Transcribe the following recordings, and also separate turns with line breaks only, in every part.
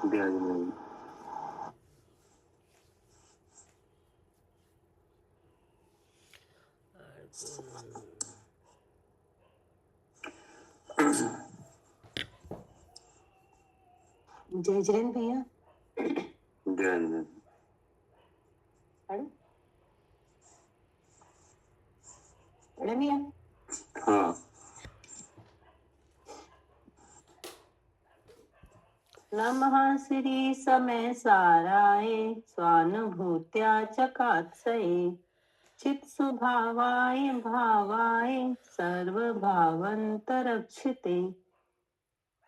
ब्याज नहीं।
जय जैन भैया
ब्याज नहीं।
पढ़े भैया।
हाँ,
नमः श्री समय साराय स्वानुभूत्या चकात्सये चित स्वभावाय भावाय सर्वभावंतरक्षिते।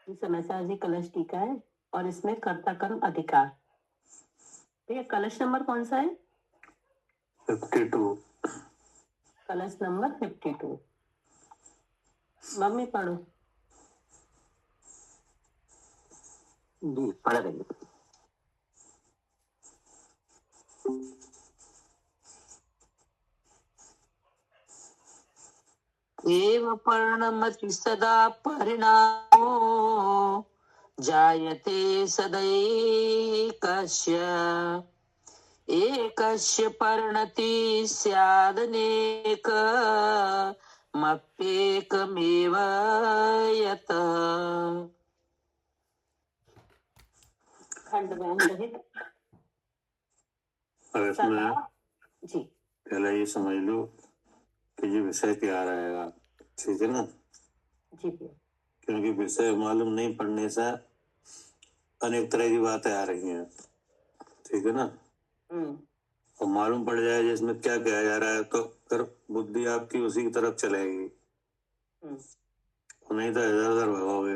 समय सार जी कलश टीका है और इसमें कर्ता कर्म अधिकार। भैया कलश नंबर कौन सा है?
52।
कलश नंबर 52। मम्मी पढ़ो। जी पढ़ रही। एव पर्णमति सदा परिणामो जायते सदैकस्य एकस्य पर्णति स्यादनेकमप्येकमेव यत्। खंडग्राम रहित
अब इसमें
जी
पहले ये समझ लो कि ये विषय क्या रहेगा, ठीक है ना?
जी भैया।
क्योंकि विषय मालूम नहीं पढ़ने से अनेक तरह की बातें आ रही हैं, ठीक है ना? और मालूम पड़ जाए जिसमें क्या किया जा रहा है तो फिर बुद्धि आपकी उसी की तरफ चलेगी, नहीं तो इधर उधर भगोगे,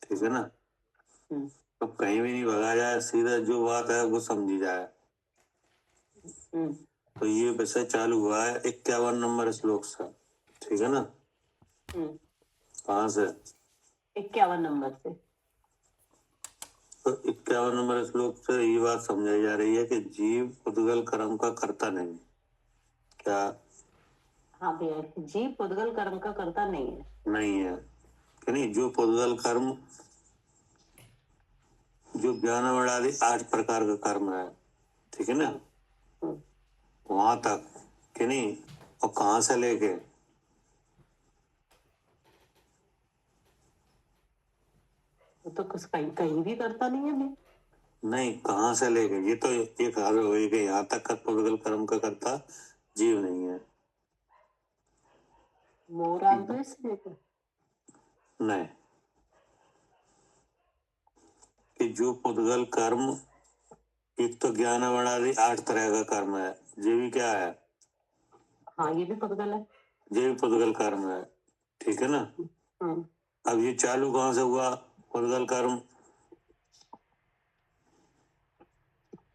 ठीक है ना? तो कहीं भी नहीं भगा जाए, सीधा जो बात है वो समझी जाए। तो ये विषय चालू हुआ है 51 नंबर श्लोक से, ठीक है ना? कहाँ से? 51 नंबर से। तो 51 नंबर श्लोक से ये बात समझाई जा रही है कि जीव उद्गल कर्म का कर्ता नहीं। क्या? हाँ भैया, जीव पुद्गल कर्म का कर्ता नहीं है। नहीं है कि नहीं? जो पुद्गल कर्म, जो ज्ञान आदि 8 प्रकार का कर्म है, ठीक है ना? वहां तक कि नहीं? और कहाँ से लेके? तो कुछ कहीं कहीं भी करता नहीं है मैं। नहीं, कहाँ से लेके? ये तो एक हाल हो गई कि यहाँ तक का पुद्गल कर्म का कर्ता जीव नहीं है। मोराल तो इसलिए नहीं कि जो पुद्गल कर्म, एक तो ज्ञान आदि 8 तरह का कर्म है, ये भी क्या है? हाँ ये भी पुद्गल है, ये भी पुद्गल कर्म है, ठीक है ना? अब ये चालू कहाँ से हुआ पुद्गल कर्म?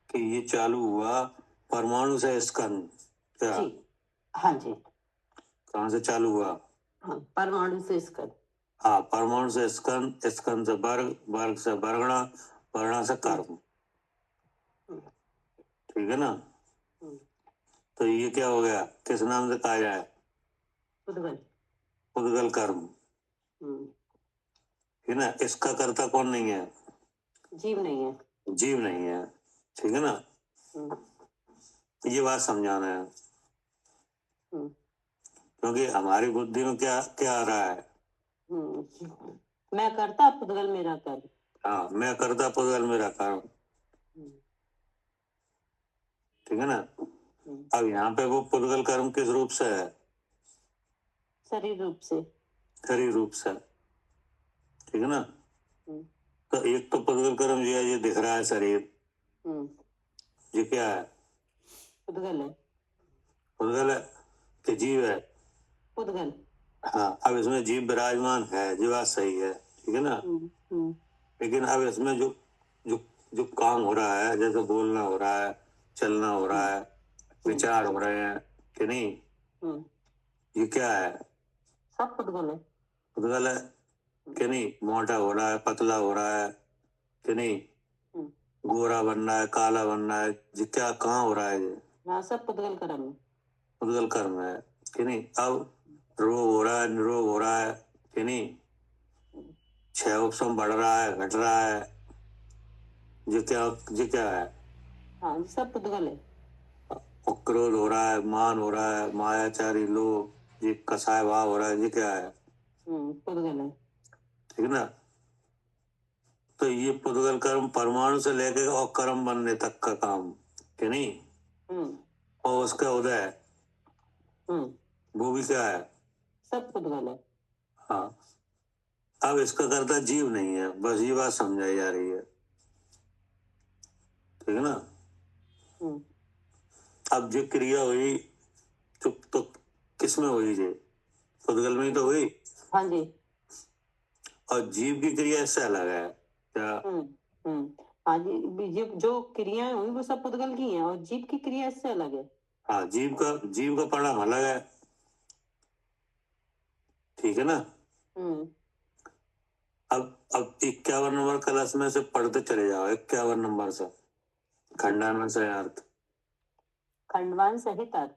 कि ये चालू हुआ परमाणु से स्कंद। क्या? हाँ जी। कहाँ से चालू हुआ? हाँ, परमाणु से स्कंद। हाँ, परमाणु से स्कंद, स्कंद से वर्ग, वर्ग से वर्गणा, वर्गणा से कर्म, ठीक है ना? तो ये क्या हो गया? किस नाम से कहा जाए? पुद्गल। पुद्गल कर्म, है ना? इसका कर्ता कौन नहीं है? जीव नहीं है। जीव नहीं है, ठीक है ना? ये बात समझाना है, क्योंकि हमारी बुद्धि में क्या क्या आ रहा है? मैं करता पुद्गल मेरा कर्म। हाँ, मैं करता पुद्गल मेरा कर्म, ठीक है ना? अब यहाँ पे वो पुद्गल कर्म किस रूप से है? शरीर रूप से। शरीर रूप से, ठीक है ना? तो एक तो पुद्गल कर्म जो है ये दिख रहा है शरीर, ये क्या है? पुद्गल है। पुद्गल है कि जीव है? पुद्गल। हाँ, अब इसमें जीव विराजमान है, ये बात सही है, ठीक है ना? लेकिन अब इसमें जो जो जो काम हो रहा है, जैसे बोलना हो रहा है, चलना हो रहा है, विचार हो रहे हैं कि नहीं, ये क्या है? सब पुद्गल है। पुद्गल है कि नहीं? मोटा हो रहा है, पतला हो रहा है कि नहीं? गोरा बनना है, काला बनना है, ये क्या कहाँ हो रहा है? ये हाँ, सब पुद्गल कर्म है। पुद्गल कर्म है कि नहीं? अब रोग हो रहा है, निरोग हो रहा है कि नहीं? 6 उपसम बढ़ रहा है, घट रहा है, ये क्या है?
हाँ, ये सब पुद्गल है।
और क्रोध हो रहा है, मान हो रहा है, मायाचारी लोभ, ये कसाय भाव हो रहा है, ये क्या है?
पुद्गल है।
ठीक है ना? तो ये पुद्गल कर्म परमाणु से लेके और कर्म बनने तक का काम, कि नहीं? और उसका उदय, वो भी क्या है?
सब पुद्गल है।
हाँ, अब इसका करता जीव नहीं है, बस ये बात समझाई जा रही है। ठीक है ना? अब जो क्रिया हुई तो किस में हुई? जे पुद्गल में ही तो हुई।
हाँ जी।
और जीव की क्रिया इससे अलग है क्या?
हाँ जी, जो क्रियाएं हुई वो सब पुद्गल की हैं और जीव की क्रिया इससे अलग है।
हाँ, जीव का परिणाम अलग है। ठीक है ना? अब 51 नंबर क्लास में से पढ़ते चले जाओ, 51 नंबर से खंडान से अर्थ,
खंडवान सहित अर्थ।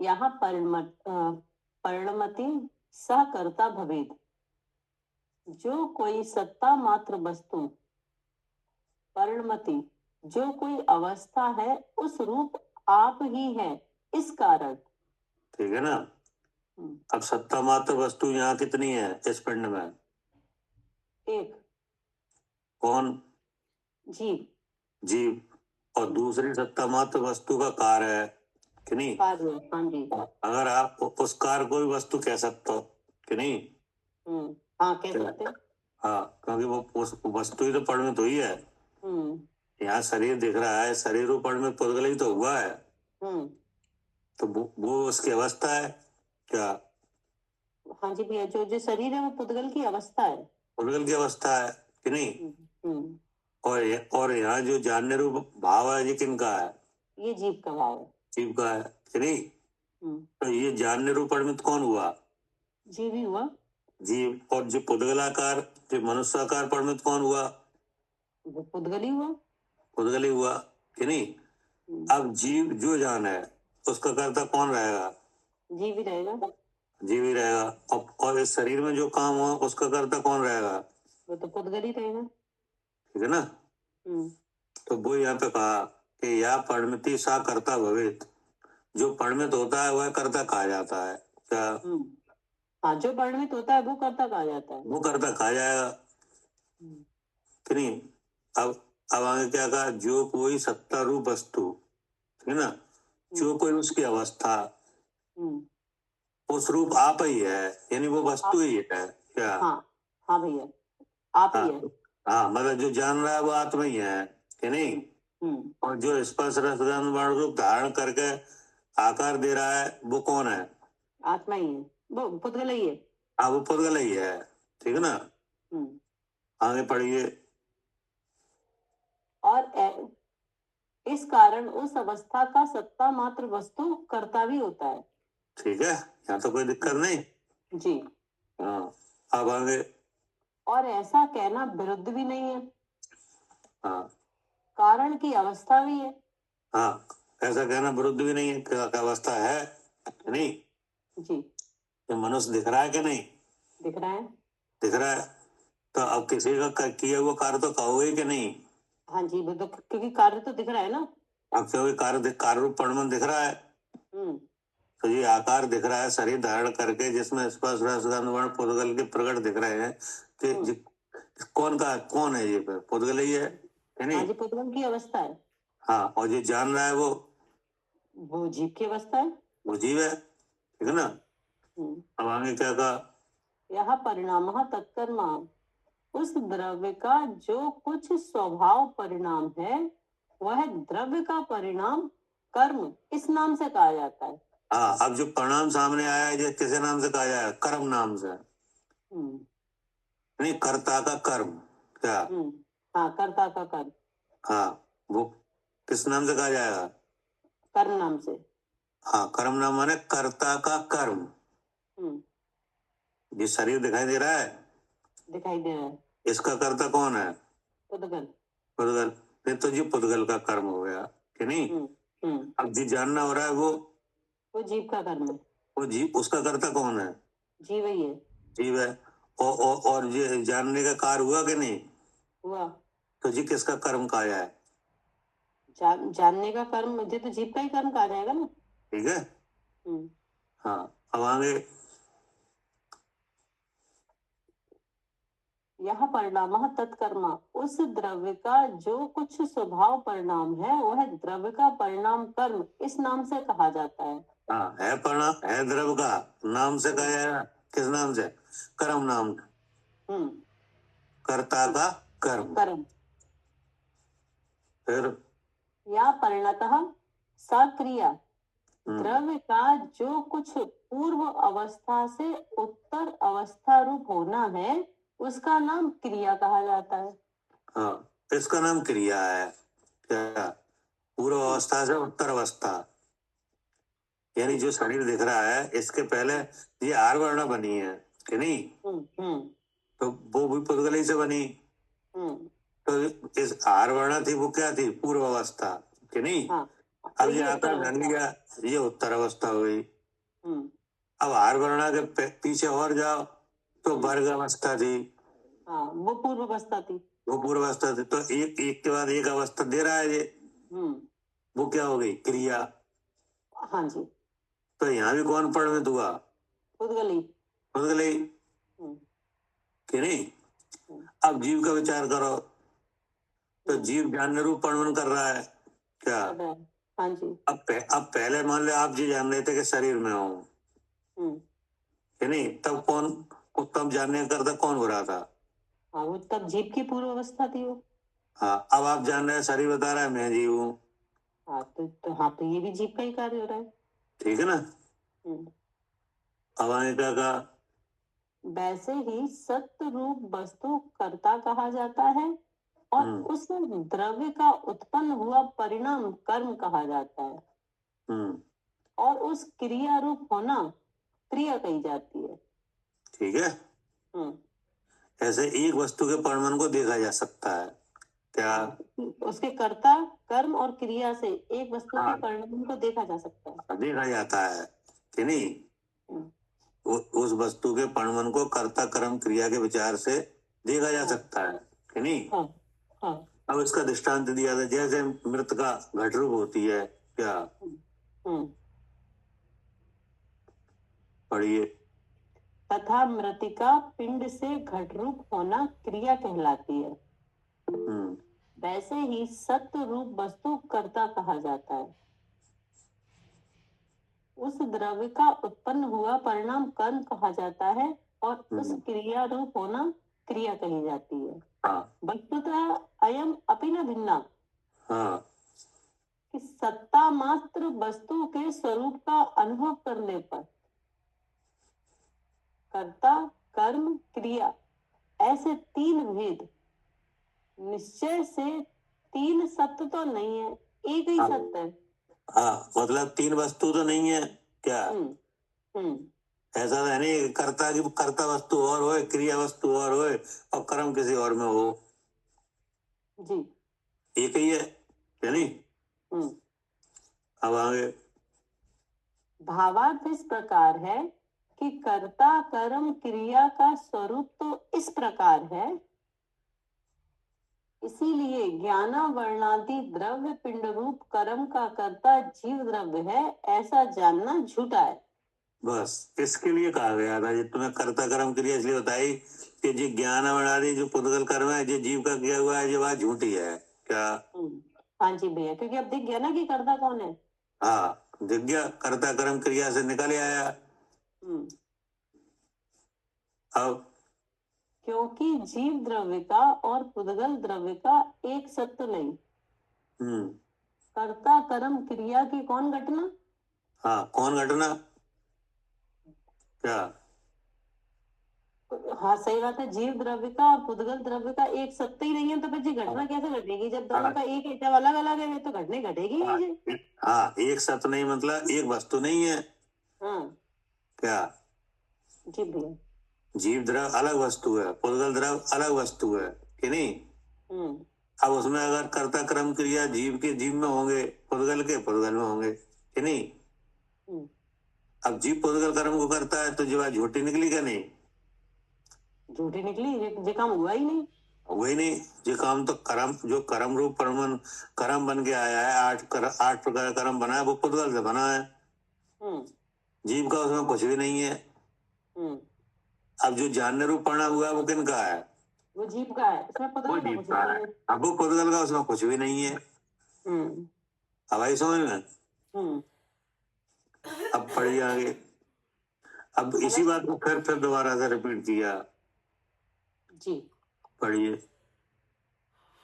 यहाँ परिणमति सहकर्ता भवेद। जो कोई सत्ता मात्र वस्तु, परिणमति जो कोई अवस्था है, उस रूप आप ही है, इस कारण।
ठीक है ना? अब सत्ता मात्र वस्तु यहाँ कितनी है इस पिंड में? एक। कौन? जीव। और दूसरी सत्ता मात्र वस्तु का कार्य है, कि नहीं?
कार्य, हाँ जी।
अगर आप उस कार्य को भी वस्तु कह सकते हो, कि नहीं?
हाँ, कह सकते हैं।
हाँ, क्योंकि वो वस्तु ही तो परिणत हुई है। यहाँ शरीर दिख रहा है, शरीर वो परिणत पुद्गल ही तो हुआ है। तो वो उसकी अवस्था है क्या?
हाँ जी भैया, जो शरीर है वो पुद्गल की अवस्था है। पुद्गल
की अवस्था है, कि नहीं? और यहाँ जो जानने रूप भाव है, ये किनका है?
ये जीव का भाव है।
जीव का है, कि नहीं? तो ये जानने रूप परिणत कौन हुआ?
जीव ही हुआ।
जीव। और जो पुद्गलाकार, जो मनुष्याकार परिणत कौन हुआ?
वो पुद्गल ही हुआ।
पुद्गल ही हुआ, कि नहीं? अब जीव जो जान है, उसका कर्ता कौन रहेगा?
जीव ही रहेगा। जीव
ही रहेगा। और इस शरीर में जो काम हुआ, उसका कर्ता कौन रहेगा?
वो तो पुद्गल ही रहेगा।
ठीक है ना? तो वो यहाँ पे कहा कि या परिणति सा कर्ता भवेत। जो परिणत होता है वह कर्ता कहा जाता है क्या?
हाँ, जो परिणत होता है वो कर्ता कहा जाता है।
वो कर्ता कहा जाएगा, कि नहीं? अब आगे क्या कहा? जो कोई सत्ता रूप वस्तु, ठीक है ना? जो कोई उसकी अवस्था, उस रूप आप ही है, यानी वो वस्तु ही है क्या?
हाँ भैया, आप ही है।
हाँ, मतलब जो जान रहा है वो आत्मा ही है, कि नहीं? और जो स्पर्श रस गंध वर्ण रूप धारण करके आकार दे रहा है, वो कौन है? आत्मा ही है, वो पुद्गल ही है। हाँ, वो पुद्गल ही है। ठीक है ना? आगे पढ़िए।
और इस कारण उस अवस्था का सत्ता मात्र वस्तु कर्ता भी होता है।
ठीक है, यहाँ तो कोई दिक्कत नहीं
जी।
हाँ, अब आगे।
और ऐसा कहना विरुद्ध भी नहीं है।
हाँ,
कारण की अवस्था भी है।
हाँ, ऐसा कहना विरुद्ध भी नहीं है, क्या अवस्था है, नहीं?
जी।
तो मनुष्य दिख रहा है कि नहीं?
दिख रहा है।
दिख रहा है। तो अब किसी का किया हुआ कार्य तो कहोगे कि नहीं?
हाँ जी, वो तो क्योंकि कार्य तो दिख रहा है ना।
अब क्योंकि कार्य रूप परिणाम दिख रहा है, तो ये आकार दिख रहा है शरीर धारण करके, जिसमें स्पर्श रस गंध वर्ण पुद्गल के प्रकट दिख रहे हैं कि कौन है? ये पुद्गल ही है, नहीं?
हाँ जी, पुद्गल की अवस्था है।
हाँ, और जो जान रहा है
वो जीव की अवस्था है।
वो जीव है, ठीक है ना? अब आगे क्या कहा? यह
परिणाम तत्कर्मा, उस द्रव्य का जो कुछ स्वभाव परिणाम है, वह द्रव्य का परिणाम कर्म इस नाम से कहा जाता है।
हाँ, अब जो परिणाम सामने आया है, किसे नाम से कहा जाए? कर्म नाम से। नहीं, कर्ता का कर्म क्या?
हाँ, कर्ता का कर्म।
हाँ, वो किस नाम से कहा जाएगा?
कर्म नाम से।
हाँ, कर्म नाम माने कर्ता का कर्म। ये शरीर दिखाई दे रहा है?
दिखाई दे रहा है।
इसका कर्ता कौन है?
पुद्गल।
पुद्गल। नहीं तो जी पुद्गल का कर्म हो गया, कि नहीं? अब जी जानना हो रहा है, वो
जीव का कर्म है।
वो जीव, उसका कर्ता कौन है?
जीव ही है।
जीव है। और ये जानने का कार्य हुआ कि नहीं
हुआ?
तो जी किसका कर्म काया है?
जानने का कर्म मुझे तो जीव का ही कर्म कहा जाएगा ना।
ठीक है। हाँ, अब आगे
यह परिणाम तत्कर्मा, उस द्रव्य का जो कुछ स्वभाव परिणाम है वह द्रव्य का परिणाम कर्म इस नाम से कहा जाता है।
हाँ, है परिणाम, है द्रव्य का नाम से कहा जाएगा। किस नाम से? कर्म नाम। कर्ता का कर्म। फिर
या परिणतः सक्रिया, द्रव्य का जो कुछ पूर्व अवस्था से उत्तर अवस्था रूप होना है उसका नाम क्रिया कहा जाता है।
हाँ, इसका नाम क्रिया है। क्या? पूर्व अवस्था से उत्तर अवस्था, यानी जो शरीर दिख रहा है इसके पहले ये आर वर्ण बनी है कि नहीं? तो वो भी पुद्गल से बनी। तो इस आर वर्ण थी वो क्या थी? पूर्व अवस्था कि नहीं?
हाँ।
अब ये आकर ढल गया, ये उत्तर अवस्था हुई। अब आर वर्ण के पीछे और जाओ तो वर्ग अवस्था थी।
हाँ, वो पूर्व अवस्था थी।
वो पूर्व अवस्था थी। तो एक के बाद एक अवस्था दे रहा है ये, वो क्या हो गई? क्रिया। हाँ जी। तो यहाँ भी कौन परिणत हुआ? पुद्गली। पुद्गली कि नहीं? अब जीव का विचार करो, तो जीव जानने रूप परिणमन कर रहा है क्या? हाँ जी। अब पहले मान लो आप जी जान रहे थे कि शरीर में हो कि नहीं, तब जानने करता कौन हो रहा था? हाँ, वो तब जीव की पूर्व अवस्था थी वो। हाँ, अब आप जान रहे हैं, शरीर बता रहा है मैं जीव हूँ। हाँ, तो ये भी जीव का ही कार्य हो रहा है। ठीक है ना? अब आगे क्या कहा? वैसे ही सत्य रूप वस्तु कर्ता कहा जाता है और उस द्रव्य का उत्पन्न हुआ परिणाम कर्म कहा जाता है और उस क्रिया रूप होना क्रिया कही जाती है। ठीक है। ऐसे एक वस्तु के परिणाम को देखा जा सकता है क्या? उसके कर्ता कर्म और क्रिया से एक वस्तु के परिणाम को देखा जा सकता है, देखा जाता है कि नहीं? उस वस्तु के परिणाम को कर्ता कर्म क्रिया के विचार से देखा जा सकता है कि नहीं? अब इसका दृष्टांत दिया था, जैसे मृत का घट रूप होती है क्या? पढ़िए। तथा मृतिका पिंड से घट रूप होना क्रिया कहलाती है। वैसे ही सत्य रूप वस्तु कर्ता कहा जाता है। उस द्रव्य का उत्पन्न हुआ परिणाम कर्म कहा जाता है और उस क्रिया रूप होना क्रिया कही जाती है। वस्तुतः अयम अपि न भिन्ना, कि सत्ता मात्र वस्तु के स्वरूप का अनुभव करने पर कर्ता कर्म क्रिया ऐसे तीन भेद निश्चय से तीन सत्य तो नहीं है, एक ही सत्य है। हाँ, मतलब तीन वस्तु तो नहीं है क्या? ऐसा है नहीं, कर्ता वस्तु और होए, क्रिया वस्तु और होए और कर्म किसी और में हो जी, एक ही है क्या नहीं? अब आगे भावार्थ इस प्रकार है कि कर्ता कर्म क्रिया का स्वरूप तो इस प्रकार है, इसीलिए ज्ञानावरणादि द्रव्य पिंड रूप कर्म का कर्ता जीव द्रव्य है ऐसा जानना झूठा है। बस इसके लिए कहा गया था, तुम्हें कर्ता कर्म क्रिया इसलिए बताई कि जो ज्ञानावरणादि जो पुद्गल कर्म है, जो जीव का किया हुआ है, जो बात झूठी है क्या? हाँ जी भैया, क्योंकि अब दिख गया ना कि कर्ता कौन है। हाँ, दिख गया, कर्ता कर्म क्रिया से निकल आया। अब क्योंकि जीव द्रव्य का और पुद्गल द्रव्य का एक सत्य नहीं। कर्ता कर्म क्रिया की कौन घटना? हाँ, कौन घटना क्या? हाँ सही बात है, जीव द्रव्य का और पुद्गल द्रव्य का एक सत्य ही नहीं है, तो फिर जी घटना कैसे घटेगी? जब दोनों का एक है, जब अलग अलग है तो घटने घटेगी ही जी। हाँ, एक सत्य नहीं मतलब एक वस्तु नहीं है। हाँ क्या? जी भैया, जीव द्रव्य अलग वस्तु है, पुद्गल द्रव्य अलग वस्तु है कि नहीं? अब उसमें अगर कर्ता कर्म क्रिया जीव के जीव में होंगे, पुद्गल के पुद्गल में होंगे कि नहीं? अब जीव पुद्गल कर्म को करता है तो जीवा झूठी निकली क्या नहीं?
झूठी निकली, ये काम हुआ ही नहीं।
वही नहीं, ये काम तो कर्म, जो कर्म रूप परमन कर्म बन के आया है, 8 प्रकार का कर्म बना है, वो पुद्गल से बना है। जीव का उसमें कुछ भी नहीं है। अब जो जानने रूप परिणाम हुआ है वो किन का है?
वो जीव का है, उसमें
वो
पुद्गल का
जीव
कुछ
का
नहीं
है।
है।
अब वो पुद्गल का उसमें कुछ भी नहीं है। अब आई समझ में? अब पढ़िए आगे। अब इसी बात को फिर दोबारा से रिपीट किया
जी।
पढ़िए।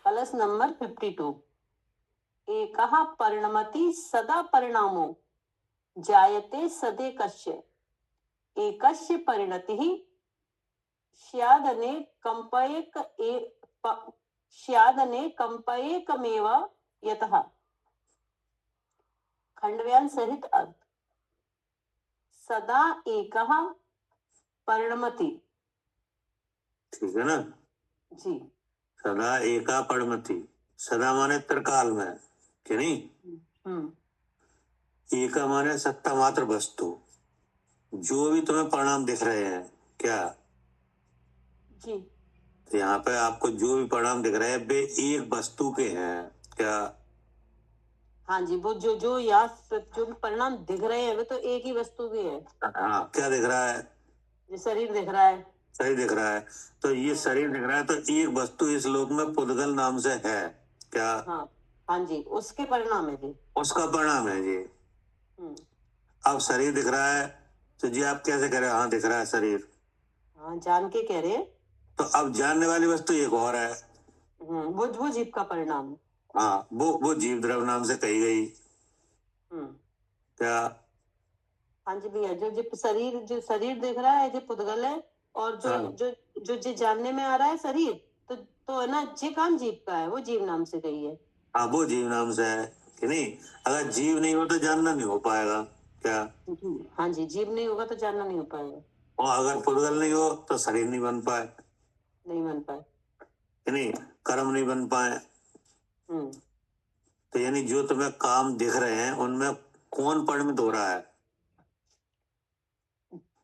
कलश नंबर 52। एकः परिणमति सदा परिणामो जायते सदेकस्य एकस्य परिणतिः स्यादने कंपयेकमेव यतः। खंडव्यान सहित अर्थ। सदा एकः परिणमति,
ठीक है ना
जी।
सदा एका परिणमति, सदा माने त्रिकाल में, कि नहीं? एका माने सत्ता मात्र वस्तु, जो भी तुम्हें परिणाम दिख रहे हैं, क्या
जी?
तो यहाँ पे आपको जो भी परिणाम दिख रहे हैं वे एक वस्तु के हैं, क्या?
हाँ जी, वो जो यहाँ जो भी परिणाम दिख रहे हैं वे तो एक ही वस्तु के हैं।
हाँ, क्या दिख रहा है?
ये शरीर दिख रहा है।
शरीर दिख रहा है, तो ये शरीर दिख रहा है, तो एक वस्तु इस लोक में पुद्गल नाम से है, क्या?
हाँ, हाँ जी, उसके परिणाम है जी।
उसका परिणाम है जी। अब शरीर दिख रहा है, तो जी आप कैसे कह रहे हैं हाँ दिख रहा है शरीर?
हाँ, जान के कह रहे हैं।
तो अब जानने वाली वस्तु एक और है।
वो जीव का परिणाम है।
हाँ, वो जीव द्रव्य नाम से कही गई, क्या?
हाँ जी भैया, जो शरीर देख रहा है जो पुद्गल है, और जो जानने में आ रहा है शरीर, तो है ना, जे काम जीव का है, वो जीव नाम से गई है।
हाँ, वो जीव नाम से है कि नहीं? अगर जीव नहीं हो तो जानना नहीं हो पाएगा, क्या?
हाँ जी, जीव नहीं होगा तो जानना नहीं हो पाएगा,
और अगर पुद्गल नहीं हो तो शरीर नहीं बन पाए कि नहीं, कर्म नहीं बन पाए। तो यानी जो तुम्हें काम दिख रहे हैं उनमें कौन परिणमित हो रहा है?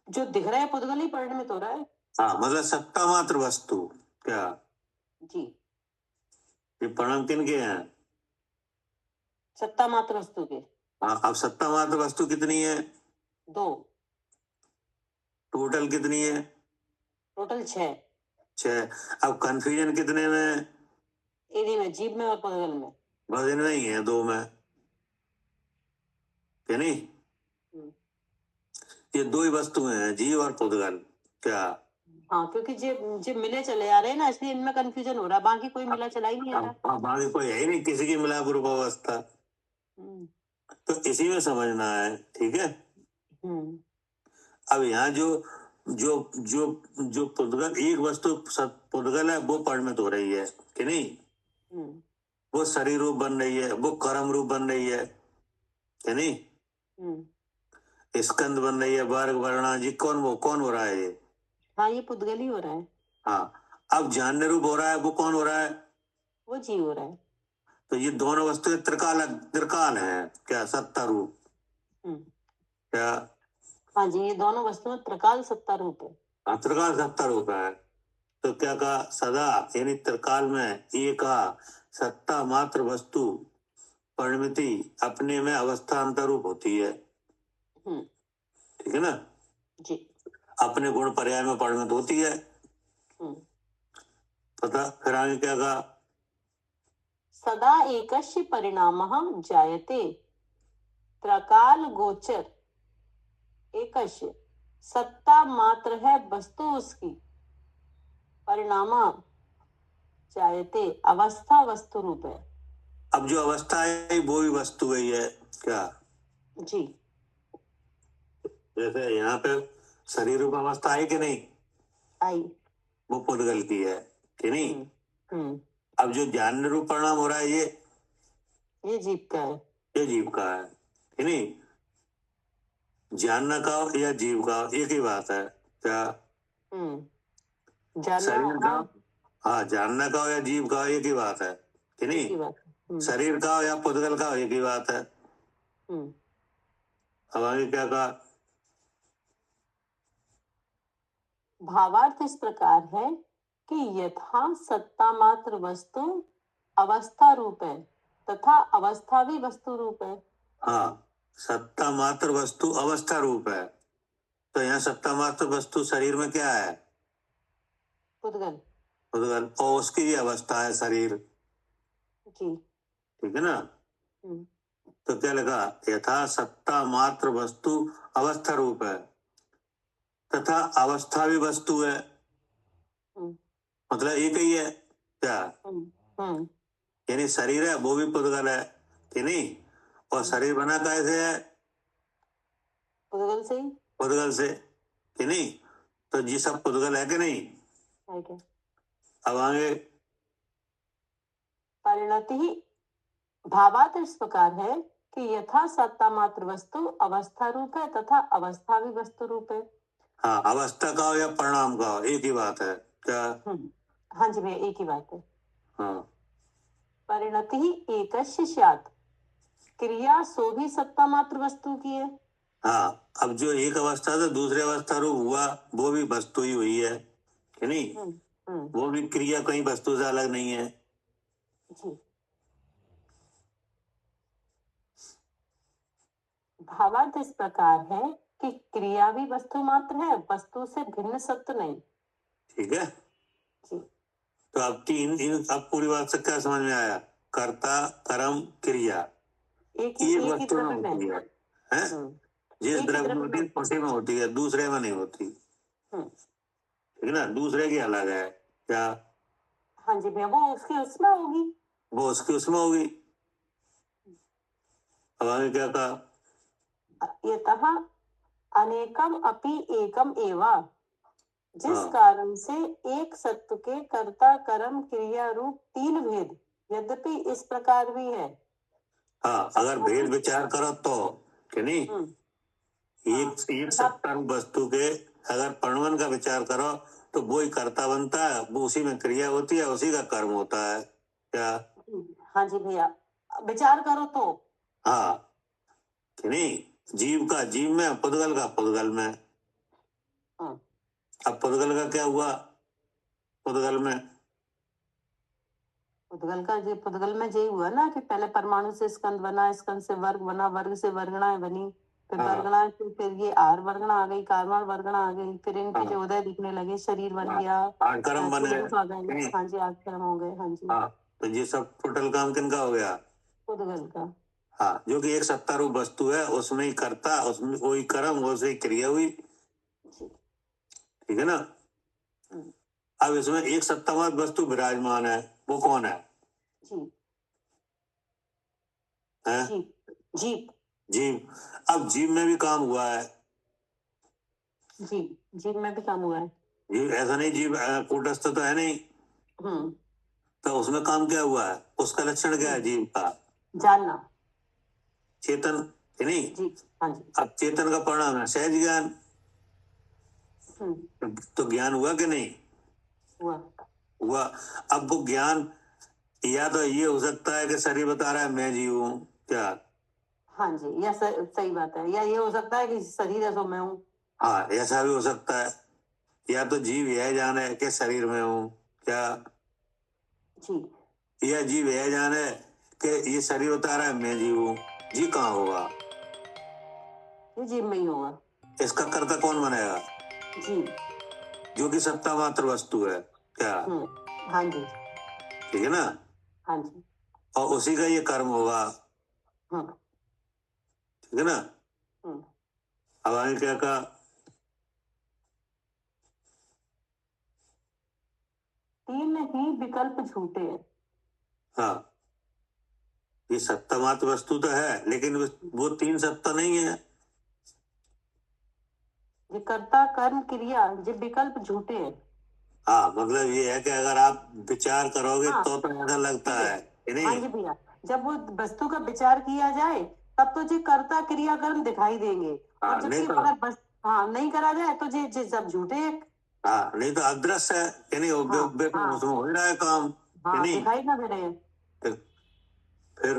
जो दिख रहा है पुद्गल ही परिणमित हो रहा है।
हाँ, मतलब सत्ता मात्र वस्तु, क्या
जी?
ये परिणाम किन के हैं?
सत्ता मात्र वस्तु के।
हाँ, अब सत्ता मात्र वस्तु कितनी है?
2।
टोटल कितनी है?
टोटल 6।
6। अब कंफ्यूजन कितने में?
इन्हीं में, जीव में और पुद्गल में।
बस इनमें ही है, 2 में, क्या नहीं? ये 2 ही वस्तुएं हैं, जीव और पुद्गल, क्या?
हाँ, क्योंकि जो मिले चले आ रहे हैं ना, इसलिए इनमें कंफ्यूजन हो रहा है, बाकी कोई मिला चला ही नहीं आ रहा।
बाकी कोई है ही नहीं, किसी की मिला रूप अवस्था, तो इसी में समझना है, ठीक है? अब यहाँ जो जो जो जो पुद्गल एक वस्तु पुद्गल है वो परिणमित हो रही है कि नहीं? वो शरीर रूप बन रही है, वो कर्म रूप बन रही है कि नहीं? स्कंद बन रही है, वर्ग वर्णा जी, कौन हो रहा है ये?
हाँ, ये पुद्गल ही हो रहा है।
हाँ, अब जानने रूप हो रहा है, वो कौन हो रहा है?
वो जीव हो रहा है।
तो ये दोनों वस्तुएं त्रिकाल है, क्या? सत्ता रूप, क्या?
हाँ जी, ये दोनों वस्तुएं त्रिकाल सत्ता रूप है।
हाँ, त्रिकाल सत्ता रूप है। तो क्या कहा? सदा यानी त्रिकाल में एक सत्ता मात्र वस्तु परिणमिति अपने में अवस्थान्तर रूप होती है, ठीक है ना
जी?
अपने गुण पर्याय में परिणमित होती है। पता फिर आगे क्या कहा?
सदा एकस्य परिणामः जायते त्रकाल गोचर एकस्य, सत्ता मात्र है वस्तु उसकी, परिणाम जायते अवस्था वस्तु रूप है।
अब जो अवस्था है वो भी वस्तु गई है, क्या?
जी।
जैसे यहाँ पे शरीर रूप अवस्था आई कि नहीं?
आई।
वो पुद्गल की है कि नहीं? अब जो जानने रूप परिणाम हो रहा है
ये जीव का है।
ये जीव का है कि नहीं? जानना का या जीव का एक ही बात है, क्या? शरीर का, हाँ, जानना का या जीव का एक ही बात है कि नहीं? शरीर का या पुद्गल का एक ही बात है। अब आगे क्या कहा?
भावार्थ इस प्रकार है कि यथा सत्ता मात्र वस्तु अवस्था रूप है तथा अवस्था भी वस्तु रूप है।
हाँ, सत्ता मात्र वस्तु अवस्था रूप है, तो यहाँ सत्ता मात्र वस्तु शरीर में क्या है?
पुद्गल।
पुद्गल, और उसकी भी अवस्था है शरीर।
जी।
ठीक है ना? तो क्या लगा? यथा सत्ता मात्र वस्तु अवस्था रूप है तथा अवस्था भी वस्तु है, मतलब एक ही है क्या? यानी शरीर है वो भी पुद्गल है कि नहीं? और शरीर बना कैसे है?
पुद्गल से।
पुद्गल से कि नहीं? तो जी सब पुद्गल है कि नहीं?
है क्या?
अब आगे
परिणति ही भावार्थ इस प्रकार है कि यथा सत्ता मात्र वस्तु अवस्था रूप है तथा अवस्था भी वस्तु रूप है।
हाँ, अवस्था का हो या परिणाम का हो, एक ही बात है क्या?
हाँ जी भैया, एक ही बात है।
हाँ,
परिणति ही एकस्य स्यात्, क्रिया सो भी सत्ता मात्र वस्तु की है।
हाँ, अब जो एक अवस्था से दूसरी अवस्था रूप हुआ वो भी वस्तु ही हुई है कि नहीं? वो भी क्रिया कहीं वस्तु से अलग नहीं है।
जी। भावार्थ इस प्रकार है कि क्रिया भी वस्तु मात्र है, वस्तु से भिन्न सत्य नहीं।
ठीक है
जी।
तो अब अब पूरी बात से क्या समझ में आया? कर्ता, कर्म, क्रिया
एक ही
वस्तु में होती है, जिस द्रव्य में होती है उसी में होती है, दूसरे में नहीं होती। ठीक है ना? दूसरे की अलग है क्या?
हाँ जी भैया, वो उसकी उसमें होगी।
वो उसकी उसमें होगी। अब आगे क्या कहा?
यतः अनेकम अपि एकम एवा, जिस
हाँ।
कारण से एक सत्व के कर्ता कर्म क्रिया रूप तीन भेद यद्यपि इस प्रकार भी है।
हाँ, अगर भेद विचार करो तो कि नहीं? एक सत्ता रूप वस्तु के अगर परिणाम का विचार करो तो वो ही कर्ता बनता है, वो उसी में क्रिया होती है, उसी का कर्म होता है क्या?
हाँ जी भैया, विचार करो तो।
हाँ कि नहीं? जीव का जीव में, पुद्गल का पुद्गल में। अब पुद्गल का क्या हुआ? पुद्गल में
पुद्गल में यही हुआ ना कि पहले परमाणु से स्कंद बना, स्कंद से वर्ग बना, वर्ग से वर्गणाएं बनी, फिर वर्गणाएं से फिर ये आर वर्गणा आ गई, कार्बन वर्गणा आ गई, फिर इनके जो उदय दिखने लगे, शरीर बन गया,
कर्म बने।
हाँ जी, आठ कर्म हो गए। हाँ जी।
तो ये सब टोटल काम किनका हो गया?
पुद्गल का।
हाँ, जो कि एक सत्ता रूप वस्तु है, उसमें ही कर्ता, उसमें वही कर्म, वैसे ही क्रिया हुई। ठीक है ना? अब इसमें एक सत्तावाद वस्तु विराजमान है, वो कौन है?
जीव।
जीव। अब जीव में भी काम हुआ है।
जीव में भी काम हुआ है।
जीव ऐसा नहीं, जीव कूटस्थ तो है नहीं। तो उसमें काम क्या हुआ है? उसका लक्षण क्या है जीव का?
जानना,
चेतन है नहीं?
जी। हाँ जी।
अब चेतन का परिणाम है सहज ज्ञान। तो ज्ञान हुआ कि नहीं? हुआ। अब वो ज्ञान या तो ये हो सकता है कि शरीर बता रहा है मैं जीव हूँ क्या?
हाँ जी, या सही बात है, या ये हो सकता है कि शरीर है सो मैं हूँ। हाँ,
ऐसा भी हो सकता है। या तो जीव यह जाने कि शरीर में हूँ क्या? जी। या जीव यह जाने कि ये शरीर बता रहा है मैं जीव हूँ। जी कहाँ होगा?
ये जीव में ही होगा।
इसका कर्ता कौन बनेगा?
जी।
जो कि सत्ता मात्र वस्तु है क्या?
हाँ जी।
ठीक है ना?
हाँ जी।
और उसी का ये कर्म होगा। ठीक है ना? अब आगे क्या कहा?
तीन ही विकल्प झूठे हैं।
हाँ, ये सत्ता मात्र वस्तु तो है, लेकिन वो तीन सत्ता नहीं है। ये कर्ता कर्म क्रिया ये विकल्प झूठे हैं। हाँ, मतलब ये है कि अगर आप विचार करोगे तो ऐसा लगता है कि नहीं?
हाँ जी भैया, जब वो वस्तु का विचार किया जाए तब तो जी कर्ता क्रिया कर्म दिखाई देंगे, और जबकि अगर बस नहीं करा जाए तो जी सब झूठे हैं।
हाँ, नहीं तो अदृश्य है कि नहीं? उसमें हो रहा है काम कि नहीं?
दिखाई ना दे रहे हैं।
फिर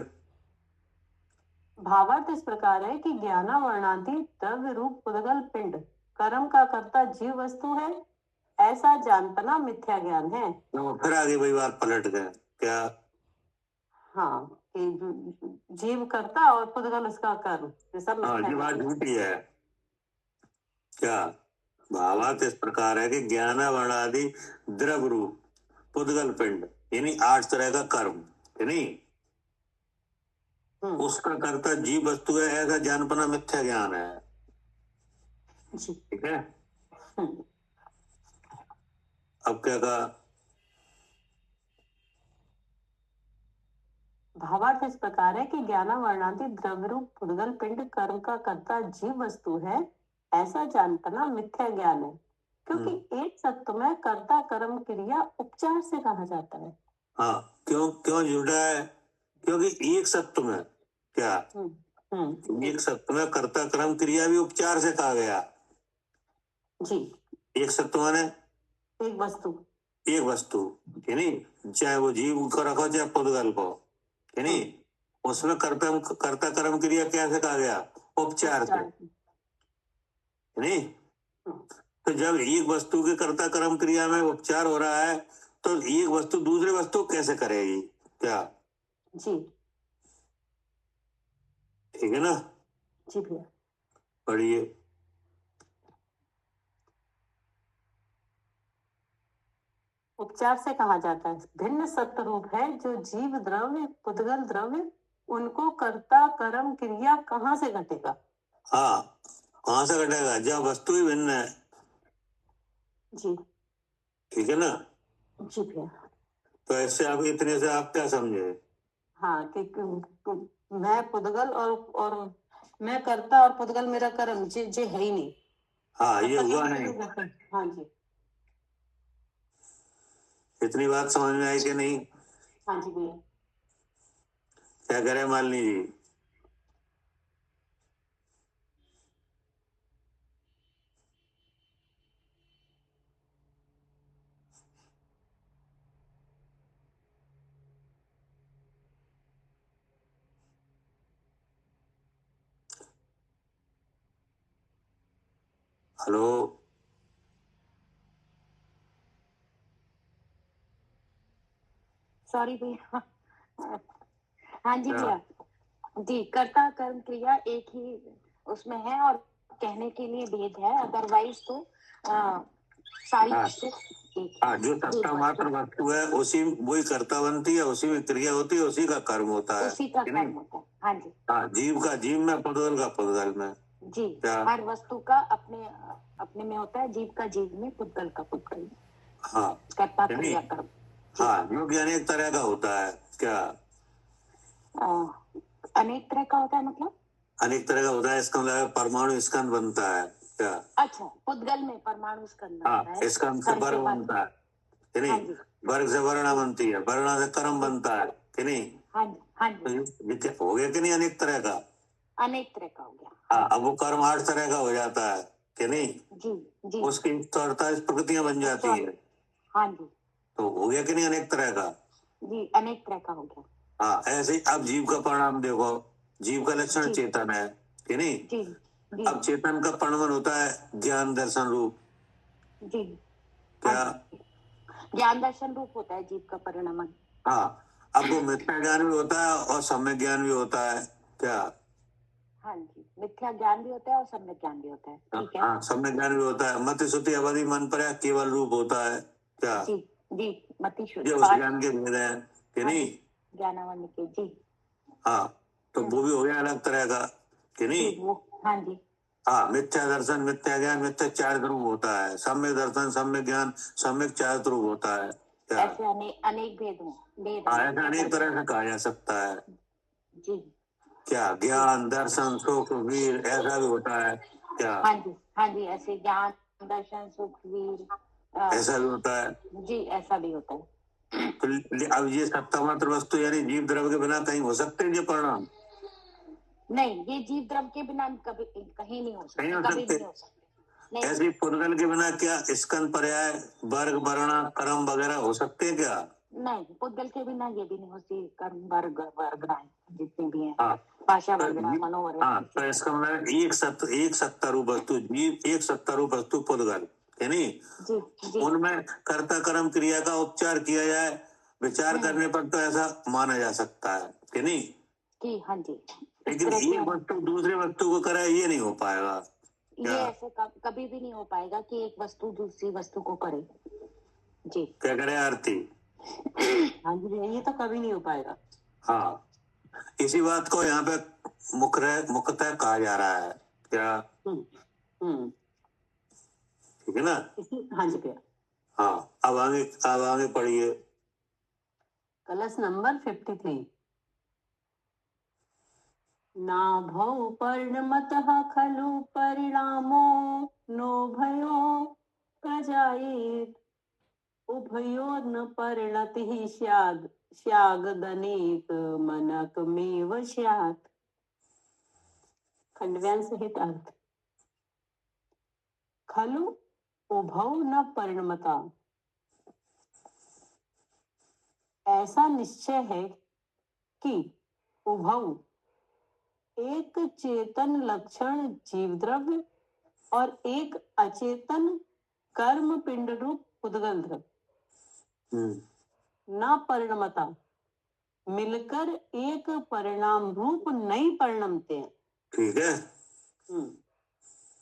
भावार्थ इस प्रकार है कि ज्ञाना वर्णांति द्रव्य रूप पुद्गल पिंड कर्म का कर्ता जीव वस्तु है ऐसा जानना मिथ्या ज्ञान है।
तो फिर आगे वही बात पलट गए क्या?
हाँ, कि जीव करता और पुद्गल उसका कर्म, ये सब
हाँ,
मिथ्या
ये बात
ज्ञान है।
झूठी है क्या? भावार्थ इस प्रकार है कि ज्ञान वर्णादि द्रव रूप पुद्गल पिंड यानी 8 तरह का कर्म यानी उसका कर्ता जीव वस्तु है, ऐसा जानपना मिथ्या ज्ञान है। ठीक है। अब क्या कहा?
भावार्थ इस प्रकार है कि ज्ञान वर्णादि द्रव्य रूप पुद्गल पिंड कर्म का कर्ता जीव वस्तु है, ऐसा जानना मिथ्या ज्ञान है, क्योंकि एक सत्व में कर्ता कर्म क्रिया उपचार से कहा जाता है।
हाँ, क्यों क्यों झूठा है? क्योंकि एक सत्व में क्या एक सत्व में कर्ता कर्म क्रिया भी उपचार से कहा गया
जी।
एक सत्व माने एक वस्तु यानी चाहे वो जीव को रखो चाहे पुद्गल को यानी उसमें कर्ता कर्म क्रिया कैसे कहा गया? उपचार से यानी तो जब एक वस्तु के कर्ता कर्म क्रिया में उपचार हो रहा है तो एक वस्तु दूसरे वस्तु कैसे करेगी क्या?
जी
ठीक है ना?
जी भैया।
पढ़िए।
उपचार से कहा जाता है, भिन्न सत्य रूप है जो जीव द्रव्य पुद्गल द्रव्य उनको कर्ता कर्म क्रिया कहाँ से घटेगा?
हाँ, कहाँ से घटेगा? जब वस्तु ही भिन्न है।
जी
ठीक है ना?
जी भैया।
तो ऐसे आप इतने से आप क्या समझे?
हाँ, कि मैं पुद्गल और मैं करता और पुद्गल मेरा कर्म जे है ही नहीं।
हाँ, ये हुआ नहीं।
हाँ जी।
इतनी बात समझ में आई कि नहीं?
हाँ जी भैया।
क्या करे मालिनी जी? हेलो,
सॉरी भैया। हाँ जी भैया। जी, कर्ता कर्म क्रिया एक ही उसमें है और कहने के लिए भेद है, अदरवाइज तो सारी
जो सत्ता मात्र वस्तु है उसी वही कर्ता बनती है, उसी में क्रिया होती है, उसी का कर्म होता है।
उसी का कर्म होता है। हाँ जी। हाँ,
जीव का जीव में, पुद्गल का पुद्गल में।
जी, हर वस्तु का अपने अपने में होता है, जीव का जीव में, पुद्गल का पुद्गल में।
हाँ,
कर्ता क्रिया कर्म।
हाँ, जो भी अनेक तरह का होता है क्या?
अनेक तरह का होता है मतलब? अनेक तरह का होता है,
इसका मतलब परमाणु स्कंद बनता है क्या?
अच्छा, पुद्गल में परमाणु स्कंद बनता है।
स्कंद से वर्ग बनता है कि नहीं? वर्ग से वर्णा बनती है, वर्णा से कर्म बनता है कि नहीं?
हाँ जी, हाँ जी।
हो गया कि नहीं? अनेक तरह का,
अनेक तरह का हो गया।
हाँ, अब वो कर्म 8 तरह का हो जाता है कि नहीं?
जी जी।
उसकी 48 प्रकृतियां बन जाती है।
हाँ जी।
तो हो गया कि नहीं अनेक तरह का?
जी, अनेक तरह का हो गया।
हाँ, ऐसे ही अब जीव का परिणाम देखो, जीव का लक्षण चेतन है कि नहीं?
जी, जी।
अब चेतन का परिणाम होता है ज्ञान दर्शन रूप।
जी,
क्या?
ज्ञान दर्शन रूप होता है जीव का परिणाम।
हाँ, अब वो मिथ्या ज्ञान भी होता है और सम्यक ज्ञान भी होता है क्या?
हाँ जी, मिथ्या ज्ञान भी होता है और सम्यक ज्ञान भी होता है। ठीक है।
हाँ, सम्यक ज्ञान भी होता है। मति श्रुति अवधि मन पर केवल रूप होता है क्या?
जी जी, मति श्रुति
ये उस ज्ञान के भेद है कि नहीं?
ज्ञानावरण के। जी
हाँ, तो वो भी हो गया अलग तरह का कि नहीं?
हाँ जी। हाँ,
मिथ्या दर्शन मिथ्या ज्ञान मिथ्या चारित्र रूप होता है, सम्यक दर्शन सम्यक ज्ञान सम्यक चारित्र रूप होता है क्या?
ऐसे अनेक भेद हैं।
ऐसा अनेक तरह से कहा जा सकता है
जी।
क्या? ज्ञान दर्शन सुख वीर ऐसा भी होता है क्या?
हाँ जी, हाँ जी, ऐसे ज्ञान दर्शन सुख वीर
ऐसा भी होता है।
जी, ऐसा भी होता है।
तो अब ये सत्ता मात्र वस्तु यानी जीव द्रव्य के बिना कहीं हो सकते हैं ये परिणाम?
नहीं, ये जीव द्रव्य के बिना कभी कहीं नहीं हो सकते, कभी नहीं हो सकते।
ऐसे पुद्गल के बिना क्या स्कंद पर्याय वर्ग वर्ण कर्म वगैरह हो सकते हैं क्या?
नहीं, पुद्गल के बिना ये भी नहीं होती, कर्म वर्ग जितने भी हैं, भाषा वगैरह मनोवर्ण।
तो इसका मतलब एक सत्ता रूप वस्तु जीव, एक सत्ता रूप वस्तु पुद्गल कि नहीं?
जी जी
उनमें कर्ता कर्म क्रिया का उपचार किया जाए, विचार करने पर तो ऐसा माना जा सकता है कि नहीं?
जी हाँ जी।
लेकिन एक वस्तु दूसरे वस्तु को करे, ये नहीं हो पाएगा।
ये ऐसे कभी भी नहीं हो पाएगा कि एक वस्तु दूसरी वस्तु को करे। जी
क्या करे आरती?
हाँ जी, ये तो कभी नहीं हो पाएगा।
हाँ, इसी बात को यहाँ पे मुख्यतः कहा जा रहा है क्या? ठीक है ना?
हाँ जी भैया।
हाँ, अब आगे पढ़िए।
कलश नंबर 53। नाभौ पर्णमतः खलु परिणामो नोभयो प्रजायेत् उभयोर्न परिणतिः स्यादनेक मनकमेव स्यात्। खंडव्यान सहित अर्थ। खलु उभौ न परिणमता, ऐसा निश्चय है कि उभौ एक चेतन लक्षण जीव द्रव्य और एक अचेतन कर्म पिंड रूप उद्गल द्रव्य न परिणमता, मिलकर एक परिणाम रूप नहीं परिणमते हैं। ठीक है।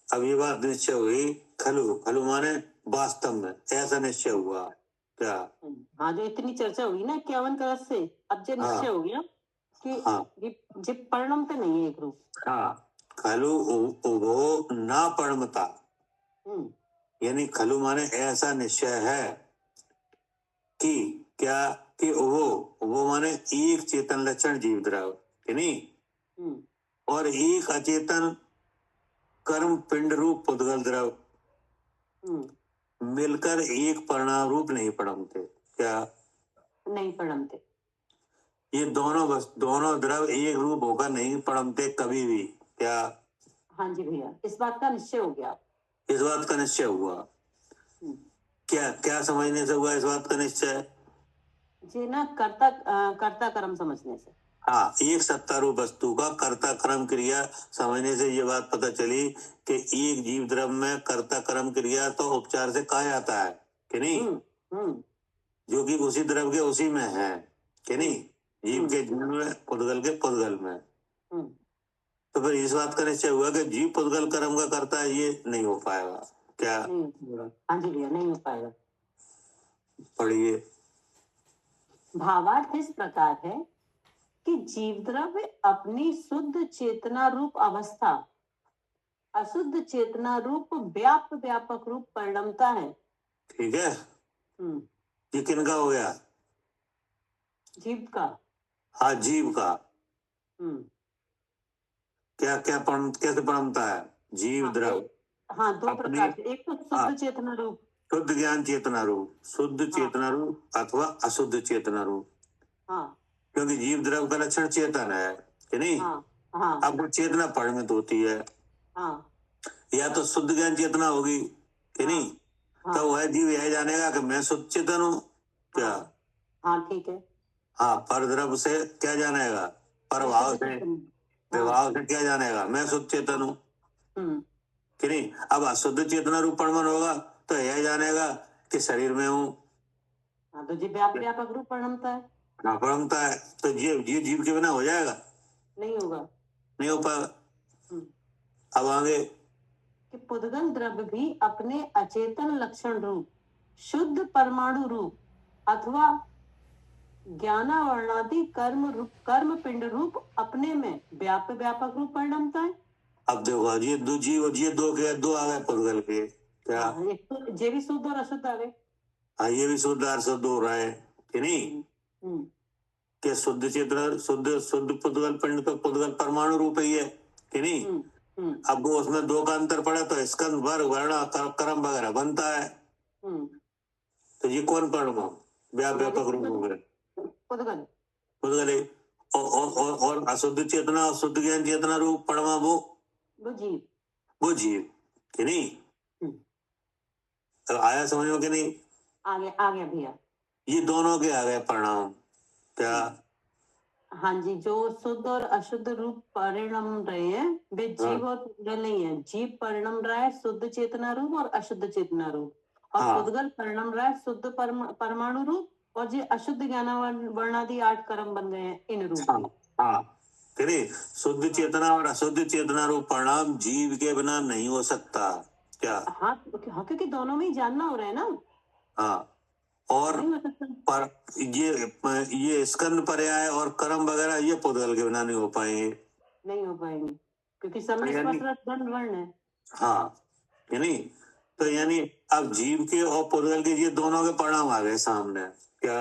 अब ये बात निश्चय हुई, खलु माने वास्तव में, ऐसा निश्चय हुआ क्या?
हाँ, जो इतनी चर्चा हुई ना 51 कलश से, अब जो निश्चय हो गया कि ये परिणमते नहीं है एक रूप।
हाँ, खलु उभो न परिणमता, यानी खलु माने ऐसा निश्चय है कि क्या, कि वो माने एक चेतन लक्षण जीव द्रव्य नहीं, और एक अचेतन कर्म पिंड रूप उद्गल द्रव्य मिलकर एक परिणाम रूप नहीं परिणमते। क्या
नहीं परिणमते?
ये दोनों द्रव्य एक रूप होकर नहीं परिणमते कभी भी। क्या?
हाँ जी भैया, इस बात का निश्चय हो गया।
इस बात का निश्चय हुआ। क्या समझने से हुआ इस बात का निश्चय?
जी ना, कर्ता कर्म समझने से।
हाँ, एक सत्ता रूप वस्तु का कर्ता कर्म क्रिया समझने से ये बात पता चली कि एक जीव द्रव्य में कर्ता कर्म क्रिया तो उपचार से कहा जाता है कि नहीं, जो कि उसी द्रव्य के उसी में है कि नहीं, जीव के जीव में, पुद्गल के पुद्गल में। तो फिर इस बात का निश्चय हुआ कि जीव पुद्गल कर्म का करता है, ये नहीं हो पाएगा। क्या?
हाँ जी भैया, नहीं हो पाएगा।
पढ़िए।
भावार्थ इस प्रकार है कि जीव द्रव्य अपनी शुद्ध चेतना रूप अवस्था अशुद्ध चेतना रूप व्यापक रूप परिणमता है।
ठीक है। ये किनका हो गया?
जीव का।
हाँ, जीव का। कैसे परिणमता है जीव द्रव्य?
हाँ, दो प्रकार से, एक तो शुद्ध चेतना रूप,
शुद्ध ज्ञान चेतना रूप, शुद्ध चेतना रूप अथवा अशुद्ध चेतना रूप। क्योंकि जीव द्रव्य का लक्षण चेतन है कि नहीं। अब वो चेतना परिणमित होती है, या तो शुद्ध ज्ञान चेतना होगी कि नहीं, तो वह जीव यह जानेगा कि मैं शुद्ध चेतन हूँ। क्या? हाँ, ठीक है। हाँ, पर द्रव्य से क्या जानेगा? प्रभाव से, विभाव से क्या जानेगा? मैं शुद्ध चेतन हूँ कि नहीं। अब अशुद्ध चेतना रूप परिणमन होगा तो यह जानेगा कि शरीर में हूँ। तो जीव व्यापक रूप परिणमता है। हाँ, परिणमता है, तो जीव के बिना हो जाएगा? नहीं होगा, नहीं हो पाएगा। अब आगे
कि पुद्गल द्रव्य भी अपने अचेतन लक्षण रूप, शुद्ध परमाणु रूप अथवा ज्ञानावर्णादि कर्म पिंड रूप अपने में व्यापक रूप परिणमता है।
अब देखो, ये दो जीव, ये दो आ गए पुद्गल के। क्या?
ये भी शुद्ध और अशुद्ध आ गए।
हाँ, ये भी शुद्ध और अशुद्ध हो रहा है कि नहीं। कि शुद्ध चेतना, शुद्ध पुद्गल पिंड तो पुद्गल परमाणु रूप ही है कि नहीं। अब वो उसमें दो का अंतर पड़ा तो स्कंद वर्ग वर्ण कर्म वगैरह बनता है। तो ये कौन परिणाम? व्यापक रूप हो गए पुद्गल। और अशुद्ध चेतना और शुद्ध ज्ञान चेतना रूप परमा वो जीव कि नहीं। तो आया समझ में कि नहीं? आ गया भैया। ये दोनों के आ गए परिणाम। क्या?
हाँ जी, जो शुद्ध और अशुद्ध रूप परिणम रहे हैं वे जीव और पुद्गल नहीं है। जीव परिणम रहा है शुद्ध चेतना रूप और अशुद्ध चेतना रूप, और पुद्गल परिणम रहा है शुद्ध परमाणु रूप, और जो अशुद्ध ज्ञान वर्णादि 8 कर्म बन गए हैं इन रूप।
शुद्ध चेतना और अशुद्ध चेतना रूप परिणाम जीव के बिना नहीं हो सकता क्या?
हाँ, क्योंकि दोनों में ही जानना हो रहा है ना।
हाँ, और पर ये स्कंद पर्याय और कर्म वगैरह ये पुद्गल के बिना नहीं हो पाएंगे,
क्योंकि सब में स्पर्श दंड वर्ण है।
हाँ, तो यानी अब जीव के और पुद्गल के ये दोनों के परिणाम आ गए सामने क्या?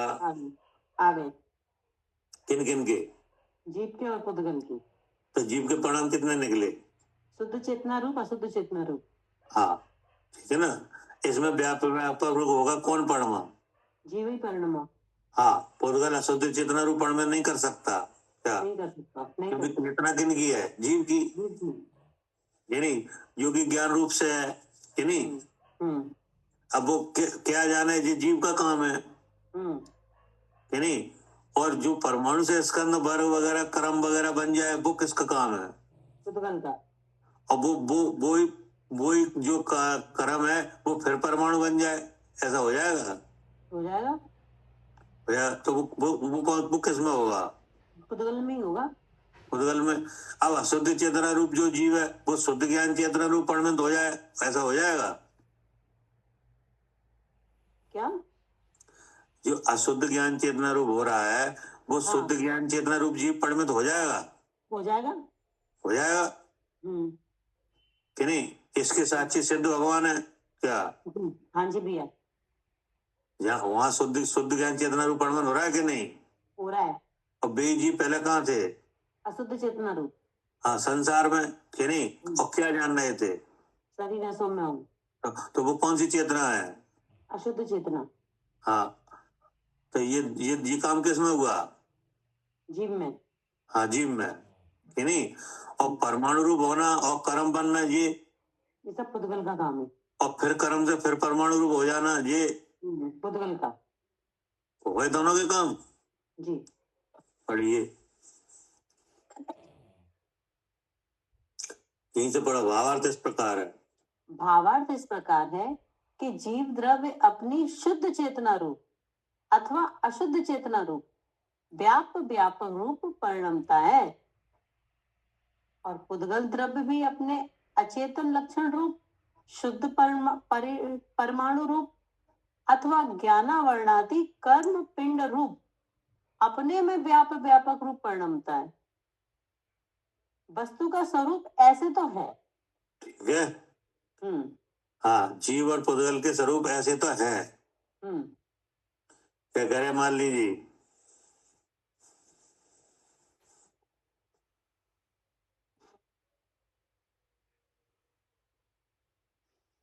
आ गए।
किन किन के?
जीव के और पुद्गल के।
तो जीव के परिणाम कितने निकले?
शुद्ध चेतना रूप, अशुद्ध चेतना रूप।
हाँ, ठीक है ना। इसमें व्यापक रूप होगा कौन परिणाम?
जीव ही परिणाम।
हाँ, पुद्गल अशुद्ध चेतना रूप परिणाम नहीं कर सकता क्या?
नहीं कर सकता,
क्योंकि चेतना किन की है? जीव की, यानी जो कि ज्ञान रूप से है, यानी अब वो क्या जाने जी जीव का काम है, यानी और जो परमाणु से स्कंद वर्ग वगैरह कर्म वगैरह बन जाए वो किसका काम है? पुद्गल का। और वो जो कर्म है वो फिर परमाणु बन जाए, ऐसा हो जाएगा?
हो जाएगा।
तो वो किस में होगा?
पुद्गल में ही होगा।
पुद्गल में। अब अशुद्ध चेतना रूप जो जीव है वो शुद्ध ज्ञान चेतना रूप परिणत हो जाए, ऐसा हो जाएगा
क्या?
जो अशुद्ध ज्ञान चेतना रूप हो रहा है वो शुद्ध ज्ञान चेतना रूप जीव परिणत हो जाएगा?
हो जाएगा।
हो जाएगा कि नहीं? इसके साक्षी सिद्ध भगवान है क्या?
हाँ जी भैया।
वहां शुद्ध ज्ञान चेतना रूप परिणत हो रहा है कि नहीं? हो रहा है। और वे जीव पहले कहाँ थे? अशुद्ध चेतना रूप। हाँ, संसार में, कि नहीं? और क्या जान रहे थे?
शरीर है सो मैं हूँ।
तो वो कौन सी चेतना है?
अशुद्ध चेतना।
हाँ, तो ये काम किस में हुआ? जीव में। हाँ, जीव में, कि नहीं? और परमाणु रूप होना और कर्म बनना ये सब पुद्गल का काम है। और फिर कर्म से फिर परमाणु रूप हो जाना ये पुद्गल का। हो गए दोनों के काम जी। पढ़िए, यहीं से पढ़ा। भावार्थ इस प्रकार है।
भावार्थ इस प्रकार है कि जीव द्रव्य अपनी शुद्ध चेतना रूप अथवा अशुद्ध चेतना रूप व्यापक रूप परिणमता है, और पुद्गल द्रव्य भी अपने अचेतन लक्षण रूप शुद्ध परमाणु रूप अथवा ज्ञानावर्णादि कर्म पिंड रूप अपने में व्यापक रूप परिणमता है। वस्तु का स्वरूप ऐसे तो है।
ठीक है। हाँ, जीव और पुद्गल के स्वरूप ऐसे तो है। क्या करें? मान लीजिए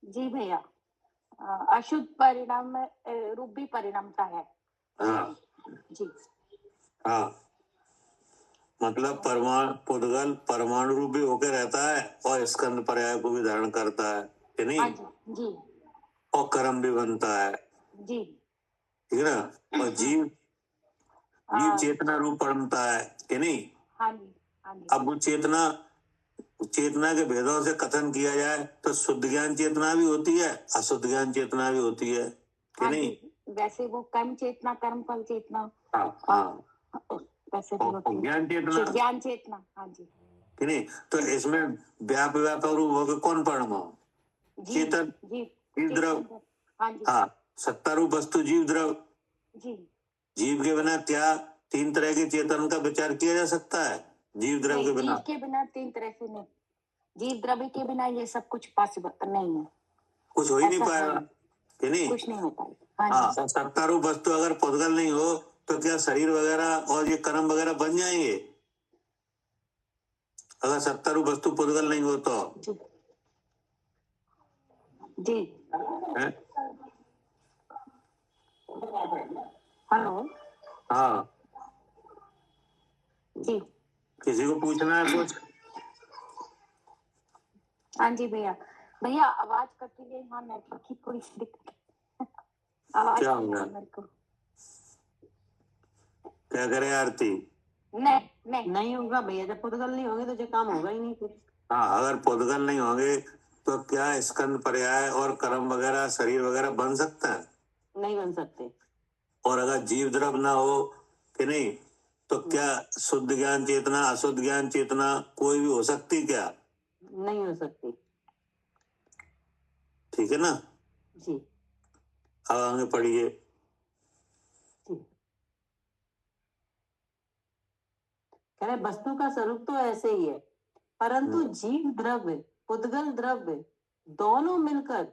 जी भैया, अशुद्ध परिणाम में रूप भी परिणामता है।
हाँ
जी।
हाँ, मतलब पुद्गल परमाणु रूप भी होकर रहता है और स्कंद पर्याय को भी धारण करता है कि नहीं?
हाँ जी, जी।
और कर्म भी बनता है
जी,
ठीक है ना? और जीव चेतना रूप परिणमता है कि नहीं?
हाँ जी, हाँ जी।
अब वो चेतना के भेदों से कथन किया जाए तो शुद्ध ज्ञान चेतना भी होती है, अशुद्ध ज्ञान चेतना भी होती है कि नहीं?
वैसे वो कर्म चेतना, कर्म फल चेतना, वैसे ज्ञान चेतना, हाँ जी,
कि नहीं? तो इसमें व्यापक रूप होकर कौन परिणमा? चेतन, जीव द्रव। हाँ, सत्ता रूप वस्तु जीव द्रव।
जी।
जीव के बिना क्या 3 तरह के चेतन का विचार किया जा सकता है? जीव द्रव के बिना?
जीव के बिना 3 तरह से नहीं। जीव द्रव्य के बिना ये सब कुछ पॉसिबल नहीं है।
कुछ हो ही नहीं पाएगा कि नहीं?
कुछ नहीं हो पाएगा।
हाँ, सत्ता रूप वस्तु अगर पुद्गल नहीं हो तो क्या शरीर वगैरह और ये कर्म वगैरह बन जाएंगे? अगर सत्ता रूप वस्तु पुद्गल नहीं हो तो
जी। हेलो।
हाँ
जी।
किसी को पूछना है कुछ?
हाँ जी भैया। भैया आवाज कट रही है, यहाँ नेटवर्क की थोड़ी सी दिक्कत। आवाज
क्या होगा?
मेरे को
क्या करे आरती?
नहीं होगा भैया, जब पुद्गल नहीं होंगे तो जो काम होगा ही नहीं कुछ।
हाँ, अगर पुद्गल नहीं होंगे तो क्या स्कंद पर्याय और कर्म वगैरह शरीर वगैरह बन सकता है?
नहीं बन सकते।
और अगर जीव द्रव ना हो कि नहीं, तो क्या शुद्ध ज्ञान चेतना अशुद्ध ज्ञान चेतना कोई भी हो सकती क्या?
नहीं हो सकती।
ठीक है ना
जी।
अब आगे पढ़िए।
कह रहे वस्तु का स्वरूप तो ऐसे ही है, परंतु जीव द्रव्य पुद्गल द्रव्य दोनों मिलकर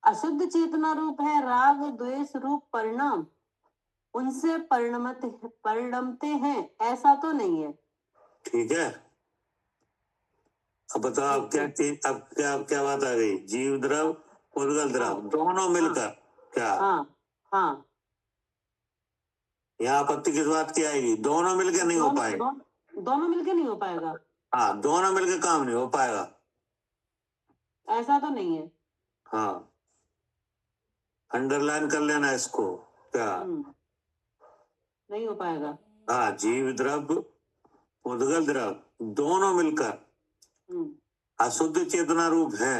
अशुद्ध चेतना रूप है राग द्वेष रूप परिणाम उनसे परिणमते हैं, ऐसा तो नहीं है।
ठीक है, अब बताओ अब क्या चीज, अब क्या बात आ गई? जीव द्रव पुद्गल द्रव दोनों मिलकर क्या?
हाँ।
यहाँ आपत्ति किस बात की आएगी? दोनों मिलकर नहीं हो पाएगा।
दोनों मिलकर नहीं हो पाएगा।
हाँ, दोनों मिलकर काम नहीं हो पाएगा,
ऐसा तो नहीं है।
हाँ, अंडरलाइन कर लेना इसको। क्या
नहीं हो पाएगा?
हाँ, जीव द्रव्य पुद्गल द्रव दोनों मिलकर अशुद्ध चेतना रूप है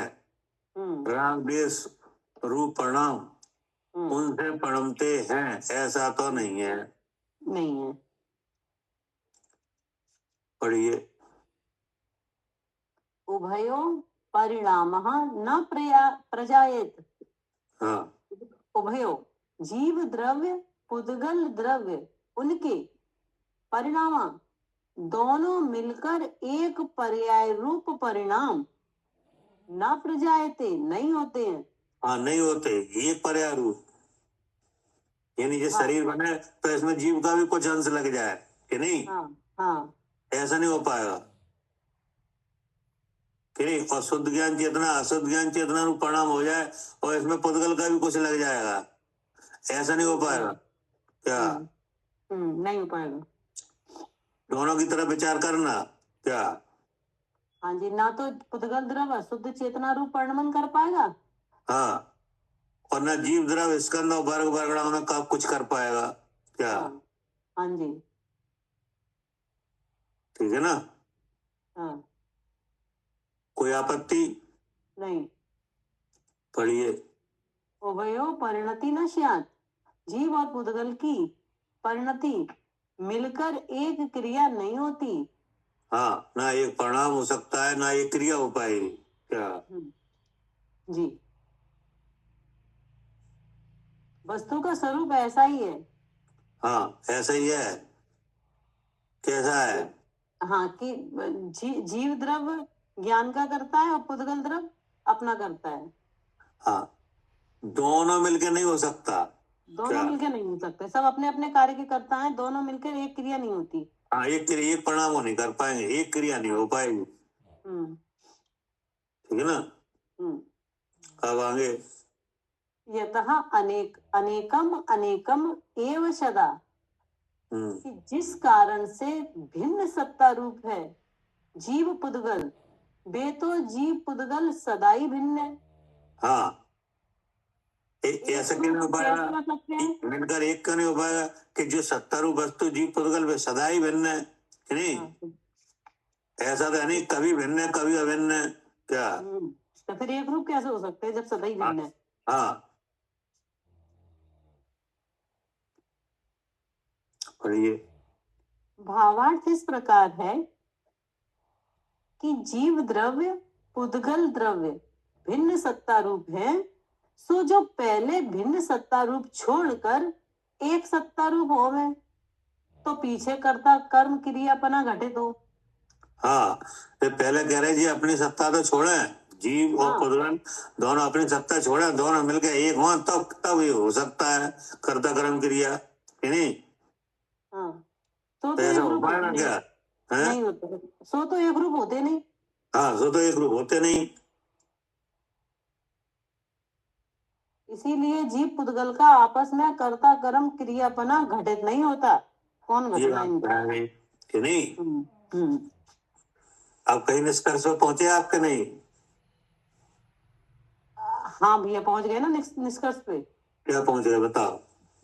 राग द्वेष रूप परिणाम उनसे परिणमते हैं, ऐसा तो नहीं है।
नहीं है।
पढ़िए।
उभयो परिणामः न प्रजायेत।
हाँ,
उभयो जीव द्रव्य पुद्गल द्रव्य उनके परिणाम दोनों मिलकर एक पर्याय रूप परिणाम न प्रजायते नहीं होते हैं।
हाँ, नहीं होते, ये पर्याय रूप, यानी जो शरीर बने तो इसमें जीव का भी कुछ अंश लग जाए कि नहीं?
हाँ।
ऐसा नहीं हो पाएगा कि नहीं? और शुद्ध ज्ञान चेतना अशुद्ध ज्ञान चेतना रूप परिणाम हो जाए और इसमें पुद्गल का भी कुछ लग जाएगा, ऐसा नहीं हो पाएगा क्या?
नहीं हो पाएगा।
दोनों की तरफ विचार करना क्या?
हाँ जी, ना तो पुद्गल द्रव अशुद्ध चेतना रूप परिणमन कर पाएगा,
हाँ, और न जीव द्रव स्कंद और वर्ग वर्गणाओं में कब कुछ कर पाएगा क्या?
हाँ जी।
ठीक है ना?
हाँ।
कोई आपत्ति
नहीं।
पढ़िए।
उभयो परिणति न स्यात्। जीव और पुद्गल की परिणति मिलकर एक क्रिया नहीं होती।
हाँ, ना एक परिणाम हो सकता है ना एक क्रिया हो पाएगी क्या?
जी। वस्तु का स्वरूप ऐसा ही है।
हाँ, ऐसा ही है। कैसा है?
हाँ कि जीव द्रव ज्ञान का करता है और पुद्गल द्रव अपना करता है।
हाँ, दोनों मिलकर नहीं हो सकता।
दोनों मिलकर नहीं हो सकते, सब अपने अपने कार्य के करता है, दोनों मिलकर एक क्रिया नहीं होती।
हाँ, एक क्रिया एक परिणाम वो नहीं कर पाएंगे, एक क्रिया नहीं हो पाएगी। ठीक है ना? अब आगे
यतः अनेकम अनेकम एव सदा, कि जिस कारण से भिन्न सत्ता रूप है जीव पुद्गल, वे तो जीव पुद्गल सदा ही भिन्न है।
हाँ, ऐसा क्यों नहीं हो पाएगा? मिलकर एक क्यों नहीं हो पाएगा कि जो सत्ता रूप वस्तु जीव पुद्गल वे सदा ही भिन्न है कि नहीं? ऐसा तो नहीं कभी भिन्न है कभी अभिन्न है क्या?
तो फिर एक रूप कैसे हो सकते हैं जब सदा ही भिन्न है?
हाँ, पढ़िए।
भावार्थ इस प्रकार है कि जीव द्रव्य पुद्गल द्रव्य भिन्न सत्ता रूप है, सो जो पहले भिन्न सत्ता रूप छोड़कर एक सत्ता रूप होवे तो पीछे करता कर्म क्रियापना घटित हो।
हाँ, तो पहले कह रहे जी अपनी सत्ता तो छोड़े, जीव और पुद्गल दोनों अपनी सत्ता छोड़े, दोनों मिलकर एक हो तब ये हो सकता है कर्ता कर्म क्रिया कि नहीं?
तो
ऐसा हो पाएगा क्या?
नहीं होता, सो तो एक रूप होते नहीं।
हाँ, सो तो एक रूप होते नहीं।
इसीलिए जीव पुद्गल का आपस में कर्ता कर्म क्रियापना घटित नहीं होता। कौन घटना
कि नहीं? अब कहीं निष्कर्ष पे पहुंचे आपके नहीं?
हाँ भैया पहुंच गए ना निष्कर्ष पे।
क्या पहुंच गए बताओ?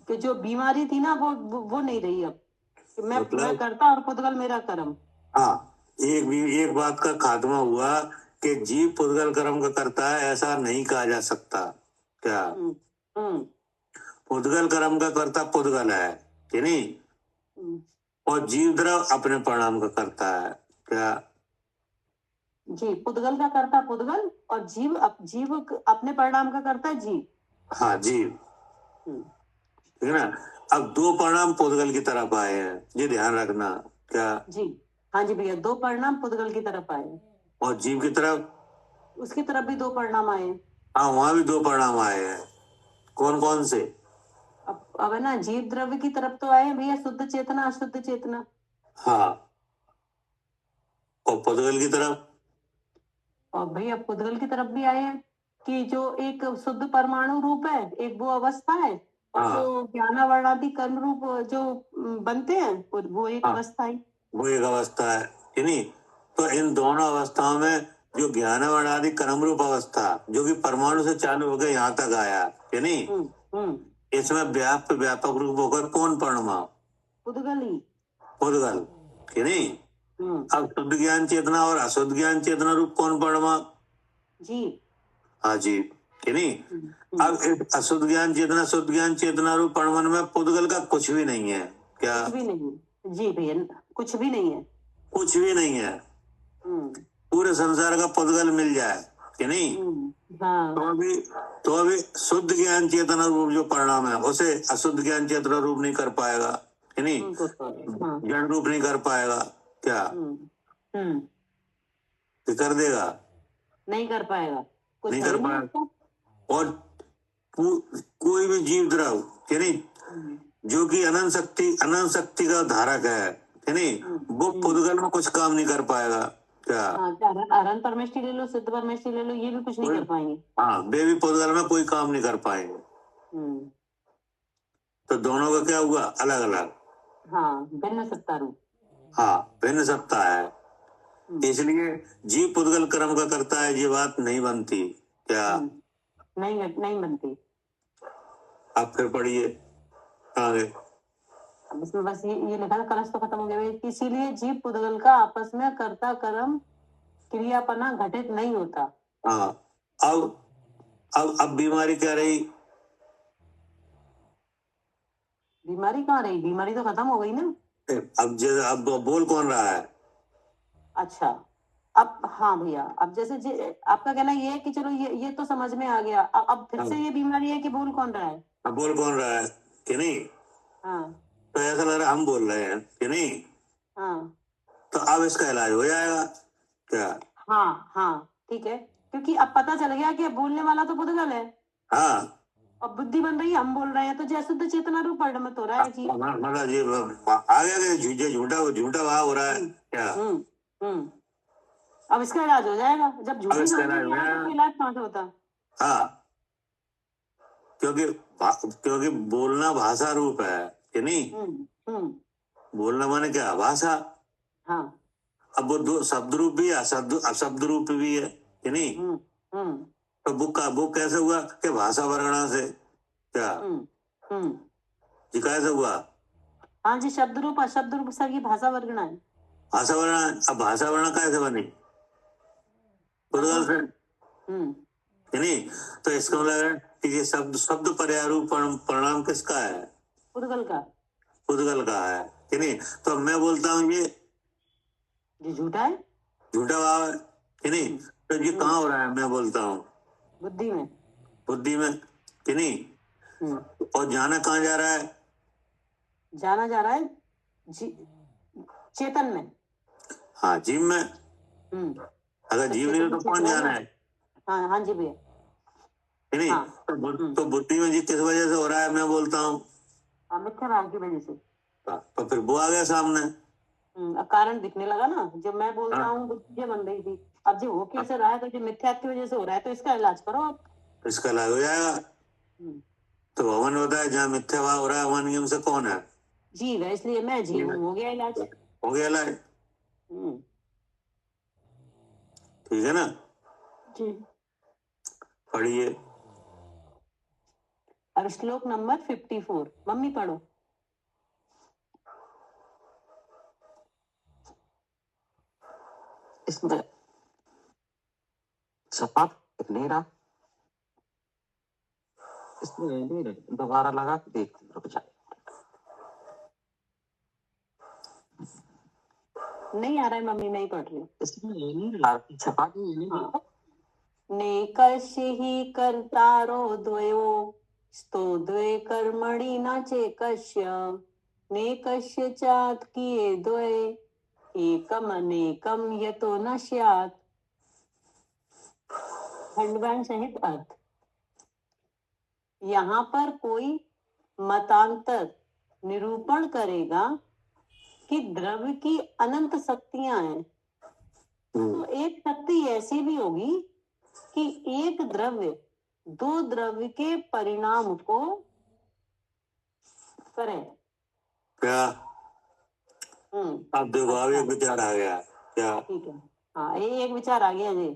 कि जो बीमारी थी ना वो नहीं रही अब। कि मैं
मतलब
करता और पुद्गल मेरा कर्म।
हाँ, एक बात का खात्मा हुआ कि जीव पुद्गल कर्म का करता है, ऐसा नहीं कहा जा सकता। क्या पुद्गल कर्म का करता पुद्गल है कि नहीं, और जीव द्रव अपने परिणाम का करता है। क्या
जी, पुद्गल का करता पुद्गल और जीव अपने परिणाम का करता है जीव।
हाँ, जीव, ठीक है ना। अब दो परिणाम पुद्गल की तरफ आए हैं, ये ध्यान रखना। क्या
जी, हाँ जी भैया, दो परिणाम पुद्गल की तरफ आए
और जीव की तरफ,
उसकी तरफ भी दो परिणाम आए।
हाँ, वहां भी दो परिणाम आए हैं। कौन कौन से?
अब है ना, जीव द्रव्य की तरफ तो आए भैया शुद्ध चेतना अशुद्ध चेतना।
हाँ, और पुद्गल की तरफ,
और भैया पुद्गल की तरफ भी आए हैं कि जो एक शुद्ध परमाणु रूप है, एक वो अवस्था है, और
हाँ,
जो ज्ञानावर्णादि कर्म रूप जो बनते हैं वो एक
हाँ,
अवस्था है।
वो एक अवस्था है कि नहीं। तो इन दोनों अवस्थाओं में जो ज्ञान वर्णादि कर्म रूप अवस्था, जो कि परमाणु से चालू होकर यहाँ तक आया कि नहीं, इसमें व्यापक रूप होकर कौन परमा?
पुद्गल ही।
पुद्गल कि नहीं। अब शुद्ध ज्ञान चेतना और अशुद्ध ज्ञान चेतना रूप कौन परमा?
जी,
हाँ जी, कि नहीं। अब इस अशुद्ध ज्ञान चेतना शुद्ध ज्ञान चेतना रूप परमन में पुद्गल का कुछ भी नहीं है। क्या
कुछ भी नहीं? जी भैया, कुछ भी नहीं है।
कुछ भी नहीं है। पूरे संसार का पुद्गल मिल जाए कि नहीं,
हाँ,
तो अभी शुद्ध ज्ञान चेतना रूप जो परिणाम है उसे अशुद्ध ज्ञान चेतना रूप नहीं कर पाएगा कि नहीं, जड़ रूप नहीं कर पाएगा। क्या कर देगा?
नहीं कर पाएगा, कुछ
नहीं
है
कर
ही नहीं
पाएगा।
उसका।
और कोई भी जीव द्रव कि नहीं, जो कि अनंत शक्ति का धारक है कि नहीं, वो पुद्गल में कुछ काम नहीं कर पाएगा। क्या
अरहंत परमेष्टि ले लो, सिद्ध परमेष्टि ले लो, ये भी कुछ नहीं कर पाएंगे।
हाँ, वे भी पुद्गल में कोई काम नहीं कर पाएंगे। तो दोनों का क्या हुआ? अलग अलग।
हाँ, भिन्न सत्ता रूप।
हाँ, भिन्न सत्ता है, इसलिए जीव पुद्गल कर्म का करता है, ये बात नहीं बनती। क्या
नहीं बनती।
आप फिर पढ़िए आगे।
अब इसमें बस ये लिखा था, कलश तो खत्म हो गया। इसीलिए जीव पुद्गल का आपस में कर्ता कर्म क्रियापना घटित नहीं होता।
हाँ, अब बीमारी क्या रही?
बीमारी कहाँ रही? बीमारी तो खत्म हो गई ना।
अब बोल कौन रहा है?
अच्छा, अब हाँ भैया, अब जैसे आपका कहना ये है कि चलो ये तो समझ में आ गया। अब फिर से ये बीमारी है कि बोल कौन रहा है?
अब बोल कौन रहा है कि नहीं।
हाँ,
तो ऐसा लग रहा है हम बोल रहे हैं कि नहीं।
हाँ,
तो अब इसका इलाज हो जाएगा। क्या
हाँ, ठीक है, क्योंकि अब पता चल गया कि बोलने वाला तो पुद्गल है।
हाँ,
अब बुद्धि बन रही है, हम बोल रहे हैं, तो जैसे शुद्ध चेतना रूप परिणमित हो रहा है जी।
मतलब ये आ गया कि झूठा भाव हो रहा है। क्या
अब इसका इलाज हो जाएगा। जब झूठी समझ में नहीं आया तो इलाज कहाँ से होता?
हाँ, क्योंकि बोलना भाषा रूप है कि नहीं। बोलना माने क्या? भाषा।
हाँ,
अब वो दो शब्द रूप भी है, अशब्द रूप भी है कि नहीं। तो वो कैसे हुआ कि भाषा वर्णा से। क्या जी कैसे हुआ?
हाँ जी, शब्द रूप अशब्द रूप सर की भाषा वर्गना है।
भाषा वर्णा। अब भाषा वर्णा कैसे बनी? पुद्गल से कि नहीं। तो इसका मतलब है कि ये शब्द पर्यारूप परिणाम किसका है?
पुद्गल का।
पुद्गल का है कि नहीं। तो मैं बोलता हूँ ये
झूठा है,
झूठा भाव है कि नहीं। तो ये कहाँ हो रहा है? मैं बोलता हूँ
बुद्धि में
कि नहीं। और जाना कहाँ जा रहा है?
जाना जा रहा है चेतन में।
हाँ, जीव में। अगर जीव नहीं हो तो कौन जाना है?
हाँ जी भैया,
कि नहीं। तो बुद्धि में जी किस वजह से हो रहा है? मैं बोलता हूँ
मिथ्या भाव की वजह से।
तो फिर वो आ गया सामने।
कारण दिखने लगा ना, जब मैं बोलता हूँ बुद्धि बन रही थी। अब जो हो कैसे रहा है, तो जो मिथ्या की वजह से हो रहा है, तो इसका इलाज करो आप।
इसका इलाज हो जाएगा। तो भवन होता है जहाँ मिथ्या भाव हो रहा है, वहाँ नियम से कौन है?
जीव है, इसलिए मैं जीव हूँ, हो गया इलाज।
हो गया इलाज। ठीक है ना
जी।
पढ़िए।
अब श्लोक नंबर 54 मम्मी पढ़ो।
इसमें सपाट नहीं रहा, इसमें नहीं रहा, दोबारा लगा के देख, रुक जा।
नहीं आ रहा है मम्मी, नहीं पढ़ रही हूँ।
इसमें नहीं रहा, सपाट नहीं रहा।
नेकस्य हि कर्तारो द्वयो स्तो द्वे कर्मणि न चेकस्य नेकस्य चात् किये द्वे एकम अनेकम यतो न स्यात्। खंडवान सहित अर्थ। यहाँ पर कोई मतांतर निरूपण करेगा कि द्रव्य की अनंत शक्तियां हैं, तो एक शक्ति ऐसी भी होगी कि एक द्रव्य दो द्रव्य के परिणाम को करे।
क्या अब देखो, अब एक विचार आ गया क्या?
ठीक है, हाँ, ये एक विचार आ गया जी।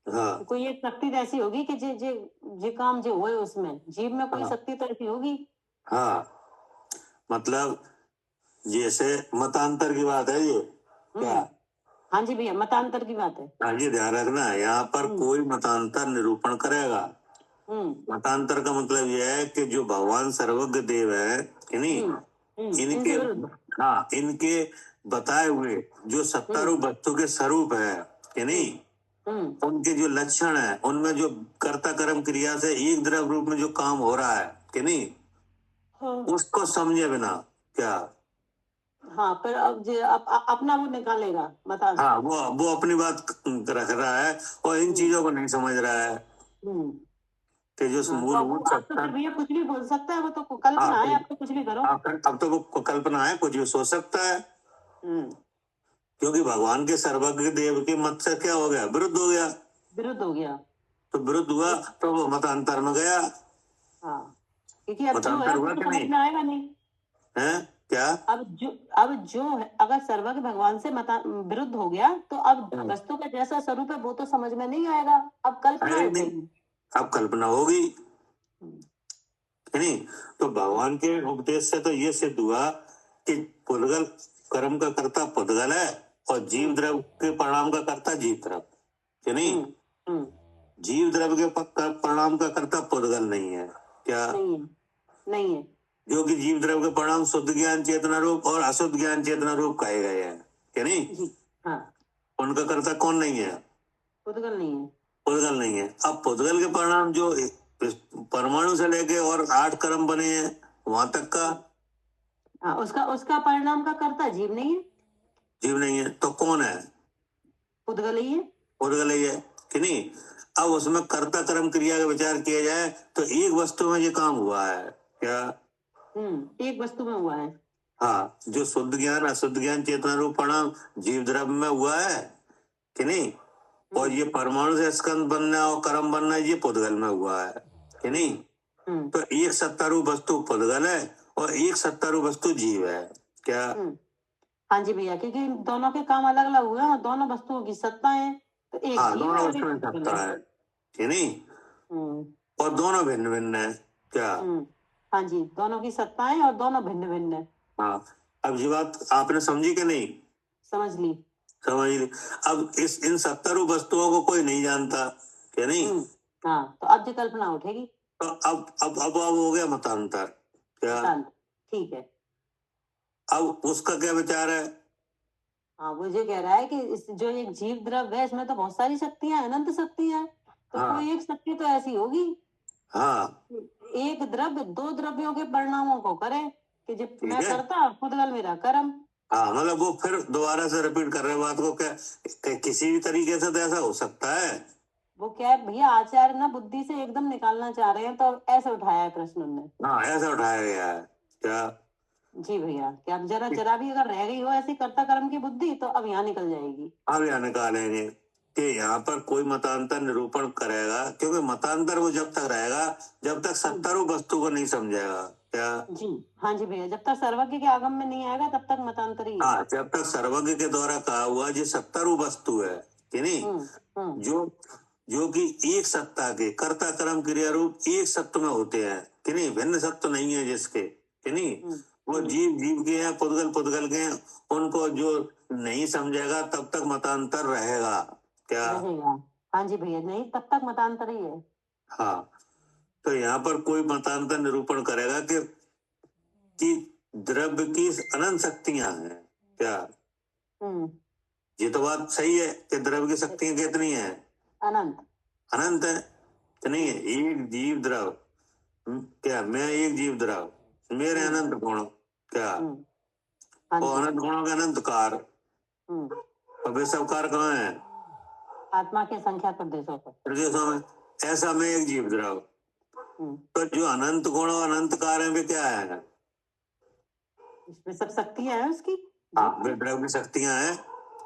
हाँ,
कोई एक शक्ति ऐसी होगी कि जे काम जो हुए उसमें जीव में कोई शक्ति तो ऐसी होगी।
हाँ, मतलब जैसे मतांतर की बात है ये क्या?
हाँ जी भैया, मतांतर की बात है।
हाँ जी, ध्यान रखना, यहाँ पर कोई मतांतर निरूपण करेगा। मतांतर का मतलब यह है कि जो भगवान सर्वज्ञ देव है इनके हाँ, इनके बताए हुए जो सत्तारूप वस्तु के स्वरूप है कि नहीं, उनके जो लक्षण है, उनमें जो कर्ता कर्म क्रिया से एक द्रव्य रूप में जो काम हो रहा है कि नहीं, उसको समझे बिना क्या?
हाँ, पर अब अपना वो निकालेगा मतांतर।
हाँ, वो अपनी बात रख रहा है और इन चीजों को नहीं समझ रहा है कि जो मूलभूत सत्ता।
भैया कुछ भी बोल सकता है, वो तो कल्पना है, आप तो कुछ भी करो।
अब तो वो कल्पना है, कुछ भी सोच सकता है, क्योंकि भगवान के सर्वज्ञ देव के मत से क्या हो गया? विरुद्ध हो गया।
विरुद्ध हो गया
तो विरुद्ध हुआ तो वो मतांतर में गया।
हाँ, क्योंकि अब जो है वो तो समझ में आएगा नहीं
है क्या?
अब जो है, अगर सर्वज्ञ भगवान से विरुद्ध हो गया तो अब वस्तु का जैसा स्वरूप है वो तो समझ में नहीं आएगा। अब कल्पना होगी,
अब कल्पना होगी नहीं। तो भगवान के उपदेश से तो ये सिद्ध हुआ कि पुद्गल कर्म का कर्ता पुद्गल है और जीव द्रव्य के परिणाम का कर्ता जीव द्रव्य कि नहीं। जीव द्रव्य के परिणाम का कर्ता पुद्गल नहीं है क्या?
नहीं है,
जो कि जीव द्रव्य के परिणाम शुद्ध ज्ञान चेतना रूप और अशुद्ध ज्ञान चेतना रूप कहे गए हैं कि नहीं।
हाँ,
उनका कर्ता कौन नहीं है?
पुद्गल नहीं है।
पुद्गल नहीं है। अब पुद्गल के परिणाम जो परमाणु से लेके और 8 कर्म बने हैं वहां तक का,
हाँ, उसका परिणाम का कर्ता जीव नहीं है।
जीव नहीं है तो कौन है?
पुद्गल ही है।
पुद्गल ही है कि नहीं। अब उसमें कर्ता कर्म क्रिया का विचार किया जाए तो एक वस्तु में ये काम हुआ है क्या?
एक वस्तु में हुआ है।
हाँ, जो शुद्ध ज्ञान अशुद्ध ज्ञान चेतना रूप परिणाम जीव द्रव्य में हुआ है कि नहीं, और ये परमाणु से स्कंद बनना और कर्म बनना ये पुद्गल में हुआ है कि नहीं। तो एक सत्तारूप वस्तु पुद्गल है और एक सत्तारूप वस्तु जीव है क्या?
हाँ जी भैया, क्योंकि दोनों के काम अलग अलग हुए हैं, दोनों वस्तुओं की सत्ता है, तो एक
हाँ,
जीव
दोनों
है और
वस्तुओं
एक
की सत्ता है कि नहीं, और दोनों भिन्न भिन्न है क्या?
हाँ जी, दोनों की सत्ता है और दोनों भिन्न भिन्न है।
हाँ, अब ये बात आपने समझी कि नहीं?
समझ ली।
अब इन सत्तारूप वस्तुओं को कोई नहीं जानता क्या नहीं।
हाँ, तो अब जो कल्पना उठेगी
तो अब हो गया मतांतर क्या?
ठीक है।
अब उसका क्या विचार है?
हाँ, वो जो कह रहा है कि जो एक जीव द्रव्य है इसमें तो बहुत सारी शक्तियां, अनंत शक्तियां, तो कोई एक शक्ति तो ऐसी होगी। हाँ, एक द्रव्य दो द्रव्यों के परिणामों को करे कि जब मैं करता पुद्गल मेरा कर्म।
हाँ, मतलब वो फिर दोबारा से रिपीट कर रहे बात को, क्या किसी भी तरीके से तो ऐसा हो सकता है?
वो क्या है भैया, आचार्य ना बुद्धि से एकदम निकालना चाह रहे हैं, तो ऐसे उठाया है प्रश्न उन्होंने।
हाँ, ऐसा उठाया गया है क्या?
जी भैया, कि अब जरा भी अगर रह गई हो ऐसी कर्ता कर्म की बुद्धि तो अब यहाँ निकल जाएगी।
अब यहाँ निकालेंगे कि यहाँ पर कोई मतांतर निरूपण करेगा, क्योंकि मतांतर वो जब तक रहेगा जब तक सत्तारूप वस्तु को नहीं समझेगा क्या? जी
हाँ जी भैया, जब तक सर्वज्ञ के आगम में नहीं आएगा तब तक मतांतर ही है।
हाँ, जब तक सर्वज्ञ के द्वारा कहा हुआ जो सत्तारूप वस्तु है कि नहीं, जो कि एक सत्ता के कर्ता कर्म क्रिया रूप एक सत्व में होते हैं कि नहीं, भिन्न सत्व नहीं है जिसके कि नहीं, वो जीव जीव के हैं, पुद्गल पुद्गल के हैं, उनको जो नहीं समझेगा तब तक मतांतर रहेगा। क्या
रहेगा? हाँ जी भैया, नहीं तब तक मतांतर ही है।
हाँ, तो यहाँ पर कोई मतांतर निरूपण करेगा कि द्रव्य की अनंत शक्तियां हैं। क्या ये तो बात सही है कि द्रव्य की शक्तियां कितनी है?
अनंत।
अनंत है कि नहीं है? एक जीव द्रव, क्या मैं एक जीव द्रव, मेरे अनंत गुण, क्या वो अनंत गुणों के अनंत कार, और वे सब कार कहाँ है?
आत्मा के संख्या
प्रदेशों में। ऐसा मैं एक जीव द्रव, तो जो अनंत गुण और अनंत कार है वे क्या है?
इसमें सब शक्तियां हैं उसकी।
हाँ, वे द्रव्य की शक्तियां हैं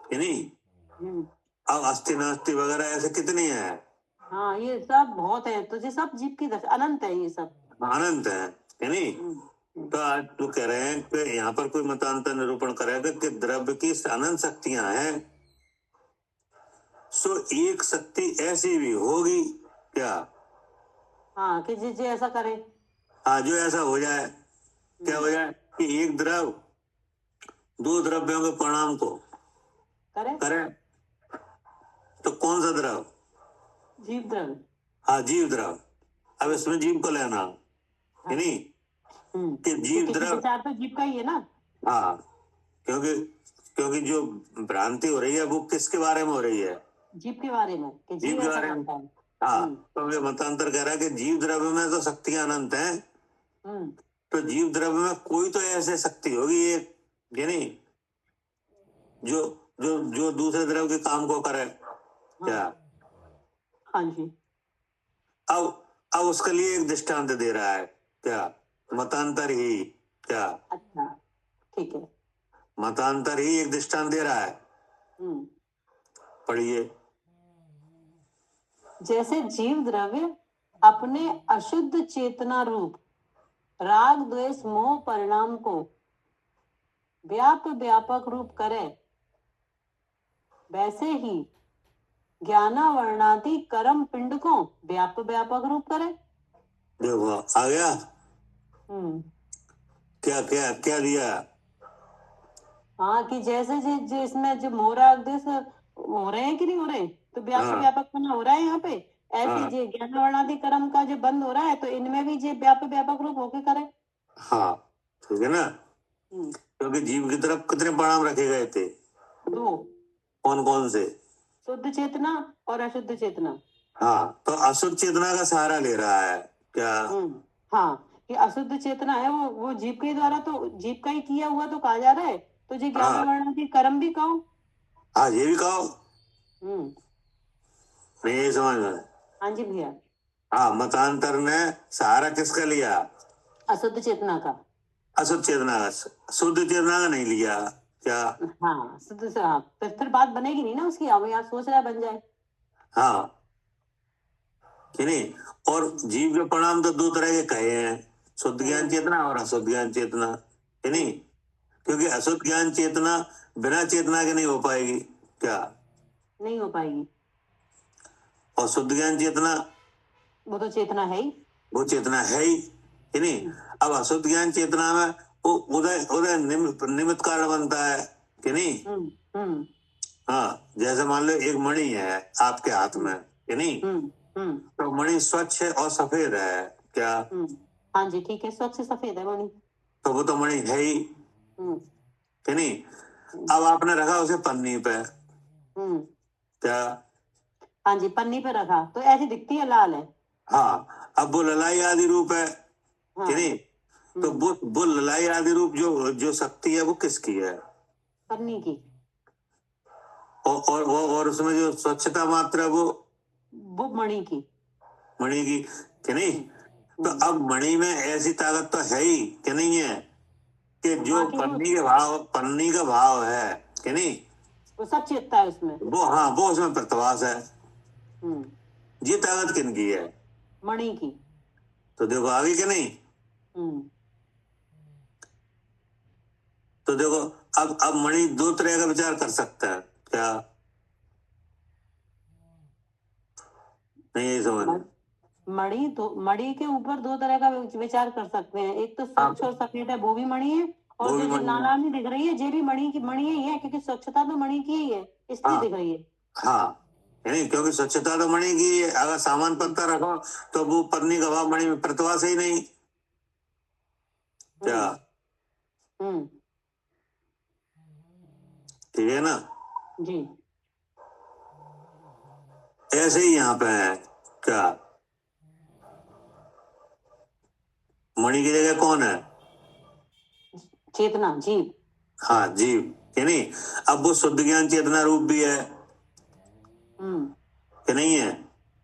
कि नहीं? अब अस्थि नास्ति वगैरह ऐसे कितनी है?
हाँ, ये सब बहुत है, तो ये सब जीव की अनंत है, ये सब
अनंत है कि नहीं? तो आज तो कह रहे हैं कि यहाँ पर कोई मतांतर निरूपण करेगा कि द्रव्य की अनंत शक्तियां हैं, सो एक शक्ति ऐसी भी होगी। क्या?
हाँ, कि जी ऐसा करे।
हाँ, जो ऐसा हो जाए, क्या हो जाए कि एक द्रव दो द्रव्यों के परिणाम को करे। तो कौन सा द्रव?
जीव द्रव।
हाँ, जीव द्रव। अब इसमें जीव को लेना है नहीं कि जीव द्रव
तो जीव का ही है ना।
हाँ, क्योंकि जो भ्रांति हो रही है वो किसके बारे में हो रही है?
जीव के बारे में, कि
जीव के बारे में। हाँ, तो ये मतांतर कह रहा है कि जीव द्रव्य में तो शक्तियां अनंत हैं, तो जीव द्रव्य में कोई तो ऐसे शक्ति होगी एक, ये नहीं, जो जो जो दूसरे द्रव्य के काम को करे। क्या?
हाँ जी।
अब उसके लिए एक दृष्टांत दे रहा है। क्या? मतांतर ही। क्या?
अच्छा, ठीक है।
मतांतर ही एक दृष्टांत दे रहा है। पढ़िए।
जैसे जीव द्रव्य अपने अशुद्ध चेतना रूप राग द्वेष मोह परिणाम को व्यापक रूप करे, वैसे ही ज्ञानावर्णादि कर्म पिंड को व्यापक रूप करे।
देखो आ गया। क्या क्या क्या दिया?
हाँ, कि जैसे जो इसमें जो मोह राग द्वेष हो रहे हैं कि नहीं हो रहे, तो व्यापक बना हो रहा है यहाँ पे। ऐसे जो ज्ञानावर्णादि कर्म का जो बंद हो रहा है, तो इनमें भी जो व्यापक रूप होके करे। हाँ,
ठीक है ना? क्योंकि जीव की तरफ कितने परिणाम रखे गए थे?
दो।
कौन कौन से?
शुद्ध चेतना और अशुद्ध चेतना।
हाँ, तो अशुद्ध चेतना का सहारा ले रहा है। क्या?
हाँ, कि अशुद्ध चेतना है वो जीव के द्वारा, तो जीव का ही किया हुआ तो कहा जा रहा है, तो जो ज्ञानावर्णादि कर्म भी कहो।
हाँ, ये भी कहो। नहीं समझ में?
हाँ जी भैया।
हाँ, मतांतर ने सहारा किसका लिया?
अशुद्ध चेतना का।
अशुद्ध चेतना का, शुद्ध चेतना का नहीं लिया। क्या?
हाँ, शुद्ध से। हाँ, फिर बात बनेगी नहीं ना उसकी। अब यार सोच रहा है बन जाए।
हाँ कि नहीं? और जीव के परिणाम तो दो तरह के कहे हैं, शुद्ध ज्ञान चेतना और अशुद्ध ज्ञान चेतना, है नहीं? क्योंकि अशुद्ध ज्ञान चेतना बिना चेतना के नहीं हो पाएगी। क्या? नहीं हो पाएगी। और शुद्ध ज्ञान चेतना, वो तो चेतना है ही, वो चेतना है ही, है नहीं? अब अशुद्ध ज्ञान चेतना में वो उदय निमित्त कारण बनता है कि नहीं? हाँ, जैसे मान लो एक मणि है आपके हाथ में, है नहीं? तो मणि स्वच्छ है और सफेद है। क्या? हाँ जी, ठीक है, स्वच्छ सफेद है मणि, तो वो तो मणि है ही, है नहीं? अब आपने रखा उसे पन्नी पे। क्या? हाँ जी, पन्नी पे रखा तो ऐसी दिखती है, लाल है। हाँ, अब वो ललाई आदि रूप है, कि नहीं? तो वो ललाई आदि रूप जो शक्ति है वो किसकी है? पन्नी की। और उसमें जो स्वच्छता मात्रा वो मणि की, कि नहीं? तो अब मणि में ऐसी ताकत तो है ही कि नहीं है कि जो पन्नी का भाव है, कि नहीं? वो सब चेतता है उसमें। वो उसमें प्रत्याभास है। ये ताकत किनकी है? मणि की। तो देखो आगे कि नहीं? तो देखो अब मणि दो तरह का विचार कर सकता है। क्या? नहीं, यही समझ।
मणि के ऊपर दो तरह का विचार कर सकते हैं। एक तो स्वच्छ और सफेद है, वो भी मणि है, और
वो भी
जो
मणि है।
नारायणी दिख रही है, ये भी मणि ही है, क्योंकि स्वच्छता तो मणि की ही है, इसलिए
हाँ।
दिख रही है।
हाँ, नहीं, क्योंकि स्वच्छता तो मणि की है। अगर सामान पत्ता रखो तो वो पन्नी का भाव मणि में प्रतिवास ही नहीं। क्या?
हम्म।
ठीक है ना?
जी।
ऐसे ही यहाँ पे है। क्या? मणि की जगह कौन है?
चेतना, जीव।
हाँ, जीव। कि नहीं? अब वो शुद्ध ज्ञान चेतना रूप भी है कि नहीं है?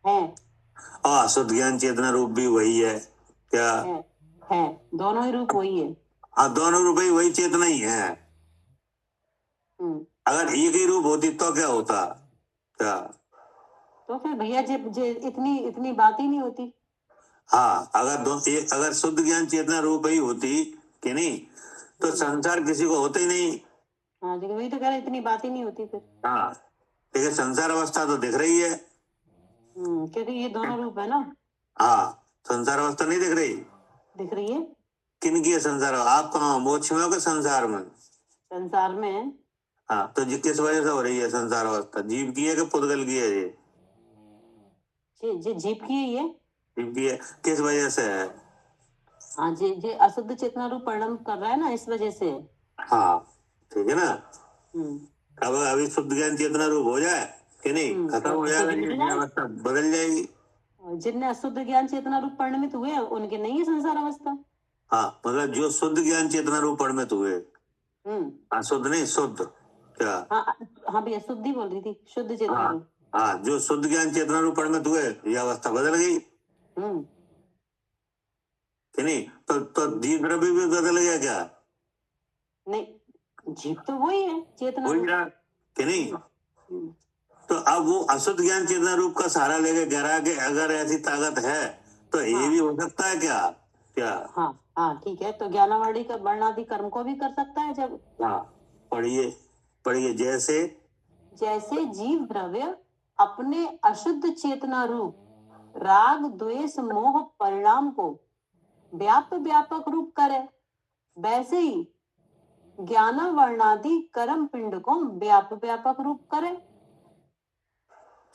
हाँ, शुद्ध ज्ञान चेतना रूप भी वही है। क्या?
है, दोनों ही रूप वही है।
हाँ, दोनों रूप ही वही चेतना ही है। अगर एक ही रूप होती तो क्या होता? क्या?
तो फिर भैया जे इतनी बात ही नहीं होती।
हाँ, अगर शुद्ध ज्ञान चेतना रूप ही होती कि नहीं, तो संसार किसी को होता ही नहीं।
हाँ, लेकिन वही तो कह रहे, इतनी बात ही नहीं होती फिर।
हाँ, देखिए संसार अवस्था तो दिख रही है।
क्योंकि ये दोनों रूप है ना।
हाँ, संसार अवस्था नहीं दिख रही?
दिख रही है।
किन की है संसार? आप कहाँ, मोक्ष में हो कि संसार में?
संसार में है।
हाँ, तो किस वजह से हो रही है संसार अवस्था? जीव की है कि पुद्गल की है?
जी जीव की है ये।
जीव की है। किस वजह से है?
हाँ जी अशुद्ध चेतना रूप परिणाम कर रहा है ना, इस वजह से।
हाँ, ठीक है ना? अब अभी शुद्ध ज्ञान चेतना रूप हो जाए कि नहीं, खत्म हो जाएगा, ये अवस्था बदल जाएगी।
जिनने अशुद्ध ज्ञान चेतना रूप परिणमित हुए उनके नहीं है संसार अवस्था।
हाँ, मतलब जो शुद्ध ज्ञान चेतना रूप परिणमित हुए। अशुद्ध नहीं, शुद्ध। क्या?
हाँ भैया, शुद्धि बोल रही थी, शुद्ध चेतना रूप।
हाँ, जो शुद्ध ज्ञान चेतना रूप परिणमित हुए, ये अवस्था बदल गई कि नहीं? तो जीव द्रव्य भी बदल गया क्या?
नहीं, जीव तो वही है, चेतना
वही रहा कि नहीं? तो अब वो अशुद्ध ज्ञान चेतना रूप का सहारा लेके कह रहा है कि अगर ऐसी ताकत है तो ये भी हो सकता है क्या? क्या?
हाँ ठीक है, तो ज्ञानावली का वर्णादि कर्म को भी कर सकता है जब।
पढ़िए जैसे
जीव द्रव्य अपने अशुद्ध चेतना रूप राग द्वेष मोह परिणाम को व्यापक रूप करे, वैसे ही ज्ञान वर्णादि कर्म पिंड को व्यापक रूप करे।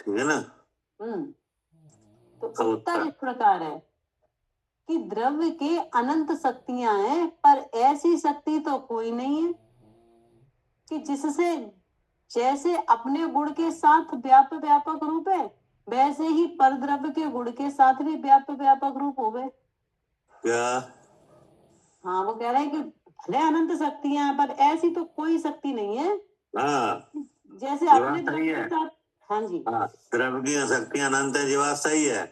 ठीक है ना?
तो उत्तर इस प्रकार है कि द्रव्य के अनंत शक्तियां हैं, पर ऐसी शक्ति तो कोई नहीं है कि जिससे जैसे अपने गुण के साथ व्यापक रूप है, वैसे ही पर द्रव्य के गुण के साथ भी व्यापक रूप हो गए।
क्या?
हाँ, वो कह रहे हैं कि भले अनंत शक्तियां हैं, पर ऐसी तो कोई शक्ति नहीं है जैसे अपने द्रव्य के साथ। हाँ जी,
द्रव्य की शक्ति अनंत है, ये बात सही है।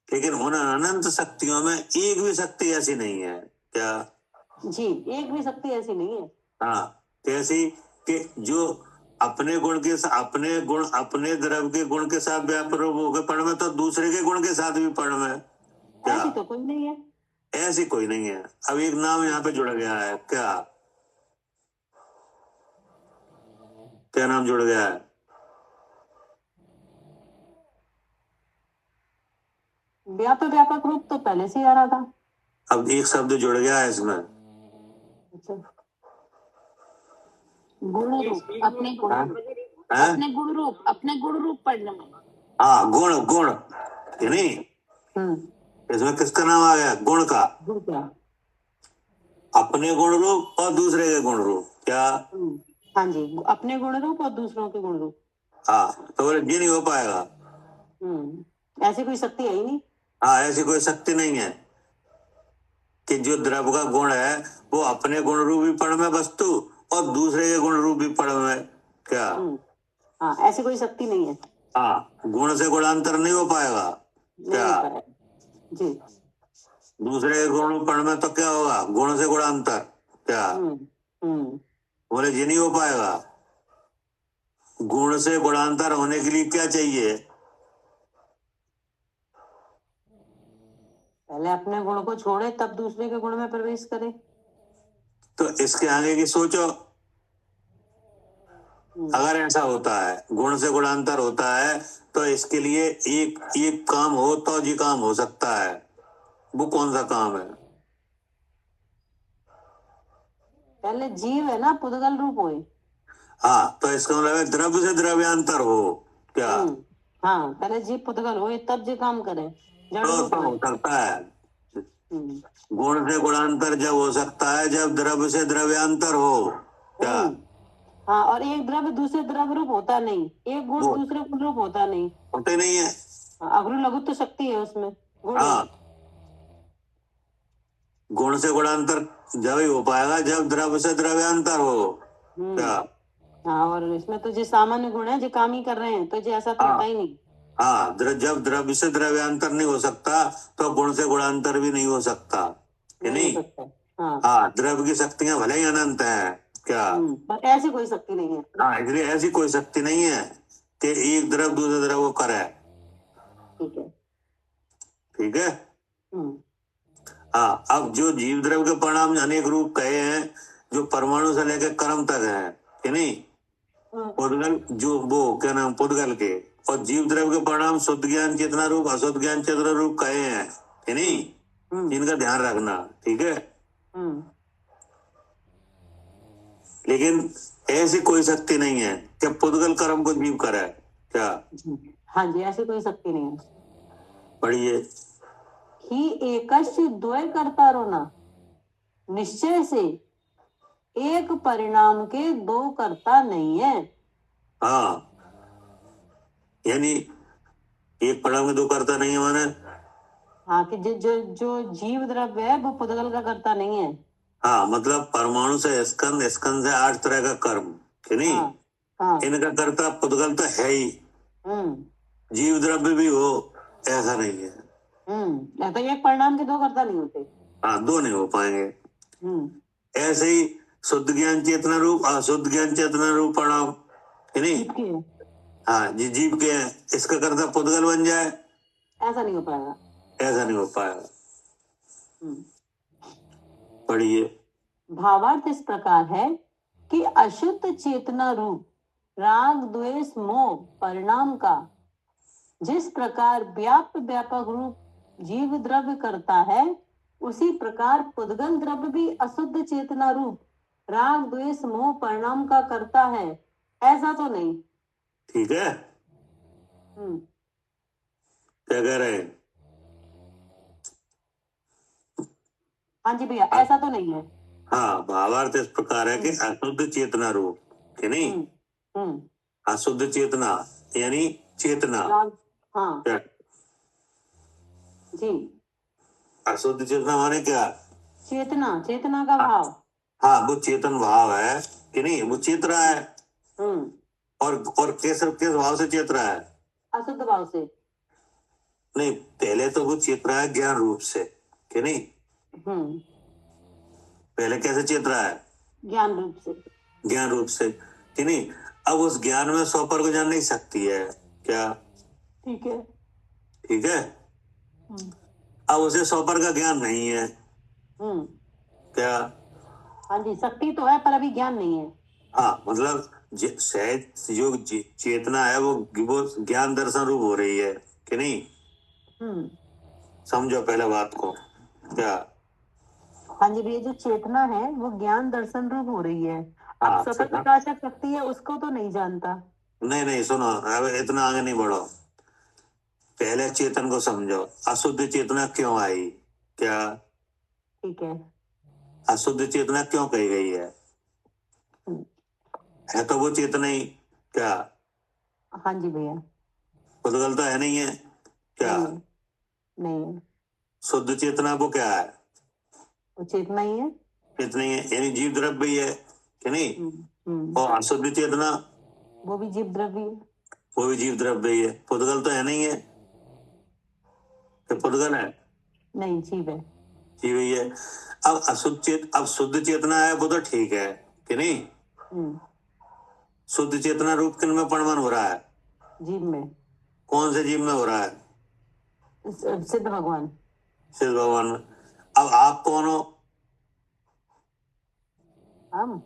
लेकिन उन अनंत शक्तियों में एक भी शक्ति ऐसी नहीं है। क्या? जी,
एक भी शक्ति ऐसी नहीं है।
हाँ, कैसी? कि जो अपने द्रव्य के गुण के साथ व्यापक होकर पढ़ में, तो दूसरे के गुण के साथ भी पढ़ में।
ऐसी तो कोई नहीं है।
ऐसी कोई नहीं है। अब एक नाम यहाँ पे जुड़ गया है। क्या नाम जुड़ गया है?
व्यापक रूप तो पहले से ही आ रहा था।
अब एक शब्द जुड़ गया है इसमें।
गुण रूप, अपने गुण रूप पढ़ना।
हाँ, गुण कि नहीं? इसमें किसका नाम आ गया? गुण का। अपने गुण रूप और दूसरे के गुण रूप। क्या?
हाँ जी, अपने गुण रूप और दूसरों के गुण रूप।
हाँ, तो बोले ये नहीं हो पाएगा।
ऐसी कोई शक्ति है ही नहीं।
हाँ, ऐसी कोई शक्ति नहीं है कि जो द्रव्य का गुण है वो अपने गुण रूप भी पढ़ में वस्तु और दूसरे के गुण रूप भी पढ़ में। क्या?
हाँ, ऐसी कोई शक्ति नहीं है।
हाँ, गुण से गुणांतर नहीं हो पाएगा। क्या?
जी,
दूसरे के गुण पढ़ में तो क्या होगा? गुण से गुणांतर। क्या? बोले ये नहीं हो पाएगा। गुण से गुणांतर होने के लिए क्या चाहिए?
पहले अपने गुण को छोड़े, तब दूसरे के गुण में प्रवेश करे।
तो इसके आगे की सोचो। अगर ऐसा होता है, गुण से गुणांतर होता है, तो इसके लिए एक एक काम हो तो जी काम हो सकता है। वो कौन सा काम है?
पहले जीव है ना, पुद्गल रूप होए।
हाँ, तो इसका मतलब है द्रव्य से द्रव्यांतर हो क्या?
हाँ, पहले जीव पुद्गल होए तब जी काम करे, जड़
तो
रूप
हो सकता है। गुण से गुणांतर जब हो सकता है जब द्रव्य से द्रव्यांतर हो क्या?
हाँ, और एक द्रव्य दूसरे द्रव्य रूप होता नहीं, एक गुण दूसरे गुण रूप होता नहीं,
होते नहीं है।
अग्रु लघु तो शक्ति है उसमें, गुण।
हाँ, गुण से गुणांतर जब ही हो पाएगा जब द्रव्य से द्रव्यांतर हो क्या?
हाँ, और इसमें तो जो सामान्य गुण है जो काम ही कर रहे हैं, तो जो ऐसा तो होता ही नहीं।
हाँ, जब द्रव्य से द्रव्यांतर नहीं हो सकता तो गुण से गुणांतर भी नहीं हो सकता, कि नहीं?
हो सकता।
हाँ, द्रव्य की शक्तियां भले ही अनंत है क्या?
पर ऐसी कोई शक्ति नहीं है।
हाँ, इसलिए ऐसी कोई शक्ति नहीं है कि एक द्रव्य दूसरे द्रव्य को करे।
ठीक है,
ठीक है। हाँ, अब जो जीव द्रव्य के परिणाम अनेक रूप कहे हैं, जो परमाणु से लेकर कर्म तक है, कि नहीं? पुद्गल जो वो क्या नाम पुद्गल के, और जीव द्रव्य के परिणाम शुद्ध ज्ञान चेतना रूप अशुद्ध ज्ञान चेतना रूप कहे हैं, कि नहीं? इनका ध्यान रखना, ठीक है। लेकिन ऐसी कोई शक्ति नहीं है कि पुद्गल कर्म को जीव करे क्या?
हाँ जी, ऐसी कोई शक्ति नहीं है।
पढ़िए।
ही एकस्य द्वय कर्ता रोना, निश्चय से एक परिणाम के दो कर्ता नहीं है।
हाँ, यानी एक परिणाम के दो कर्ता नहीं है माने?
हाँ, कि जो जीव द्रव्य है वो पुद्गल का कर्ता नहीं है।
हाँ, मतलब परमाणु से स्कंद, स्कंद से 8 तरह का कर्म, कि नहीं? इनका कर्ता पुद्गल तो है ही। जीव द्रव्य भी हो ऐसा नहीं है।
तो एक परिणाम के दो कर्ता नहीं होते।
हाँ, दो नहीं हो पाएंगे। ऐसे ही शुद्ध ज्ञान चेतना रूप अशुद्ध ज्ञान चेतना रूप परिणाम, कि नहीं? हाँ, जीव के इसका कर्ता पुद्गल बन जाए,
ऐसा नहीं हो पाएगा।
ऐसा नहीं हो पाएगा। पढ़िए।
भावार्थ इस प्रकार है कि अशुद्ध चेतना रूप राग द्वेष मोह परिणाम का जिस प्रकार व्यापक रूप जीव द्रव्य करता है, उसी प्रकार पुद्गल द्रव्य भी अशुद्ध चेतना रूप राग द्वेष मोह परिणाम का करता है, ऐसा तो नहीं।
ठीक है। क्या कह रहे हैं?
हाँ जी भैया, ऐसा तो नहीं है।
हाँ, भावार्थ इस प्रकार है कि अशुद्ध चेतना रूप, कि नहीं? अशुद्ध चेतना यानी चेतना। हाँ
जी।
अशुद्ध चेतना माने क्या?
चेतना का भाव।
हाँ, वो चेतन भाव है, कि नहीं? वो चेत रहा है। और किस भाव से चेत रहा है?
अशुद्ध भाव से
नहीं, पहले तो वो चेत रहा है ज्ञान रूप से, कि नहीं? पहले कैसे चेत रहा है? ज्ञान रूप से, कि नहीं? अब उस ज्ञान में 100 को जान नहीं सकती है क्या? ठीक है। अब उसे 100 का ज्ञान नहीं है क्या?
हाँ जी, शक्ति तो है पर अभी ज्ञान नहीं है।
हाँ, मतलब सहज जो चेतना है वो ज्ञान दर्शन रूप हो रही है, कि नहीं? समझो पहले बात को क्या?
हाँ जी भैया, जो चेतना है वो ज्ञान दर्शन रूप हो रही है। अब स्वतः प्रकाशक शक्ति है उसको तो नहीं जानता।
नहीं, सुनो, अब इतना आगे नहीं बढ़ो, पहले चेतन को समझो। अशुद्ध चेतना क्यों आई क्या?
ठीक है।
अशुद्ध चेतना क्यों कही गई है तो वो चेतना ही क्या?
हाँ जी भैया।
पुद्गल तो है नहीं है क्या?
नहीं।
शुद्ध चेतना वो क्या है?
वो चेतना ही है।
चेतना ही है, यानी जीव द्रव्य ही है, कि नहीं? और अशुद्ध चेतना
वो भी जीव द्रव्य है।
वो भी जीव द्रव्य ही है। पुद्गल तो है नहीं है, तो पुद्गल है
नहीं, जीव है।
जीव ही है। अब शुद्ध चेतना है वो तो ठीक है, कि नहीं? शुद्ध चेतना रूप किन में परिणाम हो रहा है?
जीव में।
कौन से जीव में हो रहा है?
सिद्ध भगवान
में। अब आप कौन हो?
हम।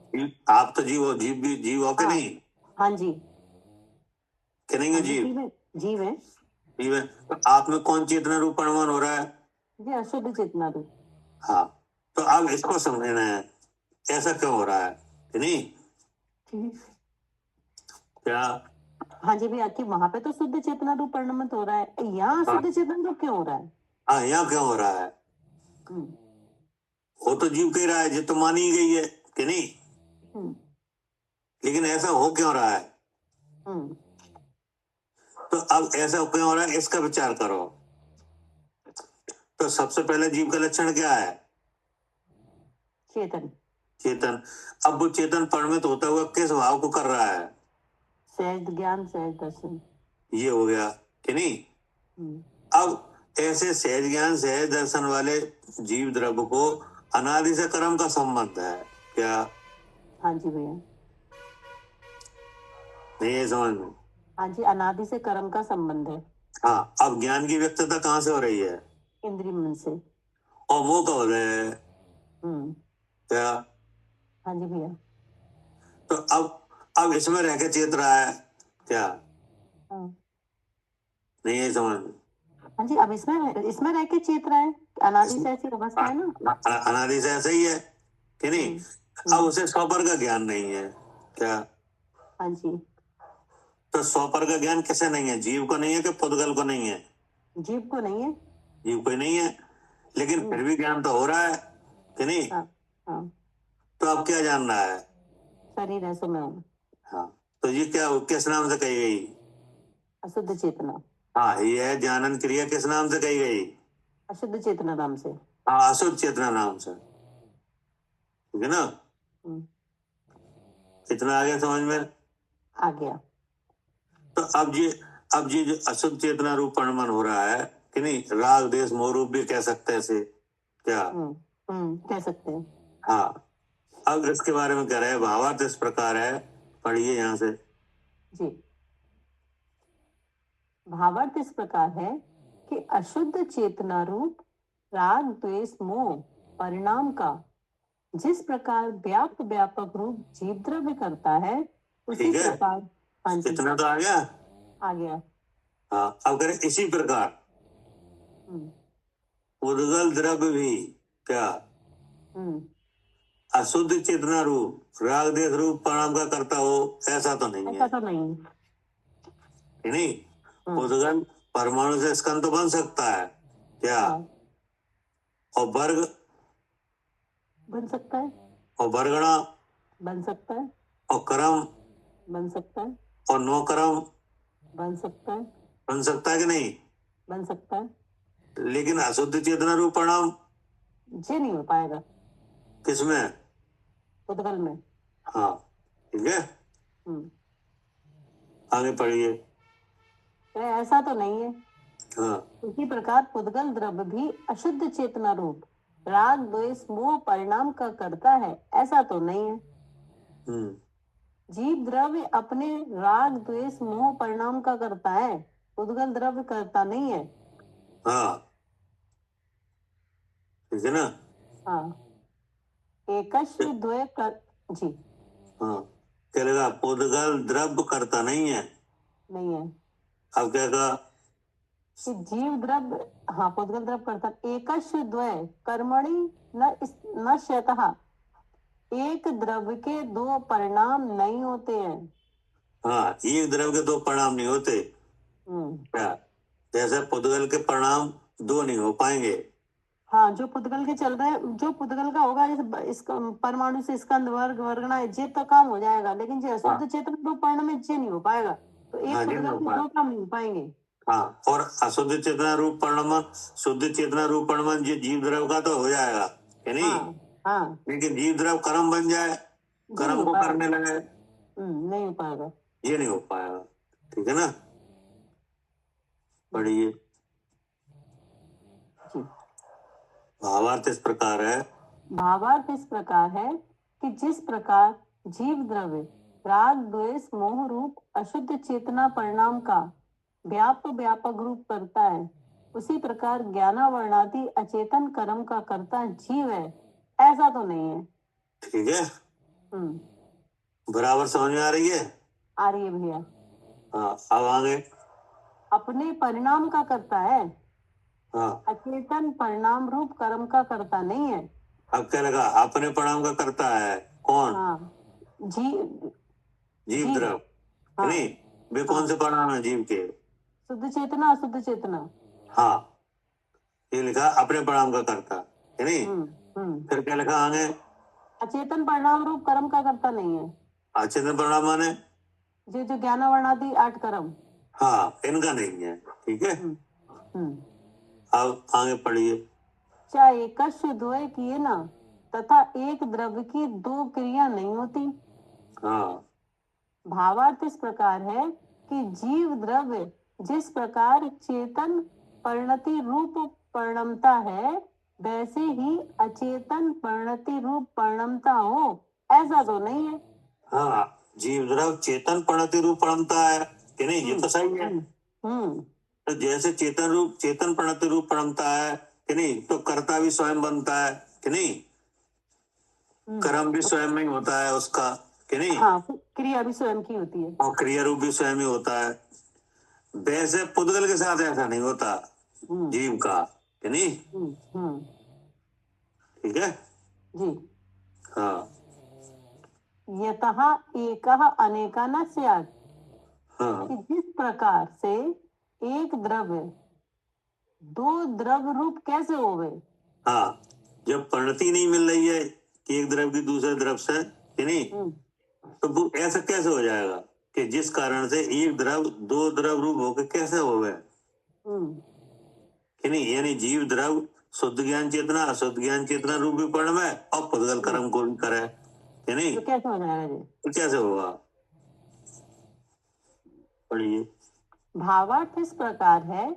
आप तो जीव हो, जीव हो कि नहीं?
हाँ जी।
कहेंगे जीव।
जीव है।
जीव है। तो आप में कौन चेतना रूप अनुमान हो रहा है?
जी अशुद्ध चेतना रूप।
हाँ, तो अब इसको समझना है ऐसा क्यों हो रहा है कि नहीं क्या?
हाँ जी भैया, कि वहां पे तो शुद्ध चेतना रूप परिणमित हो रहा है, यहाँ
हाँ।
शुद्ध चेतना रूप क्यों हो रहा है?
हाँ, यहाँ क्यों हो रहा है? हो तो जीव कह रहा है, ये तो मानी ही गई है कि नहीं, लेकिन ऐसा हो क्यों रहा है? तो अब ऐसा क्यों हो रहा है इसका विचार करो। तो सबसे पहले जीव का लक्षण क्या है?
चेतन।
चेतन। अब वो चेतन परिणमित होता हुआ किस भाव को कर रहा है?
सहज ज्ञान सहज दर्शन।
ये हो गया कि नहीं। अब ऐसे सहज ज्ञान सहज दर्शन वाले जीव द्रव्य को अनादि से कर्म का संबंध है क्या?
हाँ जी भैया।
नहीं है समझ में?
हाँ जी, अनादि से कर्म का संबंध है।
हाँ, अब ज्ञान की व्यक्तता कहाँ से हो रही है?
इंद्रिय मन से।
और वो कब है क्या?
हाँ जी भैया।
तो अब इसमें रह के चेत रहा है क्या? नहीं है समझ में?
हाँ जी, अब इसमें रह के चेत रहा है, अनादि से ऐसी अवस्था है ना।
अनादि से ऐसा ही है कि नहीं। अब उसे स्वपर का ज्ञान नहीं है क्या?
हाँ जी।
तो स्वपर का ज्ञान किसे नहीं है? जीव को नहीं है कि पुद्गल को नहीं है?
जीव को नहीं है।
जीव को नहीं है, लेकिन फिर भी ज्ञान तो हो रहा है कि नहीं।
हाँ।
तो अब क्या जान रहा है?
शरीर है सो मैं हूँ।
हाँ, तो ये क्या किस नाम से कही गई?
अशुद्ध चेतना।
हाँ, ये जानन क्रिया किस नाम से कही गई?
अशुद्ध चेतना नाम से।
हाँ, अशुद्ध चेतना नाम से, ठीक है ना। इतना आ गया समझ में?
आ गया।
तो अब ये जो अशुद्ध चेतना रूप परिणमन हो रहा है कि नहीं, राग देश मोह रूप भी कह सकते हैं इसे क्या?
कह सकते हैं।
हाँ, अब इसके बारे में कह रहे हैं, भावार्थ इस प्रकार है, पढ़िए यहाँ से
जी। भावार्थ इस प्रकार है कि अशुद्ध चेतना रूप राग द्वेष मोह परिणाम का जिस प्रकार व्यापक रूप जीव द्रव्य करता है, उसी प्रकार। हाँ जी,
इतना तो आ गया।
आ गया।
हाँ, अब करें इसी प्रकार उद्गल द्रव्य भी क्या अशुद्ध चेतना रूप राग देश रूप परिणाम का करता हो? ऐसा तो नहीं है।
ऐसा तो नहीं
कि नहीं। उद्गल परमाणु से स्कंद तो बन सकता है क्या? और वर्ग
बन सकता है,
और वर्गणा
बन सकता है,
और क्रम
बन सकता है,
और नो क्रम
बन सकता है,
बन सकता है कि नहीं?
बन सकता है,
लेकिन अशुद्ध चेतना रूप परिणाम
ये नहीं हो पाएगा।
किसमें?
उद्गल में।
हाँ, ठीक है। आगे पढ़िए।
ऐसा तो नहीं है।
हाँ,
इसी प्रकार उद्गल द्रव्य भी अशुद्ध चेतना रूप राग द्वेष मोह परिणाम का करता है, ऐसा तो नहीं है। जीव द्रव्य अपने राग द्वेष मोह परिणाम का करता है, उद्गल द्रव्य करता नहीं है।
हाँ, ठीक है ना।
हाँ, एकश्व द्वय कर जी।
हाँ, क्या लगा? उद्गल द्रव्य करता नहीं है।
नहीं है।
अब क्या कहा?
कि जीव द्रव्य, हाँ, उद्गल द्रव्य करता, एकश्व द्वय कर्मणि न शतः, एक द्रव्य के दो परिणाम नहीं होते हैं।
हाँ, एक द्रव्य के दो परिणाम नहीं होते क्या? जैसे पुद्गल के परिणाम दो नहीं हो पाएंगे।
हाँ, जो पुद्गल के चल रहे हैं, जो पुद्गल का होगा, जैसे इस परमाणु से स्कंद वर्ग वर्गना ये तो काम हो जाएगा, लेकिन जो अशुद्ध चेतन रूप परिणाम में ये नहीं हो पाएगा। तो एक पुद्गल के दो काम नहीं हो पाएंगे।
हाँ, और अशुद्ध चेतना रूप परिणाम शुद्ध चेतना रूप परिणाम ये जीव द्रव्य का तो हो जाएगा कि नहीं।
हाँ,
लेकिन जीव द्रव्य कर्म बन जाए, कर्म को करने लगे,
नहीं हो पाएगा।
ये नहीं हो पाएगा, ठीक है ना। पढ़िए। भावार्थ इस प्रकार है।
भावार्थ इस प्रकार है कि जिस प्रकार जीव द्रव्य राग द्वेष मोह रूप अशुद्ध चेतना परिणाम का व्यापक रूप करता है, उसी प्रकार ज्ञानावर्णादि अचेतन कर्म का करता जीव है, ऐसा तो नहीं है।
ठीक है, बराबर समझ में आ रही है?
आ रही है भैया।
हाँ, अब आगे।
अपने परिणाम का करता है,
हाँ,
अचेतन परिणाम रूप कर्म का करता नहीं है।
अब क्या लगा? अपने परिणाम का करता है कौन?
हाँ, जीव।
जीव
जीव।
द्रव।
हाँ
नहीं, वे
हाँ,
कौन से परिणाम है जीव के?
शुद्ध चेतना अशुद्ध चेतना।
हाँ, ये लिखा अपने परिणाम का करता है नहीं। फिर क्या लिखा आगे?
अचेतन परिणाम रूप कर्म का करता नहीं है।
अचेतन परिणाम माने
जो ज्ञान वर्णादि 8 कर्म।
हाँ, इनका नहीं है। ठीक है, अब आगे पढ़िए।
चाहे कश्य द्वय किए ना तथा एक द्रव्य की 2 क्रिया नहीं होती।
हाँ,
भावार्थ इस प्रकार है कि जीव द्रव्य जिस प्रकार चेतन परिणति रूप परिणमता है, वैसे ही अचेतन परिणति रूप परिणमता हो, ऐसा तो नहीं है।
हाँ, जीव द्रव चेतन परिणति रूप परिणमता है कि नहीं? ये तो सही है। तो जैसे चेतन परिणति रूप परिणमता है कि नहीं, तो कर्ता भी स्वयं बनता है कि नहीं? कर्म भी स्वयं में ही होता है उसका कि नहीं?
हाँ, क्रिया भी स्वयं की होती है
और क्रिया रूप भी स्वयं ही होता है। वैसे पुद्गल के साथ ऐसा नहीं होता जीव का कि नहीं? ठीक है
जी।
हाँ,
यतः एकः अनेका न स्यात्।
हाँ,
कि जिस प्रकार से एक द्रव्य 2 द्रव्य रूप कैसे हो गए।
हाँ, जब परिणति नहीं मिल रही है कि एक द्रव की दूसरे द्रव से कि नहीं, तो वो ऐसा कैसे हो जाएगा कि जिस कारण से एक द्रव 2 द्रव रूप होकर कैसे हो गए कि नहीं? यानी जीव द्रव शुद्ध ज्ञान चेतना अशुद्ध ज्ञान चेतना रूप भी पर्ण में और पुद्गल कर्म को भी करे कि नहीं?
तो कैसे हो जाएगा जी?
तो कैसे होगा? पढ़िए।
भावार्थ इस प्रकार है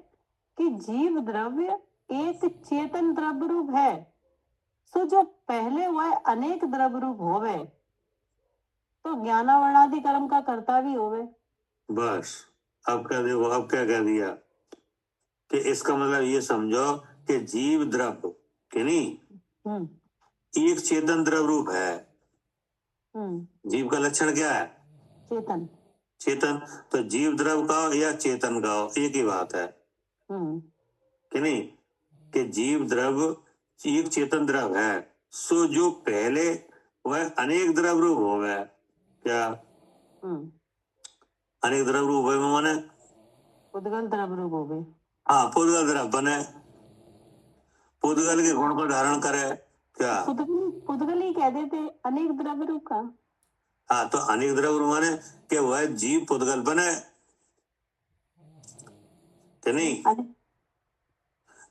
कि जीव द्रव्य एक चेतन द्रव्य रूप है, सो जो पहले वह अनेक द्रव्य रूप हो गए, तो ज्ञानावर्णादि कर्म का कर्ता भी हो गए।
बस, अब क्या देखो, अब क्या कह दिया कि इसका मतलब ये समझो कि जीव द्रव कि नहीं एक चेतन द्रव रूप है। जीव का लक्षण क्या है?
चेतन।
चेतन। तो जीव द्रव का हो या चेतन का हो, एक ही बात है कि नहीं? कि जीव द्रव एक चेतन द्रव है, सो जो पहले वह अनेक द्रव रूप हो गया। क्या अनेक द्रव रूप हुए माने?
पुद्गल द्रव रूप हो गए।
हाँ, पुद्गल द्रव बने, पुद्गल के गुण को धारण करे। क्या
पुद्गल ही कह देते अनेक द्रव्य रूप का।
हाँ, तो अनेक द्रव्य रूप माने कि वह जीव पुद्गल बने कि नहीं?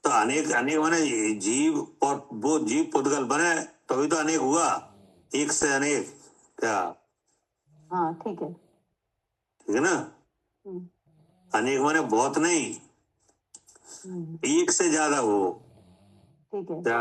तो अनेक माने जीव, और वो जीव पुद्गल बने तभी तो अनेक हुआ, एक से अनेक। क्या?
हाँ, ठीक है।
ठीक है ना? अनेक माने बहुत नहीं, एक से ज्यादा हो।
ठीक है।
क्या?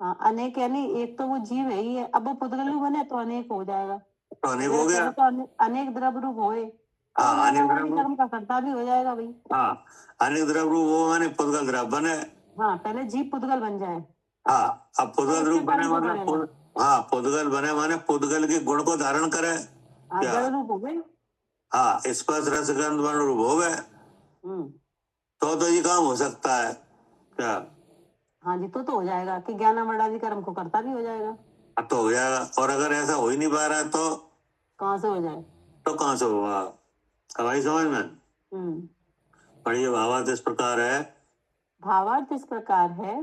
हाँ, अनेक यानी एक तो वो जीव है ही है, अब वो पुद्गल बने तो अनेक हो जाएगा।
तो अनेक हो गया।
तो अनेक द्रव्य रूप होए तो
हाँ, अनेक द्रव्य
कर्म का कर्ता भी हो जाएगा भाई।
हाँ, अनेक द्रव्य रूप वो माने पुद्गल द्रव बने।
हाँ, पहले जीव पुद्गल बन जाए।
हाँ, अब पुद्गल रूप बने
मतलब
हाँ, पुद्गल बने माने पुद्गल के गुण को धारण करे। क्या?
जड़ रूप हो गए।
हाँ, स्पर्श रस गंध वर्ण रूप हो गए, तो ये काम हो सकता है। क्या?
हाँ जी, तो हो जाएगा कि ज्ञानावर्णादि कर्म को कर्ता भी हो जाएगा।
अब तो हो जाएगा, और अगर ऐसा हो ही नहीं पा रहा है तो
कहाँ से हो जाए?
तो कहाँ से होगा? हवाई समझ में पढ़िए। भावार्थ इस प्रकार है।
भावार्थ इस प्रकार है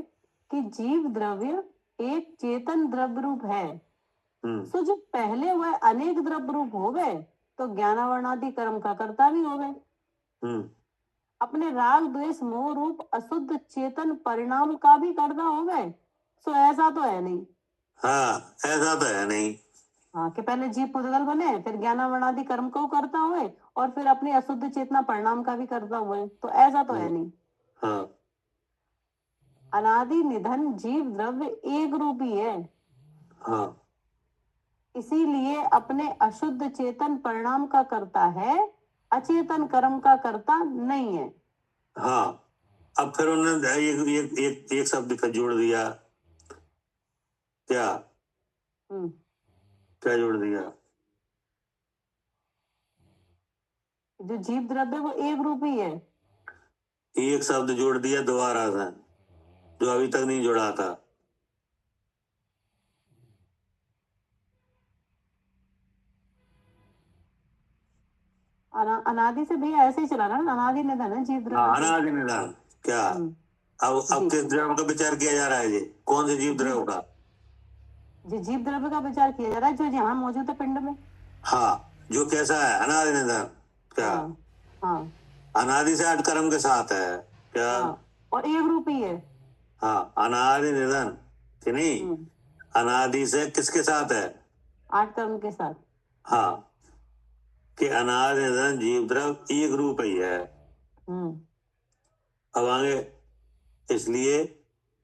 कि जीव द्रव्य एक चेतन द्रव्य रूप है, सो जो पहले वह अनेक द्रव्य रूप हो गए, तो ज्ञानावर्णादि कर्म का कर्ता भी हो गए। अपने राग द्वेष मोह रूप अशुद्ध चेतन परिणाम का भी कर्ता हो गए, सो ऐसा तो है नहीं।
हाँ, ऐसा तो है नहीं।
हाँ, कि पहले जीव पुद्गल बने, फिर ज्ञानावर्णादि कर्म को करता हुए, और फिर अपनी अशुद्ध चेतना परिणाम का भी करता हुए, तो ऐसा तो है नहीं।
हाँ,
अनादि निधन जीव द्रव्य एक रूपी है।
हाँ,
इसीलिए अपने अशुद्ध चेतन परिणाम का करता है, अचेतन कर्म का करता नहीं है।
हाँ, अब फिर उन्होंने एक शब्द फिर जोड़ दिया। क्या? क्या जोड़ दिया?
जो जीव द्रव्य वो एक रूप ही है।
एक शब्द जोड़ दिया दोबारा से, जो अभी तक नहीं जुड़ा था।
अनादि से भैया ऐसे ही चला रहा ना, अनादि निधन है जीव द्रव्य।
अनादि निधन क्या? अब किस द्रव्य का विचार किया जा रहा है जी? कौन से जीव द्रव्य का?
जी जीव द्रव्य का विचार किया जा रहा है जो यहाँ मौजूद है पिंड में।
हाँ, जो कैसा है? अनादि निधन क्या?
हाँ
अनादि से आठ कर्म के साथ है क्या?
और एक रूप ही है।
हाँ, अनादि निधन कि नहीं? अनादि से किसके साथ है?
आठ कर्म के साथ।
हाँ, कि अनादि निधन जीव द्रव्य एक रूप ही है। अब आगे, इसलिए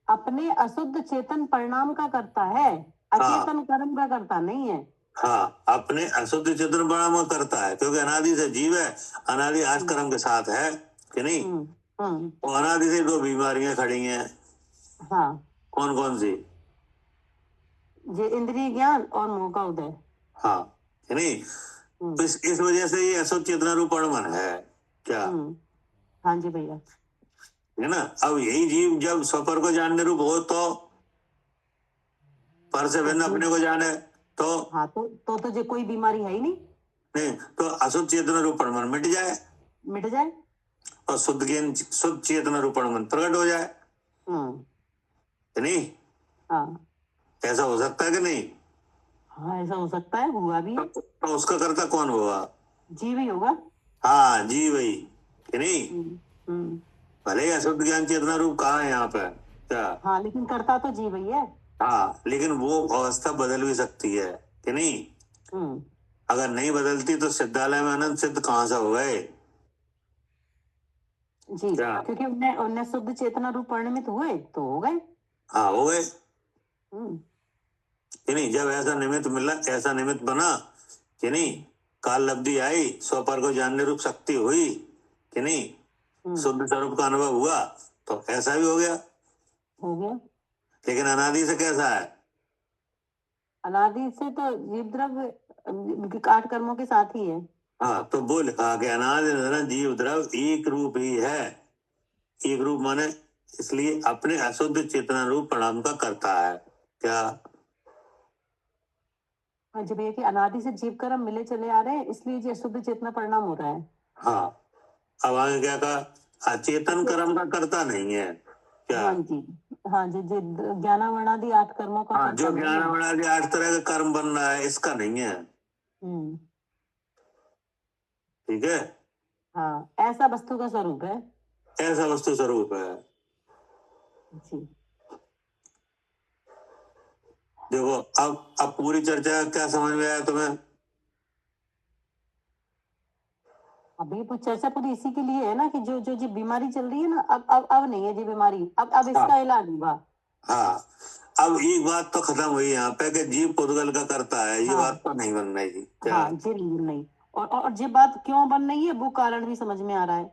अपने अशुद्ध चेतन परिणाम का करता है, अचेतन कर्म का करता नहीं है।
हाँ, अपने अशुद्ध चेतन परिणाम करता है, क्योंकि अनादि से जीव है, अनादि आठ कर्म के साथ है कि नहीं? और अनादि से दो बीमारियां खड़ी हैं।
हाँ,
कौन कौन सी?
ये इंद्रिय ज्ञान और मोह का उदय।
हाँ कि नहीं? तो इस वजह से ये अशुद्ध चेतना रूप मन है क्या?
हाँ जी भैया,
है ना? अब यही जीव जब स्वपर को जानने रूप हो तो पर से भिन्न अपने को जाने तो
हाँ, तो जो कोई बीमारी है ही नहीं,
तो अशुद्ध चेतना रूप मन मिट जाए और शुद्ध ज्ञान शुद्ध चेतना रूप मन प्रकट हो जाए कि नहीं?
हाँ,
ऐसा हो सकता है कि नहीं?
हाँ ऐसा हो सकता है, हुआ भी है।
तो उसका कर्ता कौन होगा?
जीव ही होगा।
हाँ, जीव ही कि नहीं? भले ही अशुद्ध ज्ञान चेतना रूप कहाँ है यहाँ पे क्या?
हाँ, लेकिन करता तो जीव ही है।
हाँ, लेकिन वो अवस्था बदल भी सकती है कि नहीं? अगर नहीं बदलती तो सिद्धालय में अनंत सिद्ध कहाँ से हो गए
जी? क्योंकि उन्हें शुद्ध चेतना रूप परिणमित हुए तो हो गए।
हाँ, हो गए कि नहीं? जब ऐसा निमित्त मिला, ऐसा निमित्त बना कि नहीं, काल लब्धि आई, स्वपर को जानने रूप शक्ति हुई कि नहीं, शुद्ध स्वरूप का अनुभव हुआ, तो ऐसा भी हो गया। लेकिन अनादि से कैसा है?
अनादि से तो जीव द्रव्य आठ कर्मों के साथ ही है।
हाँ, तो वो लिखा कि अनादि जीव द्रव्य एक रूप ही है। एक रूप माने इसलिए अपने अशुद्ध चेतना रूप परिणाम का करता है क्या?
हाँ जी भैया, कि अनादि से जीव कर्म मिले चले आ रहे हैं, इसलिए जी अशुद्ध चेतना परिणाम हो रहा है।
हाँ, अब आगे क्या कहा? अचेतन कर्म का करता नहीं है क्या?
हाँ जी, ज्ञानावरणादि आठ कर्मों का
जो ज्ञानावरणादि आठ तरह का कर्म बन रहा है, इसका नहीं है। ठीक है?
हाँ, ऐसा वस्तु का स्वरूप है।
ऐसा वस्तु स्वरूप है
जी।
देखो, अब पूरी चर्चा क्या समझ में आया तुम्हें?
अभी वो चर्चा पूरी इसी के लिए है ना, कि जो बीमारी चल रही है ना, अब नहीं है जी बीमारी, अब इसका इलाज होगा।
हाँ, अब एक बात तो खत्म हुई यहाँ पे कि जीव पुद्गल का करता है, ये बात तो नहीं बन रही जी क्या?
हाँ जी, नहीं। और ये बात क्यों बन रही है वो कारण भी समझ में आ रहा है।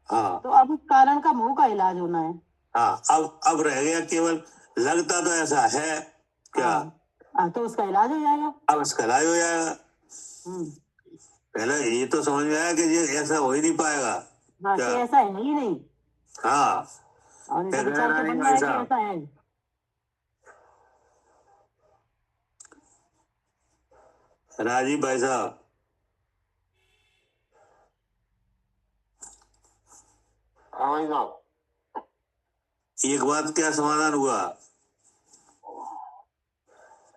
हाँ,
तो अब उस कारण का मुंह का इलाज होना है।
हाँ, अब रह गया केवल लगता तो ऐसा है क्या?
तो उसका इलाज हो जाएगा।
अब इसका इलाज हो जाएगा। पहले ये तो समझ में आया कि ये ऐसा हो ही नहीं पाएगा।
हाँ, कि ऐसा है ही नहीं।
हाँ,
और इसे विचार के बन रहा है कि ऐसा है।
राजीव भाई साहब, एक बात क्या समाधान हुआ?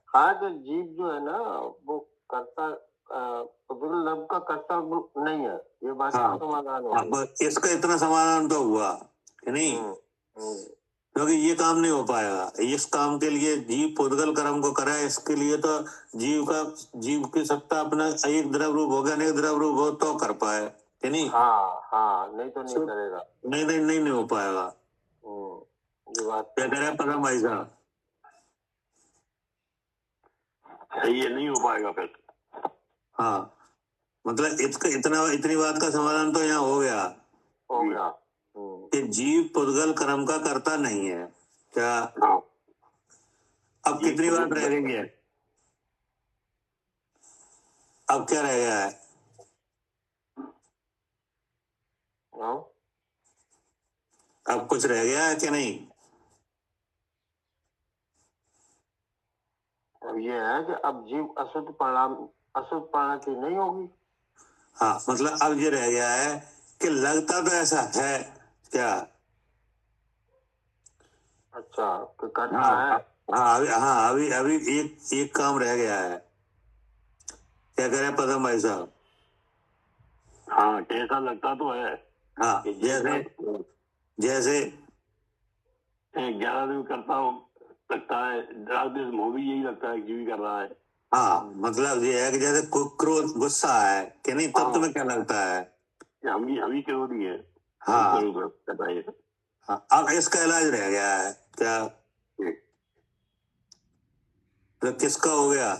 हाँ, जो जीव जो है ना वो कर्ता लब का कर्ता नहीं है, ये बात का समाधान है।
इसका इतना समाधान तो हुआ कि नहीं? क्योंकि ये काम नहीं हो पाएगा। इस काम के लिए जीव पुद्गल कर्म को करा, इसके लिए तो जीव की सत्ता अपना एक द्रव रूप हो गया, अनेक द्रव रूप हो तो कर पाए कि नहीं?
हाँ, नहीं तो नहीं करेगा।
नहीं हो पाएगा।
ये बात
क्या कह रहे हैं पदम भाई साहब? ये नहीं हो पाएगा फिर। हाँ, मतलब इतनी बात का समाधान तो यहाँ हो गया कि जीव पुद्गल कर्म का करता नहीं है क्या? अब कितनी बात रह गई है? अब क्या रह गया है?
हाँ।
अब कुछ रह गया है कि नहीं?
अब ये है कि अब जीव अशुद्ध परिणति नहीं होगी।
हाँ, मतलब अब ये रह गया है कि लगता तो ऐसा है क्या?
अच्छा, कि करता
हाँ
है।
हाँ, अभी एक काम रह गया है। क्या कह रहे हैं पदम भाई साहब?
हाँ, कैसा लगता तो है।
हाँ, जैसे
11 दिन करता हो लगता है, रात दिन वो भी यही लगता है कि भी कर रहा है।
हाँ, मतलब ये है कि जैसे क्रोध गुस्सा है कि नहीं, तब तुम्हें क्या लगता है?
हम ही क्रोधी है।
हाँ,
करता है।
हाँ, अब इसका इलाज रह गया है क्या? तो किसका हो गया?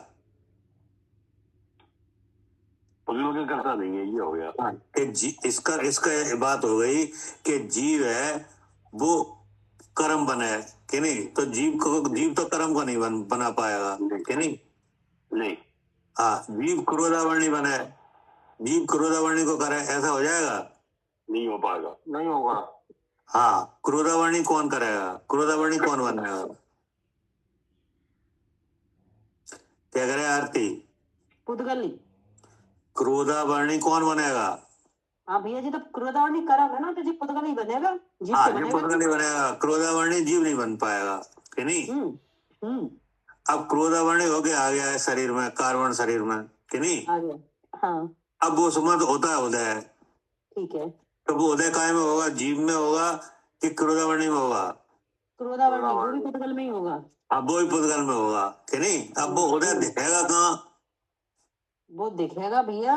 पुजल करता नहीं है, ये हो गया।
कि इसका बात हो गई कि जीव है वो कर्म बने कि नहीं, तो जीव तो कर्म को नहीं बना पाएगा कि नहीं?
नहीं।
हाँ, जीव क्रोधावर्णी बने, जीव क्रोधावर्णी को करे, ऐसा हो जाएगा?
नहीं हो पाएगा।
नहीं होगा।
हाँ, क्रोधावर्णी कौन करेगा? क्रोधावर्णी कौन बनेगा? क्या करे आरती?
पुद्गली।
क्रोधावर्णी कौन बनेगा?
हाँ भैया जी, तो क्रोधावर्णी कर्म है ना, तो जी पुद्गली बनेगा, जीव
हाँ,
तो
ये
बनेगा।
पुद्गली बनेगा, क्रोधावर्णी जीव नहीं बन पाएगा कि नहीं? अब क्रोधावर्णी हो गया, आ गया है शरीर में, कार्बन शरीर में कि नहीं?
आ गया। हाँ,
अब वो सुमत होता है उदय,
ठीक है।
तो वो उदय काय में होगा? जीव में होगा कि क्रोधावर्णी में होगा?
क्रोधावर्णी, वो भी पुद्गल में ही होगा।
अब वो ही पुद्गल में होगा कि नहीं? अब वो उदय दिखेगा कहाँ?
वो दिखेगा भैया,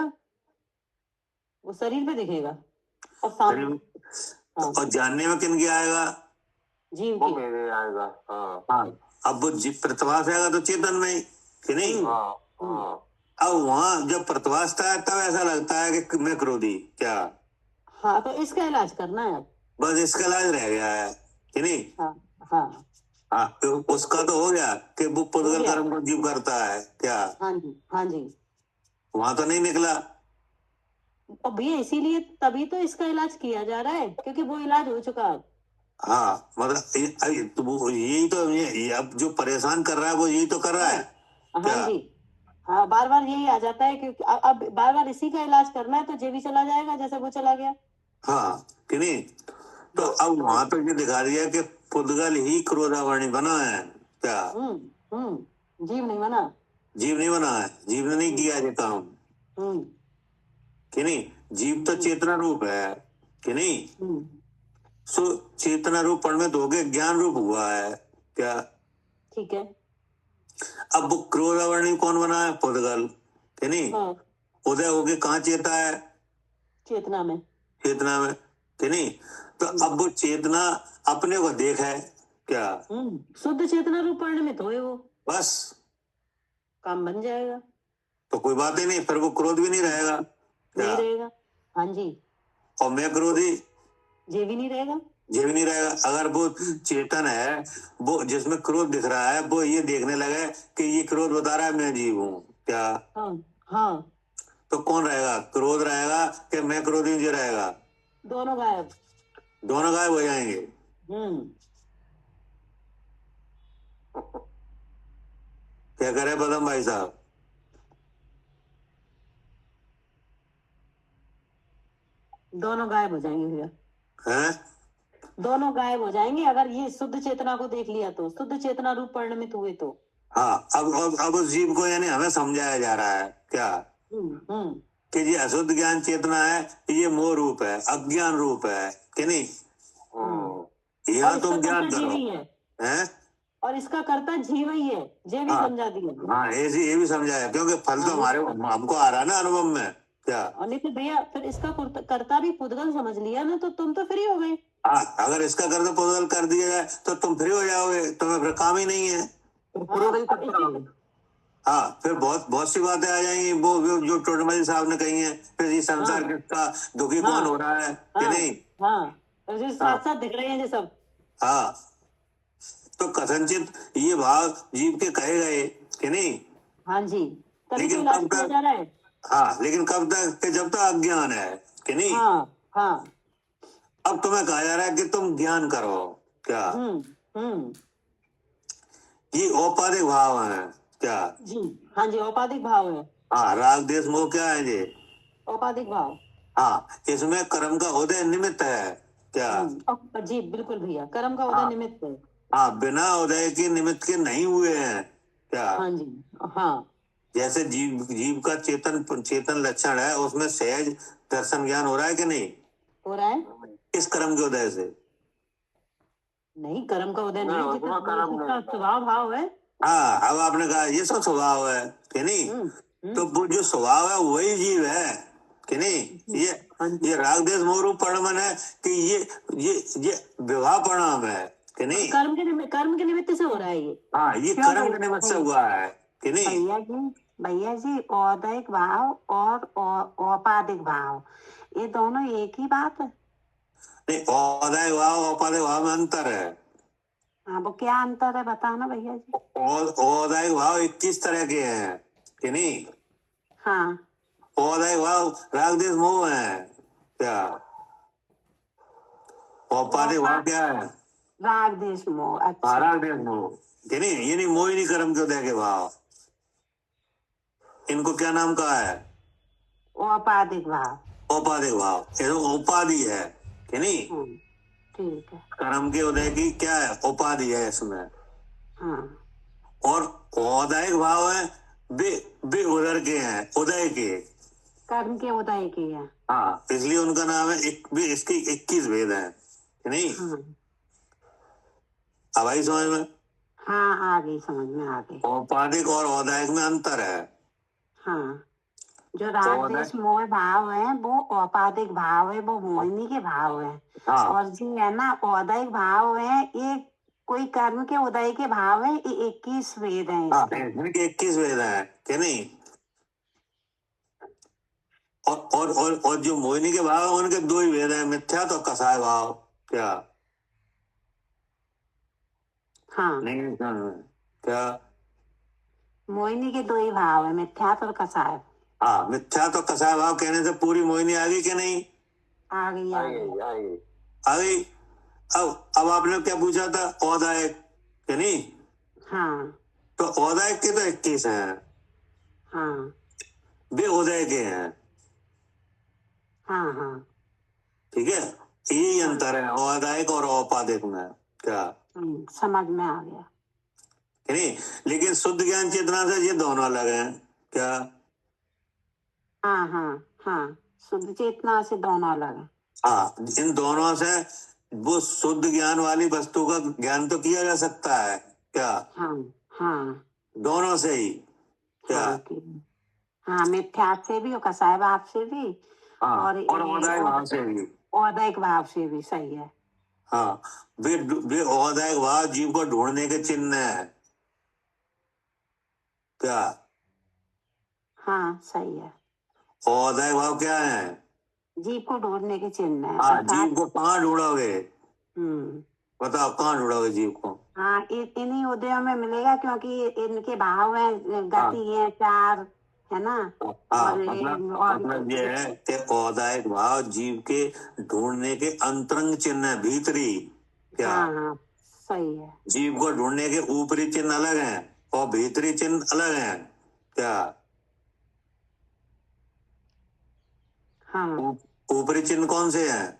वो शरीर पे दिखेगा और सामने। हाँ।
और जानने में किन की आएगा?
जीव
वो
की।
मेरे आएगा।
हाँ, अब वो प्रतिभास आएगा तो चेतन में ही कि नहीं? अब वहां जब प्रतिभासता है तब ऐसा लगता है कि मैं क्रोधी क्या?
हाँ, तो इसका इलाज करना है।
बस इसका इलाज रह गया है कि नहीं?
हाँ हाँ
हाँ, तो उसका तो हो गया कि वो पुद्गल कर्म को जीव करता है क्या?
हाँ जी, हाँ जी।
वहां तो नहीं निकला।
और भैया इसीलिए तभी तो इसका इलाज किया जा रहा है, क्योंकि वो इलाज हो चुका है।
हाँ, मतलब तो यही तो ये अब जो परेशान कर रहा है वो यही तो कर रहा है क्या?
हाँ जी, हाँ, बार बार यही आ जाता है, क्योंकि अब बार बार इसी का इलाज करना है, तो जे भी चला जाएगा जैसे वो चला गया।
हाँ कि नहीं? तो अब वहां तो ये दिखा दिया कि पुद्गल ही क्रोधावर्णी बना है क्या?
जीव नहीं बना।
जीव नहीं बना है, जीव ने नहीं किया ये काम कि नहीं? जीव तो चेतना रूप है कि नहीं? सो चेतना रूप परिणत हो गए ज्ञान रूप हुआ है क्या?
ठीक है।
अब वो क्रोधावर्णी कौन बना है? पुद्गल कि नहीं? उदय हो गए कहाँ चेता है?
चेतना में।
चेतना में कि नहीं? तो अब वो चेतना अपने को देख है क्या?
शुद्ध चेतना रूप परिणमित होए वो,
बस
काम बन जाएगा।
तो कोई बात ही नहीं, फिर वो क्रोध भी नहीं रहेगा क्या?
नहीं रहेगा। हाँ जी।
और मैं क्रोधी,
जे भी नहीं रहेगा।
जे भी नहीं रहेगा। अगर वो चेतन है, वो जिसमें क्रोध दिख रहा है, वो ये देखने लगे कि ये क्रोध बता रहा है मैं जीव हूँ क्या?
हाँ हाँ।
तो कौन रहेगा? क्रोध रहेगा कि मैं क्रोधी हूँ? जो रहेगा,
दोनों गायब।
दोनों गायब हो जाएंगे। क्या करे पदम भाई साहब?
दोनों गायब हो जाएंगे भैया।
हैं?
दोनों गायब हो जाएंगे अगर ये शुद्ध चेतना को देख लिया तो, शुद्ध चेतना रूप परिणमित हुए तो।
हाँ, अब उस जीव को यानी हमें समझाया जा रहा है क्या कि ये अशुद्ध ज्ञान चेतना है, ये मोह रूप है, अज्ञान रूप है कि नहीं? यहाँ तुम ज्ञान करो हैं,
और इसका कर्ता जीव ही है, ये भी समझा दिया।
हाँ, ये भी समझाया, क्योंकि फल तो हमारे हमको आ रहा है ना अनुभव में क्या?
और नहीं तो भैया फिर इसका कर्ता भी पुद्गल समझ लिया ना, तो तुम तो फ्री हो गए।
हाँ, अगर इसका कर्ता पुद्गल कर दिया जाए तो तुम फ्री हो जाओगे, तुम्हें फिर काम ही नहीं है। हाँ, फिर बहुत सी बातें आ जाएंगी, वो जो टोटमल साहब ने कही है, फिर ये संसार किसका दुखी कौन हो रहा है कि नहीं?
हाँ, जो साथ साथ दिख रहे हैं ये सब।
हाँ, तो कथनचित ये भाव जीव के कहे गए कि नहीं?
हाँ जी,
लेकिन कब तक? हाँ, लेकिन कब तक? जब तक अज्ञान है कि नहीं?
हाँ।
अब तुम्हें कहा जा रहा है कि तुम ज्ञान करो। क्या ये औपाधिक भाव है क्या?
जी हाँ जी, औपाधिक भाव है।
हाँ, राग देश मोह क्या है ये?
औपाधिक भाव।
हाँ, इसमें कर्म का उदय निमित्त है क्या?
जी बिल्कुल भैया, कर्म का उदय निमित्त है।
हाँ, बिना उदय के निमित्त के नहीं हुए हैं क्या?
हाँ जी हाँ।
जैसे जीव का चेतन लक्षण है, उसमें सहज दर्शन ज्ञान हो रहा है कि नहीं?
हो रहा है।
किस कर्म के उदय से?
नहीं, कर्म का उदय नहीं, जिसका स्वभाव भाव है।
हाँ, अब आपने कहा ये सब स्वभाव है कि नहीं? तो वो जो स्वभाव है वही जीव है कि नहीं? ये राग देश मोह रूप परिणाम है कि ये विवाह परिणाम है कि नहीं?
कर्म के निमित्त से हो रहा है ये।
हाँ, ये कर्म के निमित्त से हुआ है कि नहीं?
भैया जी औदैहिक भाव और औपाधिक भाव, ये दोनों एक ही बात है?
नहीं, औदैहिक भाव औपाधिक भाव में अंतर है।
हाँ, वो क्या अंतर है बताना भैया जी।
औदैहिक भाव 21 तरह के हैं कि नहीं?
हाँ,
औदैहिक भाव राग देश मोह है क्या? औपाधिक भाव क्या है?
राग देश मोह। अच्छा,
राग देश मोह कि नहीं? ये नहीं, मोह ही नहीं कर्म के उदय के भाव। इनको क्या नाम कहा है?
औपाधिक भाव।
औपाधिक भाव, ये तो उपाधि है कि नहीं?
ठीक है।
कर्म के उदय की क्या है? उपाधि है इसमें।
हाँ।
और औदैहिक भाव है वे उदर के हैं, उदय के,
कर्म के उदय के हैं।
हाँ, इसलिए उनका नाम है इसके 21 भेद हैं कि नहीं?
हाँ।
अब आई समझ में?
हाँ, आ गई समझ में, आ गई।
औपाधिक और औदैहिक में अंतर है।
हाँ, जो राग देश मोह भाव है वो औपाधिक भाव है, वो मोहिनी के भाव है।
हाँ।
और जी है ना, औदैहिक भाव है, ये कोई कर्म के उदय के भाव है, ये 21 वेद है।
हाँ, इनके 21 वेद है कि नहीं? और जो मोहिनी के भाव है उनके 2 ही वेद है, मिथ्या तो कसाय भाव क्या?
हाँ,
नहीं क्या?
मोहिनी के 2 ही भाव है, मिथ्यात्व और कसाय।
हाँ, मिथ्या तो कसाय भाव कहने से पूरी मोहिनी आ गई कि नहीं?
आ गई, आ गई,
आ गई। अब आपने क्या पूछा था? औदैहिक कि नहीं?
हाँ।
तो औदैहिक के तो 21 हैं।
हाँ,
वे उदय के हैं।
हाँ, हाँ।
ठीक है, यही अंतर है औदैहिक और औपाधिक में क्या?
समझ में आ गया
कि नहीं? लेकिन शुद्ध ज्ञान चेतना से ये दोनों अलग हैं क्या?
हाँ, हाँ, हाँ, शुद्ध चेतना से दोनों अलग है।
हाँ, इन दोनों से वो शुद्ध ज्ञान वाली वस्तु का ज्ञान तो किया जा सकता है क्या?
हाँ, हाँ,
दोनों से ही क्या?
हाँ, मिथ्या से भी और कसाय भाव से भी।
हाँ,
और
औदैहिक भाव से भी।
औदैहिक भाव से भी, सही है।
हाँ, वे औदैहिक भाव जीव को ढूंढने के चिन्ह है क्या?
हाँ, सही है।
औदैहिक भाव क्या है?
जीव को ढूंढने के चिन्ह है।
हाँ, जीव को कहाँ ढूंढोगे? बताओ, कहाँ ढूंढोगे जीव को?
हाँ, इन्हीं उदयों में मिलेगा, क्योंकि इनके भाव है, गति है 4, है ना?
हाँ, मतलब ये है कि औदैहिक भाव जीव के ढूंढने के अंतरंग चिन्ह है, भीतरी क्या?
हाँ, हाँ, सही है।
जीव को ढूंढने के ऊपरी चिन्ह अलग हैं और भीतरी चिन्ह अलग हैं क्या?
हाँ,
ऊपरी चिन्ह कौन से हैं?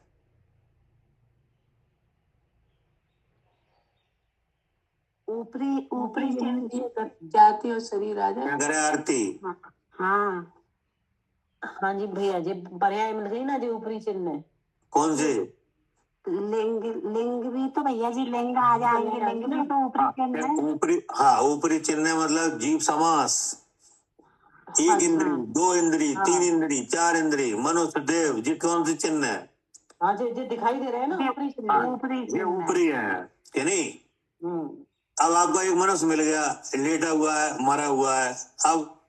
ऊपरी चिन्ह
जाति और शरीर आ जाए।
करे आरती।
हाँ,
हाँ जी भैया जी, पर्याय मिल गई ना जो ऊपरी चिन्ह है।
कौन से?
लिंग भी तो भैया जी, लिंग आ जाएंगे, लिंग भी तो ऊपरी चिन्ह है।
ऊपरी चिन्ह मतलब जीव समास, 1 इंद्री, 2 इंद्री, 3 इंद्री, 4 इंद्री, मनुष्य, देव, जी कौन से चिन्ह है?
हाँ जी, दिखाई दे रहे हैं ना ऊपरी चिन्ह।
ये ऊपरी है कि नहीं? अब आपको एक मनुष्य मिल गया, लेटा हुआ है, मरा हुआ है,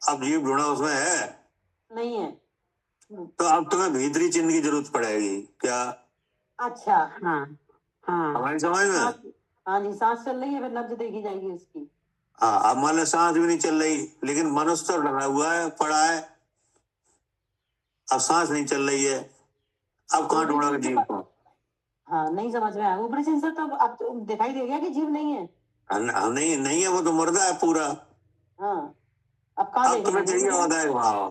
अब जीव ढूंढा उसमें है
नहीं है,
तो अब तुम्हें भीतरी चिन्ह की जरूरत पड़ेगी क्या?
अच्छा।
हाँ, हाँ,
हमारी समझ में?
हाँ जी, सांस चल रही है, फिर नब्ज देखी जाएगी उसकी।
हाँ, अब मान लो सांस भी नहीं चल रही, लेकिन मनुष्य तो डरा हुआ है, पड़ा है, अब सांस नहीं चल रही है, अब कहाँ ढूंढोगे जीव को?
हाँ नहीं समझ में आया। ऊपरी चिन्ह से तो अब तो दिखाई दे गया कि जीव नहीं है।
नहीं नहीं है, वो तो मुर्दा है पूरा।
हाँ अब कहाँ
अब तुम्हें चाहिए औदायक भाव,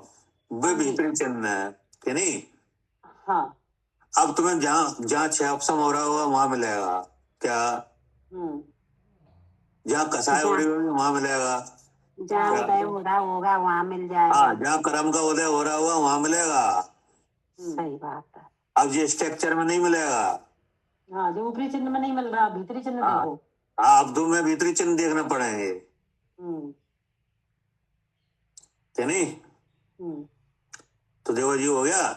वे
हाँ जी।
भीतरी चिन्ह है कि नहीं।
हाँ
अब तुम्हें जहाँ जहाँ 6 ऑप्शन हो रहा होगा वहां मिलेगा क्या, जहाँ कसाय
जहाँ-
उड़ी होगी वहां मिलेगा।
जहाँ
क्या?
उदय हो रहा होगा वहाँ मिल जाएगा।
हाँ, जहाँ कर्म का उदय हो रहा होगा वहां मिलेगा।
सही बात है।
अब ये स्ट्रक्चर में नहीं मिलेगा।
हाँ जो ऊपरी चिन्ह में नहीं मिल रहा, भीतरी चिन्ह
हाँ।
देखो।
हाँ, अब तुम्हें भीतरी चिन्ह देखना पड़ेंगे कि नहीं। तो देखो जी हो गया।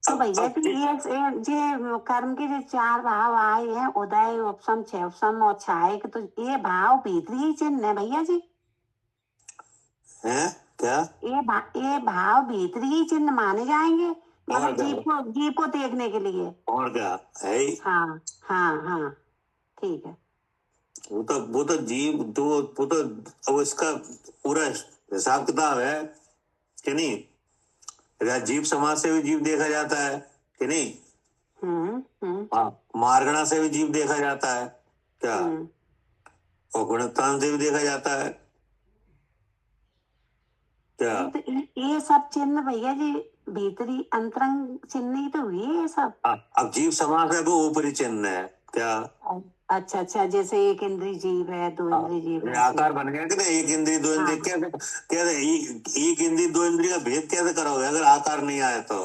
तो भैया जी ये कर्म के जो 4 भाव आए हैं, उदय, उपशम, क्षयपशम और क्षायक, तो ये भाव भीतरी चिन्ह है भैया जी।
है क्या?
ये भाव भीतरी चिन्ह माने जाएंगे, मतलब जीव को देखने के लिए।
और क्या है?
हाँ हाँ हाँ ठीक है।
वो तो जीव तो वो तो अब इसका पूरा हिसाब किताब है कि नहीं। जीव समाज से भी जीव देखा जाता है कि नहीं। मार्गणा से भी जीव देखा जाता है क्या, और गुणतान से भी देखा जाता है क्या।
तो ये सब चिन्ह भैया जी भीतरी अंतरंग चिन्ह ही तो हुए ये सब।
अब जीव समाज है वो ऊपरी चिन्ह है क्या।
अच्छा अच्छा, जैसे एक इंद्रिय जीव है, 2 इंद्रिय जीव है।
आकार बन गया कि नहीं, एक इंद्रिय 2 इंद्रिय। कैसे एक इंद्रिय 2 इंद्रिय का भेद कैसे करोगे अगर आकार नहीं आया तो।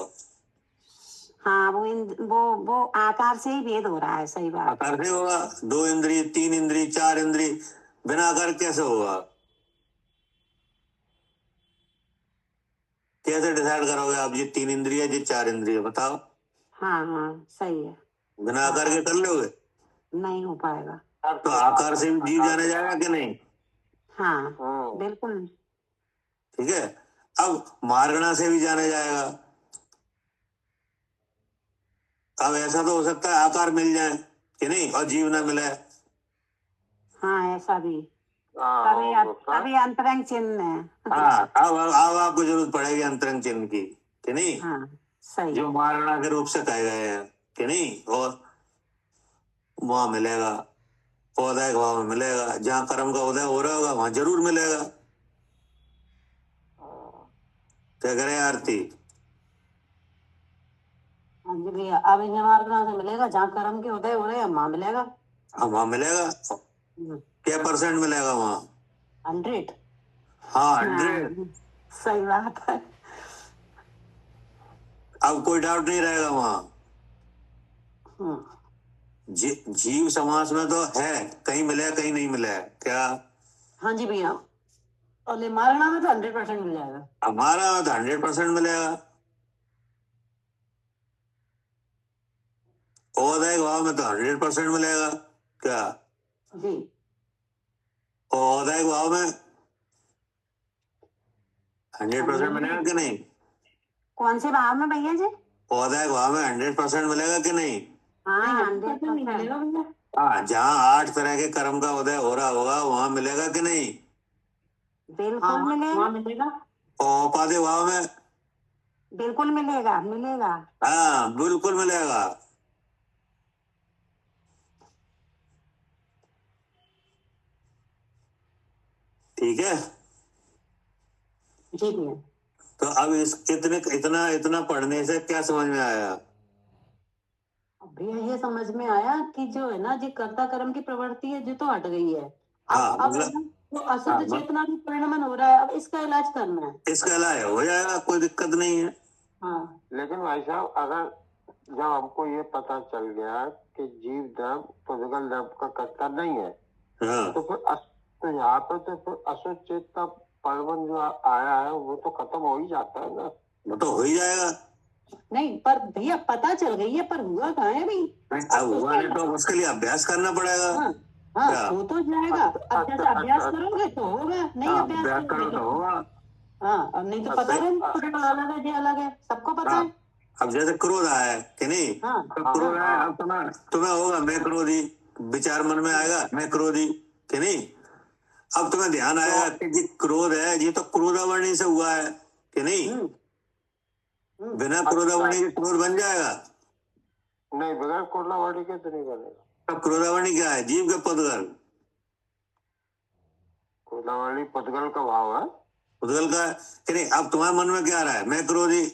हाँ वो आकार से ही भेद हो रहा है। सही बात।
आकार से होगा, 2 इंद्रिय 3 इंद्रिय 4 इंद्रिय, बिना आकार कैसे होगा। कैसे डिसाइड करोगे आप ये 3 इंद्रिय ये 4 इंद्रिय, बताओ।
हाँ हाँ सही है।
बिना आकार के कर लोगे,
नहीं हो पाएगा।
तो आकार से भी जीव जाना जाएगा कि नहीं।
हाँ बिल्कुल
ठीक है। अब मार्गणा से भी जाना जाएगा। अब ऐसा तो हो सकता है आकार मिल जाए कि नहीं और जीव ना मिले।
हाँ ऐसा भी तभी अंतरंग चिन्ह है।
हाँ अब आपको जरूरत पड़ेगी अंतरंग चिन्ह की कि नहीं।
हाँ सही।
जो मारणा के रूप से कहे गए हैं कि नहीं, और वहां मिलेगा, उदय भाव में मिलेगा। जहाँ कर्म का उदय हो रहा होगा वहां जरूर मिलेगा। क्या करें आरती।
हाँ जी भैया, अब इन्हें मार्गणा से मिलेगा, जहाँ कर्म के उदय हो रहे हैं वहां मिलेगा।
हाँ वहां मिलेगा। क्या % मिलेगा वहां।
100।
हाँ 100।
सही बात है।
अब कोई डाउट नहीं रहेगा वहां। जीव समाज में तो है, कहीं मिले कहीं नहीं मिले क्या।
हाँ जी भैया, और मारना में तो 100% मिल जाएगा।
हमारा में तो 100% मिलेगा। उदय भाव में तो 100% मिलेगा क्या
जी।
और उदय भाव में 100% मिलेगा कि नहीं।
कौन से भाव में भैया जी।
उदय भाव में 100% मिलेगा कि नहीं।
हाँ
100% मिलेगा भैया।
हाँ, जहाँ 8 तरह के कर्म का उदय हो रहा होगा वहां मिलेगा कि नहीं।
बिल्कुल मिलेगा।
वहाँ मिलेगा।
और उपाधि भाव में
बिल्कुल मिलेगा मिलेगा।
हाँ बिल्कुल मिलेगा। ठीक है।
जी भैया।
तो अब इतना पढ़ने से क्या समझ में आया।
अब भैया ये समझ में आया कि जो है ना, जो कर्ता कर्म की प्रवृत्ति है जो तो हट गई है।
हाँ,
अब है ना, वो अशुद्ध चेतना भी परिणमन हो रहा है। अब इसका इलाज करना है।
इसका इलाज हो जाएगा, कोई दिक्कत नहीं है।
हाँ
लेकिन भाई साहब, अगर जब हमको ये पता चल गया कि जीव द्रव पुद्गल द्रव का कर्ता नहीं है,
हाँ।
तो फिर तो यहाँ पे तो फिर अशुद्ध चेतना परिणमन जो आया है वो तो खत्म हो ही जाता है ना।
वो तो हो ही जाएगा।
नहीं, पर भैया पता चल गई है, पर हुआ कहाँ है भाई।
अब हुआ नहीं तो उसके लिए अभ्यास करना पड़ेगा।
हाँ हो तो जाएगा। अब जैसे अभ्यास करोगे तो होगा, नहीं अभ्यास
करो तो होगा।
हाँ, अब नहीं तो पता है अलग है, ये अलग है, सबको पता है।
अब जैसे क्रोध आया है कि नहीं। तो क्रोध आया, अब तुम्हें होगा मैं क्रोधी, विचार मन में आएगा मैं क्रोधी कि नहीं। अब तुम्हें ध्यान आएगा कि जी क्रोध है, ये तो क्रोधावणी से हुआ है कि नहीं। बिना क्रोधावणी के क्रोध बन जाएगा।
नहीं, बगैर क्रोधावणी के तो नहीं बनेगा।
अब क्रोधावणी क्या है? जीव के पुद्गल।
क्रोधावणी पुद्गल का भाव है।
पुद्गल का कि नहीं? अब तुम्हारे मन में क्या आ रहा है? मैं क्रोधी।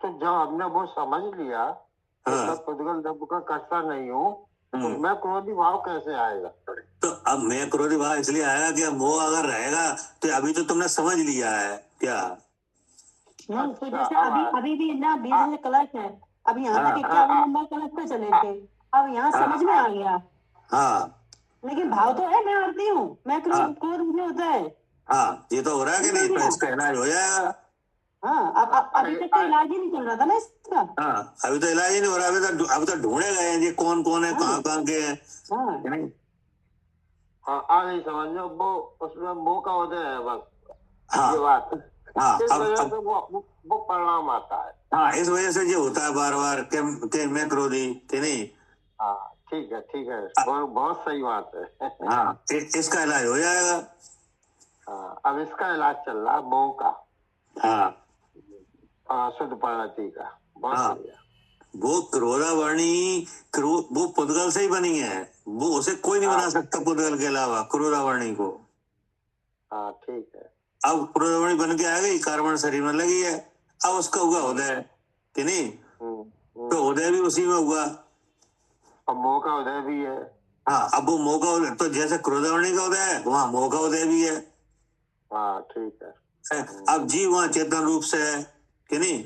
तो जब हमने वो समझ लिया
हाँ।
तो पुद्गल जब का कर्ता नहीं हूँ तो मैं क्रोधी भाव कैसे आएगा?
तो अब मैं क्रोधी भाव इसलिए आएगा कि अब वो अगर रहेगा तो अभी तो तुमने समझ लिया है क्या?
नहीं, तो जैसे अभी भी ना बीच में कलश है, अब यहाँ तक 51 नंबर कलश पे चले थे, अब यहाँ समझ में आ गया।
हाँ,
लेकिन भाव तो है, मैं आरती हूँ, मैं क्रोध मुझे होता है।
हाँ, ये तो हो रहा है कि नहीं? तो इसका इलाज हो जाएगा।
हाँ, अब अभी तक तो इलाज ही नहीं चल रहा था ना इसका।
हाँ, अभी तो इलाज ही नहीं हो रहा। अभी तो ढूंढे गए हैं ये कौन कौन है, कहाँ कहाँ के हैं।
हाँ, आ गई समझ लो। वो उसमें वो का उदय है बस।
हाँ,
ये बात।
हाँ,
इस वजह से वो परिणाम आता है।
हाँ, इस वजह से ये होता है बार बार कि मैं क्रोधी कि नहीं।
हाँ, ठीक है, ठीक है, बहुत सही बात है।
हाँ, इसका इलाज हो जाएगा।
हाँ, अब इसका इलाज चल रहा है मोह का।
हाँ,
शुद्ध परिणति का। बहुत
हाँ,
बढ़िया।
वो क्रोधावणी वो पुद्गल से ही बनी है। वो उसे कोई नहीं बना सकता पुद्गल के अलावा क्रोधावणी को।
हाँ, ठीक है।
अब क्रोधावणी बन के आ गई, कार्बन शरीर में लगी है। अब उसका हुआ उदय कि नहीं? तो उदय भी उसी में हुआ।
अब मोह का उदय भी है।
हाँ, अब वो मोह का उदय, तो जैसे क्रोधावणी का उदय है वहां मोह का उदय भी है।
हाँ, ठीक है।
अब जीव वहां चेतन रूप से है कि नहीं?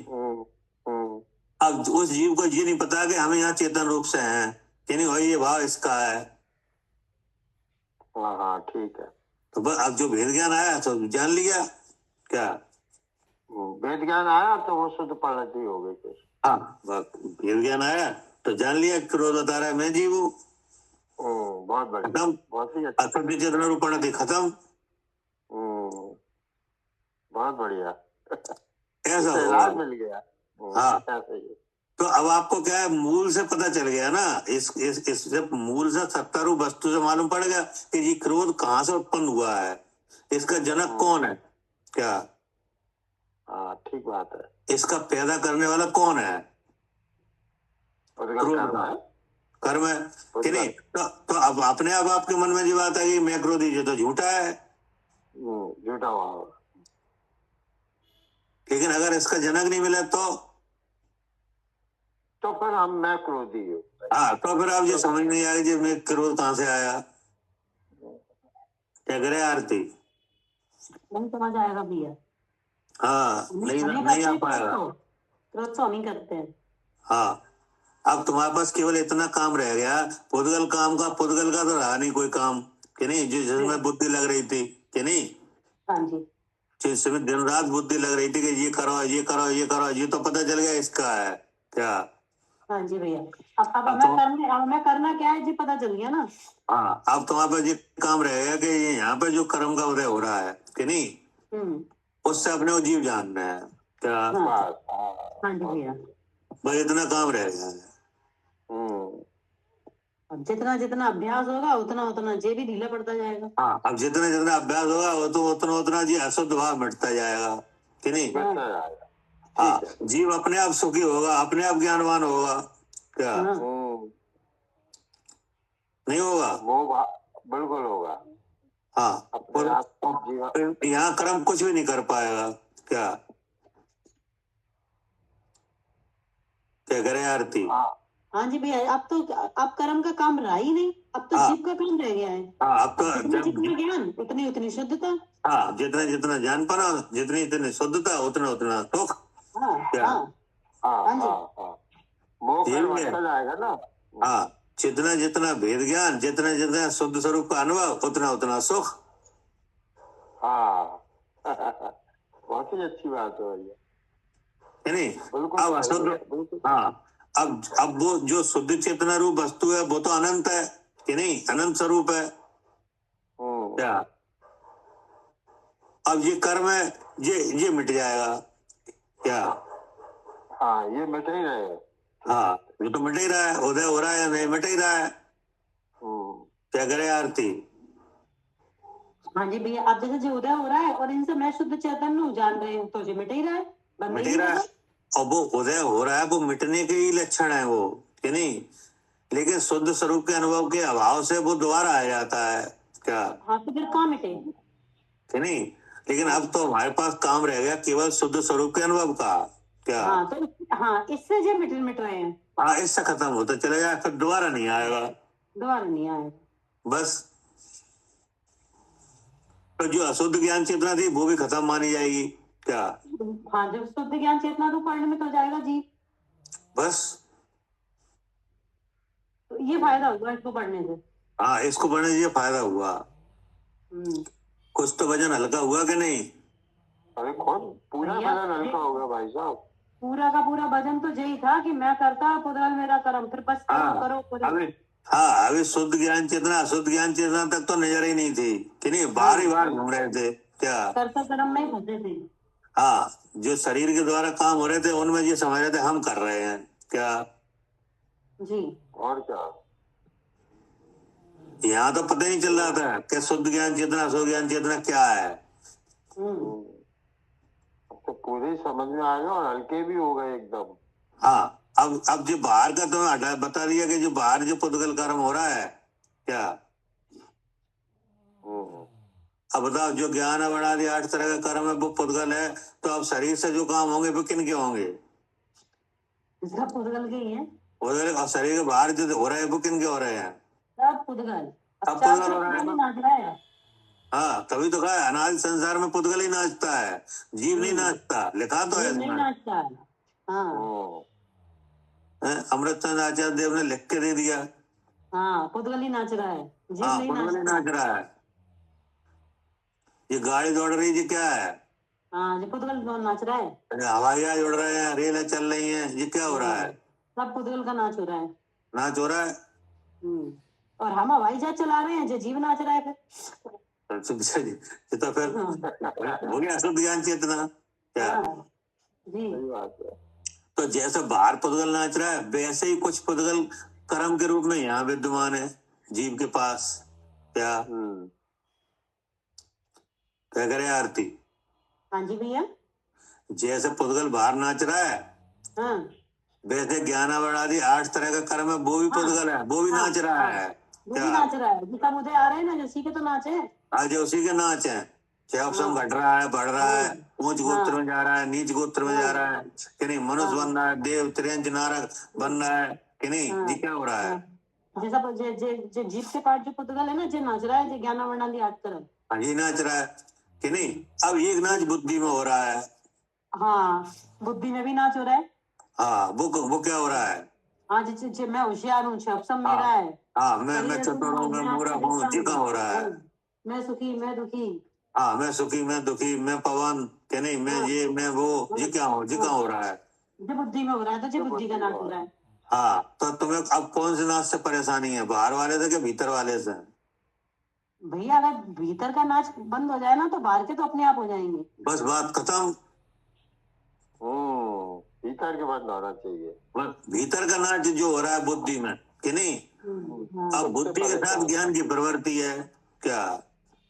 अब उस जीव को ये नहीं पता कि हमें यहाँ चेतन रूप से हैं कि नहीं, वही ये भाव इसका है।
हाँ, ठीक है।
तो बस अब जो भेद ज्ञान आया तो जान लिया क्या?
वेद ज्ञान आया तो वो शुद्ध परिणति हो गई फिर।
हाँ, भेद ज्ञान आया तो जान लिया क्रोध बता रहा है मैं जीव हूँ।
बहुत बढ़िया,
खत्म।
बहुत ही अच्छा।
असत्य चेतन रूपणति खत्म।
बहुत बढ़िया।
ऐसा
इलाज मिल गया।
हाँ,
ऐसा ही।
तो अब आपको क्या है, मूल से पता चल गया ना। इससे मूल से सत्तारूप वस्तु से मालूम पड़ गया कि ये क्रोध कहाँ से उत्पन्न हुआ है, इसका जनक कौन है क्या?
हाँ, ठीक बात है।
इसका पैदा करने वाला कौन है? कर्म है कि नहीं? तो अब अपने आप आपके मन में जो बात है कि मैं क्रोधी, जो तो झूठा है।
झूठा हुआ।
लेकिन अगर इसका जनक नहीं मिला
तो फिर हम मैं क्रोधी हूँ।
हाँ, तो फिर आप ये समझ नहीं आएगा जी मैं क्रोध कहाँ से आया। क्या करे आरती?
नहीं समझ आएगा भैया।
हाँ, नहीं आ पाएगा।
क्रोध तो हम ही करते हैं।
हाँ, अब तुम्हारे पास केवल इतना काम रह गया, पुद्गल पुद्गल का तो रहा नहीं कोई काम कि नहीं, जिसमें बुद्धि लग रही थी कि नहीं।
हाँ जी,
जिसमें दिन रात बुद्धि लग रही थी कि ये करो ये करो ये करो, ये तो पता चल गया इसका है क्या।
हाँ जी भैया। अब हमें करना क्या है जी, पता चल गया ना।
हाँ, अब तुम्हारे पास ये काम रहेगा कि यहाँ पे जो कर्म का उदय हो रहा है कि नहीं, उससे अपने को जीव जानना है क्या।
हाँ जी भैया,
बस इतना काम रहेगा।
अब जितना जितना अभ्यास होगा उतना उतना जे भी ढीला पड़ता जाएगा।
हाँ, अब जितना जितना अभ्यास होगा वो तो उतना उतना जी अशुद्ध भाव मिटता जाएगा कि नहीं। हाँ, जीव अपने आप सुखी होगा, अपने आप ज्ञानवान होगा क्या। नहीं होगा?
बिल्कुल होगा।
हाँ, और यहाँ कर्म कुछ भी नहीं कर पाएगा क्या। क्या करे आरती?
हाँ जी भैया, अब कर्म का काम रहा ही नहीं, अब तो जीव का काम रह गया है।
हाँ, अब तो
जितना ज्ञान उतनी उतनी शुद्धता।
हाँ, जितना जितना ज्ञान पाना जितनी इतनी शुद्धता उतना उतना सुख। हाँ, जितना जितना भेद ज्ञान, जितना जितना शुद्ध स्वरूप का अनुभव उतना उतना सुख।
हाँ, बहुत ही अच्छी बात है
नहीं। अब अशुद्ध, हाँ, अब वो जो शुद्ध चेतना रूप वस्तु है वो तो अनंत है कि नहीं, अनंत स्वरूप है क्या। अब ये कर्म है, ये मिट जाएगा क्या।
हाँ, ये मिट ही रहे।
हाँ, ये तो मिट ही रहा है, उदय हो रहा है नहीं, मिट ही रहा है। क्या करे आरती?
हाँ जी भैया, अब जैसे जो उदय हो रहा है और इनसे मैं शुद्ध चैतन्य हूँ जान रहे हूँ, तो ये मिट ही रहा है,
मिट ही रहा है। और वो उदय हो रहा है, वो मिटने के ही लक्षण है वो, कि नहीं? लेकिन शुद्ध स्वरूप के अनुभव के अभाव से वो दोबारा आ जाता है, क्या?
हाँ, तो फिर कहाँ मिटे?
कि नहीं? लेकिन अब तो हमारे पास काम रह गया केवल शुद्ध स्वरूप के अनुभव का, क्या?
हाँ, तो हाँ, इससे जो मिट रहे हैं।
हाँ, इससे खत्म होता चलेगा, फिर दोबारा नहीं आएगा,
दोबारा नहीं आएगा।
बस। तो जो अशुद्ध ज्ञान चेतना थी वो भी खत्म मानी जाएगी, क्या?
हाँ, जब शुद्ध ज्ञान चेतना रूप परिणमित हो जाएगा जी,
बस।
तो ये फायदा होगा इसको पढ़ने से।
हाँ, इसको पढ़ने से ये फायदा हुआ। कुछ तो वजन हल्का हुआ कि नहीं?
अरे कौन पूरा वजन हल्का होगा भाई साहब?
पूरा का पूरा वजन तो यही था कि मैं करता पुद्गल मेरा कर्म, फिर बस करो करो।
हाँ, अभी शुद्ध ज्ञान चेतना अशुद्ध ज्ञान चेतना तक तो नजर ही नहीं थी, कि नहीं? बाहर ही बाहर घूम रहे थे, क्या?
कर्ता कर्म में ही फंसे थे।
हाँ, जो शरीर के द्वारा काम हो रहे थे उनमें ये समझ रहे थे हम कर रहे हैं, क्या?
जी।
और क्या?
यहाँ तो पता नहीं चल रहा था कि शुद्ध ज्ञान चेतना अशुद्ध ज्ञान चेतना क्या है।
अब तो पूरे समझ में आएगा और हल्के भी हो गए एकदम।
हाँ, अब जो बाहर का तुम्हें हटा बता दिया कि जो बाहर जो पुद्गल कर्म हो रहा है, क्या? अब बताओ, जो ज्ञान है बना दिया 8 तरह का कर्म है वो पुद्गल है, तो अब शरीर से जो काम होंगे वो किन के होंगे?
सब पुद्गल के ही हैं।
उधर और शरीर के बाहर जो हो रहे हैं वो किन के हो रहे हैं?
सब पुद्गल।
सब पुद्गल हो रहा है।
है।
हाँ, तभी तो कहा अनादि संसार में पुद्गल ही नाचता है, जीव नहीं नाचता, लिखा तो है
नहीं नाचता है। हाँ,
अमृतचंद आचार्य देव ने लिख के दे दिया।
हाँ, पुद्गल ही नाच रहा है, जीव
हाँ,
नहीं
पुद्गल ही नाच रहा है। ये गाड़ी दौड़ रही है, क्या है?
हाँ, जो पुद्गल नाच रहा है।
हवाई जहाज उड़ रहे हैं, रेलें चल रही हैं, ये क्या हो रहा है?
सब पुद्गल का नाच हो रहा है।
नाच हो रहा है।
और हम हवाई जहाज चला रहे हैं, जो जीव नाच रहा है।
तो फिर हो गया अशुद्ध ज्ञान चेतना, क्या?
जी।
तो जैसे बाहर पुद्गल नाच रहा है वैसे ही कुछ पुद्गल कर्म के रूप में यहाँ विद्यमान है जीव के पास, क्या? क्या करे आरती?
हाँ जी भैया।
जैसे पुद्गल बाहर नाच रहा है वैसे ज्ञानावरणादि 8 तरह का कर्म है वो भी पुद्गल है, वो भी नाच रहा है,
वो भी नाच रहा है। जितना मुझे आ रहे हैं ना, उसी के तो नाच है।
आज उसी के नाच है, चाहे उपसम घट रहा है, बढ़ रहा है, ऊंच गोत्र में जा रहा है, नीच गोत्र में जा रहा है, कि नहीं? मनुष्य बन रहा है, देव त्रियंच नारक बन रहा है, कि नहीं? ये क्या हो रहा है?
जैसा जे जीव के पार्ट जो पुद्गल है ना, जो नाच रहा है, जो ज्ञानावरणादि 8 तरह,
ये नाच रहा है, कि नहीं? अब एक नाच बुद्धि में हो रहा है।
हाँ, बुद्धि में भी नाच हो रहा है।
हाँ, वो क्या हो रहा है?
हाँ, जो मैं होशियार हूँ, क्षमता मेरा है।
हाँ, मैं चतुर हूँ, मैं मूर्ख हूँ, जी का हो रहा है।
मैं सुखी, मैं दुखी।
हाँ, मैं सुखी, मैं दुखी, मैं पवन, कि नहीं? मैं ये, मैं वो, जी क्या हो रहा है?
जो बुद्धि में हो रहा है, तो जो बुद्धि का नाच हो रहा है।
हाँ, तो तुम्हें अब कौन से नाच से परेशानी है, बाहर वाले से कि भीतर वाले से?
भैया, अगर भीतर का नाच बंद हो जाए ना तो बाहर के तो अपने आप हो जाएंगे।
बस बात खत्म।
भीतर के बाद होना चाहिए।
भीतर का नाच जो हो रहा है बुद्धि में, कि नहीं? अब बुद्धि के साथ ज्ञान की प्रवृत्ति है, क्या?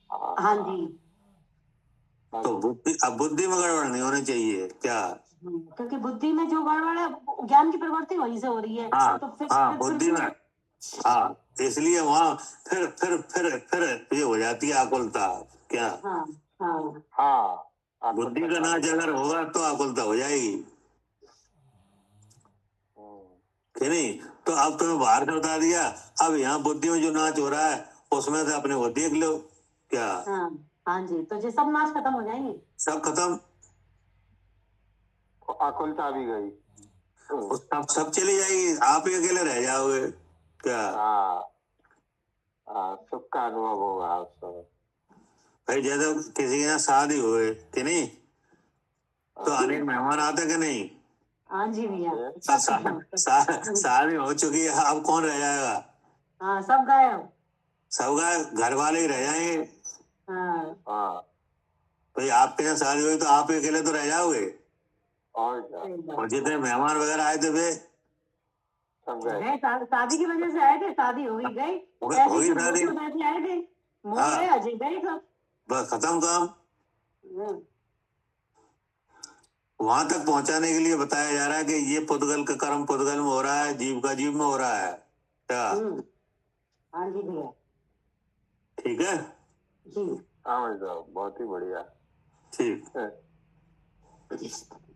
हाँ जी।
तो बुद्धि में गड़बड़ नहीं होनी चाहिए, क्या?
क्योंकि बुद्धि में जो गड़बड़ है ज्ञान की प्रवृत्ति वहीं से हो रही है।
तो फिर बुद्धि में, हाँ, इसलिए वहाँ फिर ये हो जाती है आकुलता, क्या? बुद्धि का नाच अगर होगा तो आकुलता हो जाएगी, कि नहीं? तो अब तुम्हें बाहर से बता दिया, अब यहाँ बुद्धि में जो नाच हो रहा है उसमें से अपने को देख लो, क्या?
हाँ जी, तो ये सब नाच खत्म हो जाएंगे, सब
खत्म,
आकुलता भी गई,
सब चली जाएगी, आप ही अकेले रह जाओगे, क्या?
सुख का अनुभव होगा आप सब।
भाई जैसे किसी के यहाँ शादी हुए, कि नहीं? तो अनेक मेहमान आते कि नहीं?
हाँ जी भैया।
शादी हो चुकी है, अब कौन रह जाएगा?
हाँ, सब गायब,
सब गायब, घर वाले ही रह जाएंगे। भाई आपके यहाँ शादी हुई तो आप अकेले तो रह जाओगे, और जितने मेहमान वगैरह आए थे वे
शादी की वजह से आए थे, शादी हो ही गई, शादी आए थे, गए सब,
बस खत्म काम। वहां तक पहुंचाने के लिए बताया जा रहा है कि ये पुद्गल का कर्म पुद्गल में हो रहा है, जीव का जीव में हो रहा है। क्या?
हाँ जी भैया।
ठीक है
जी।
हाँ साहब, बहुत ही बढ़िया।
ठीक
है,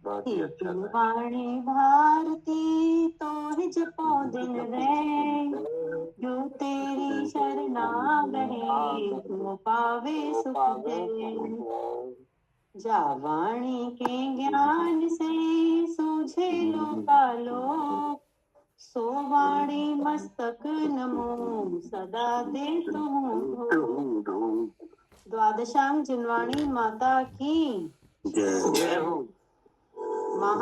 बहुत ही अच्छा था।
वाणी भारती तो ही जपो दिन रे, जो तेरी शरणागहि तुम पावे सुख दे। जा वाणी के ज्ञान से सूझे लोकालोक, सो वाणी मस्तक नमो सदा दे तुम। द्वादशांग जिनवाणी माता की
जय।
महा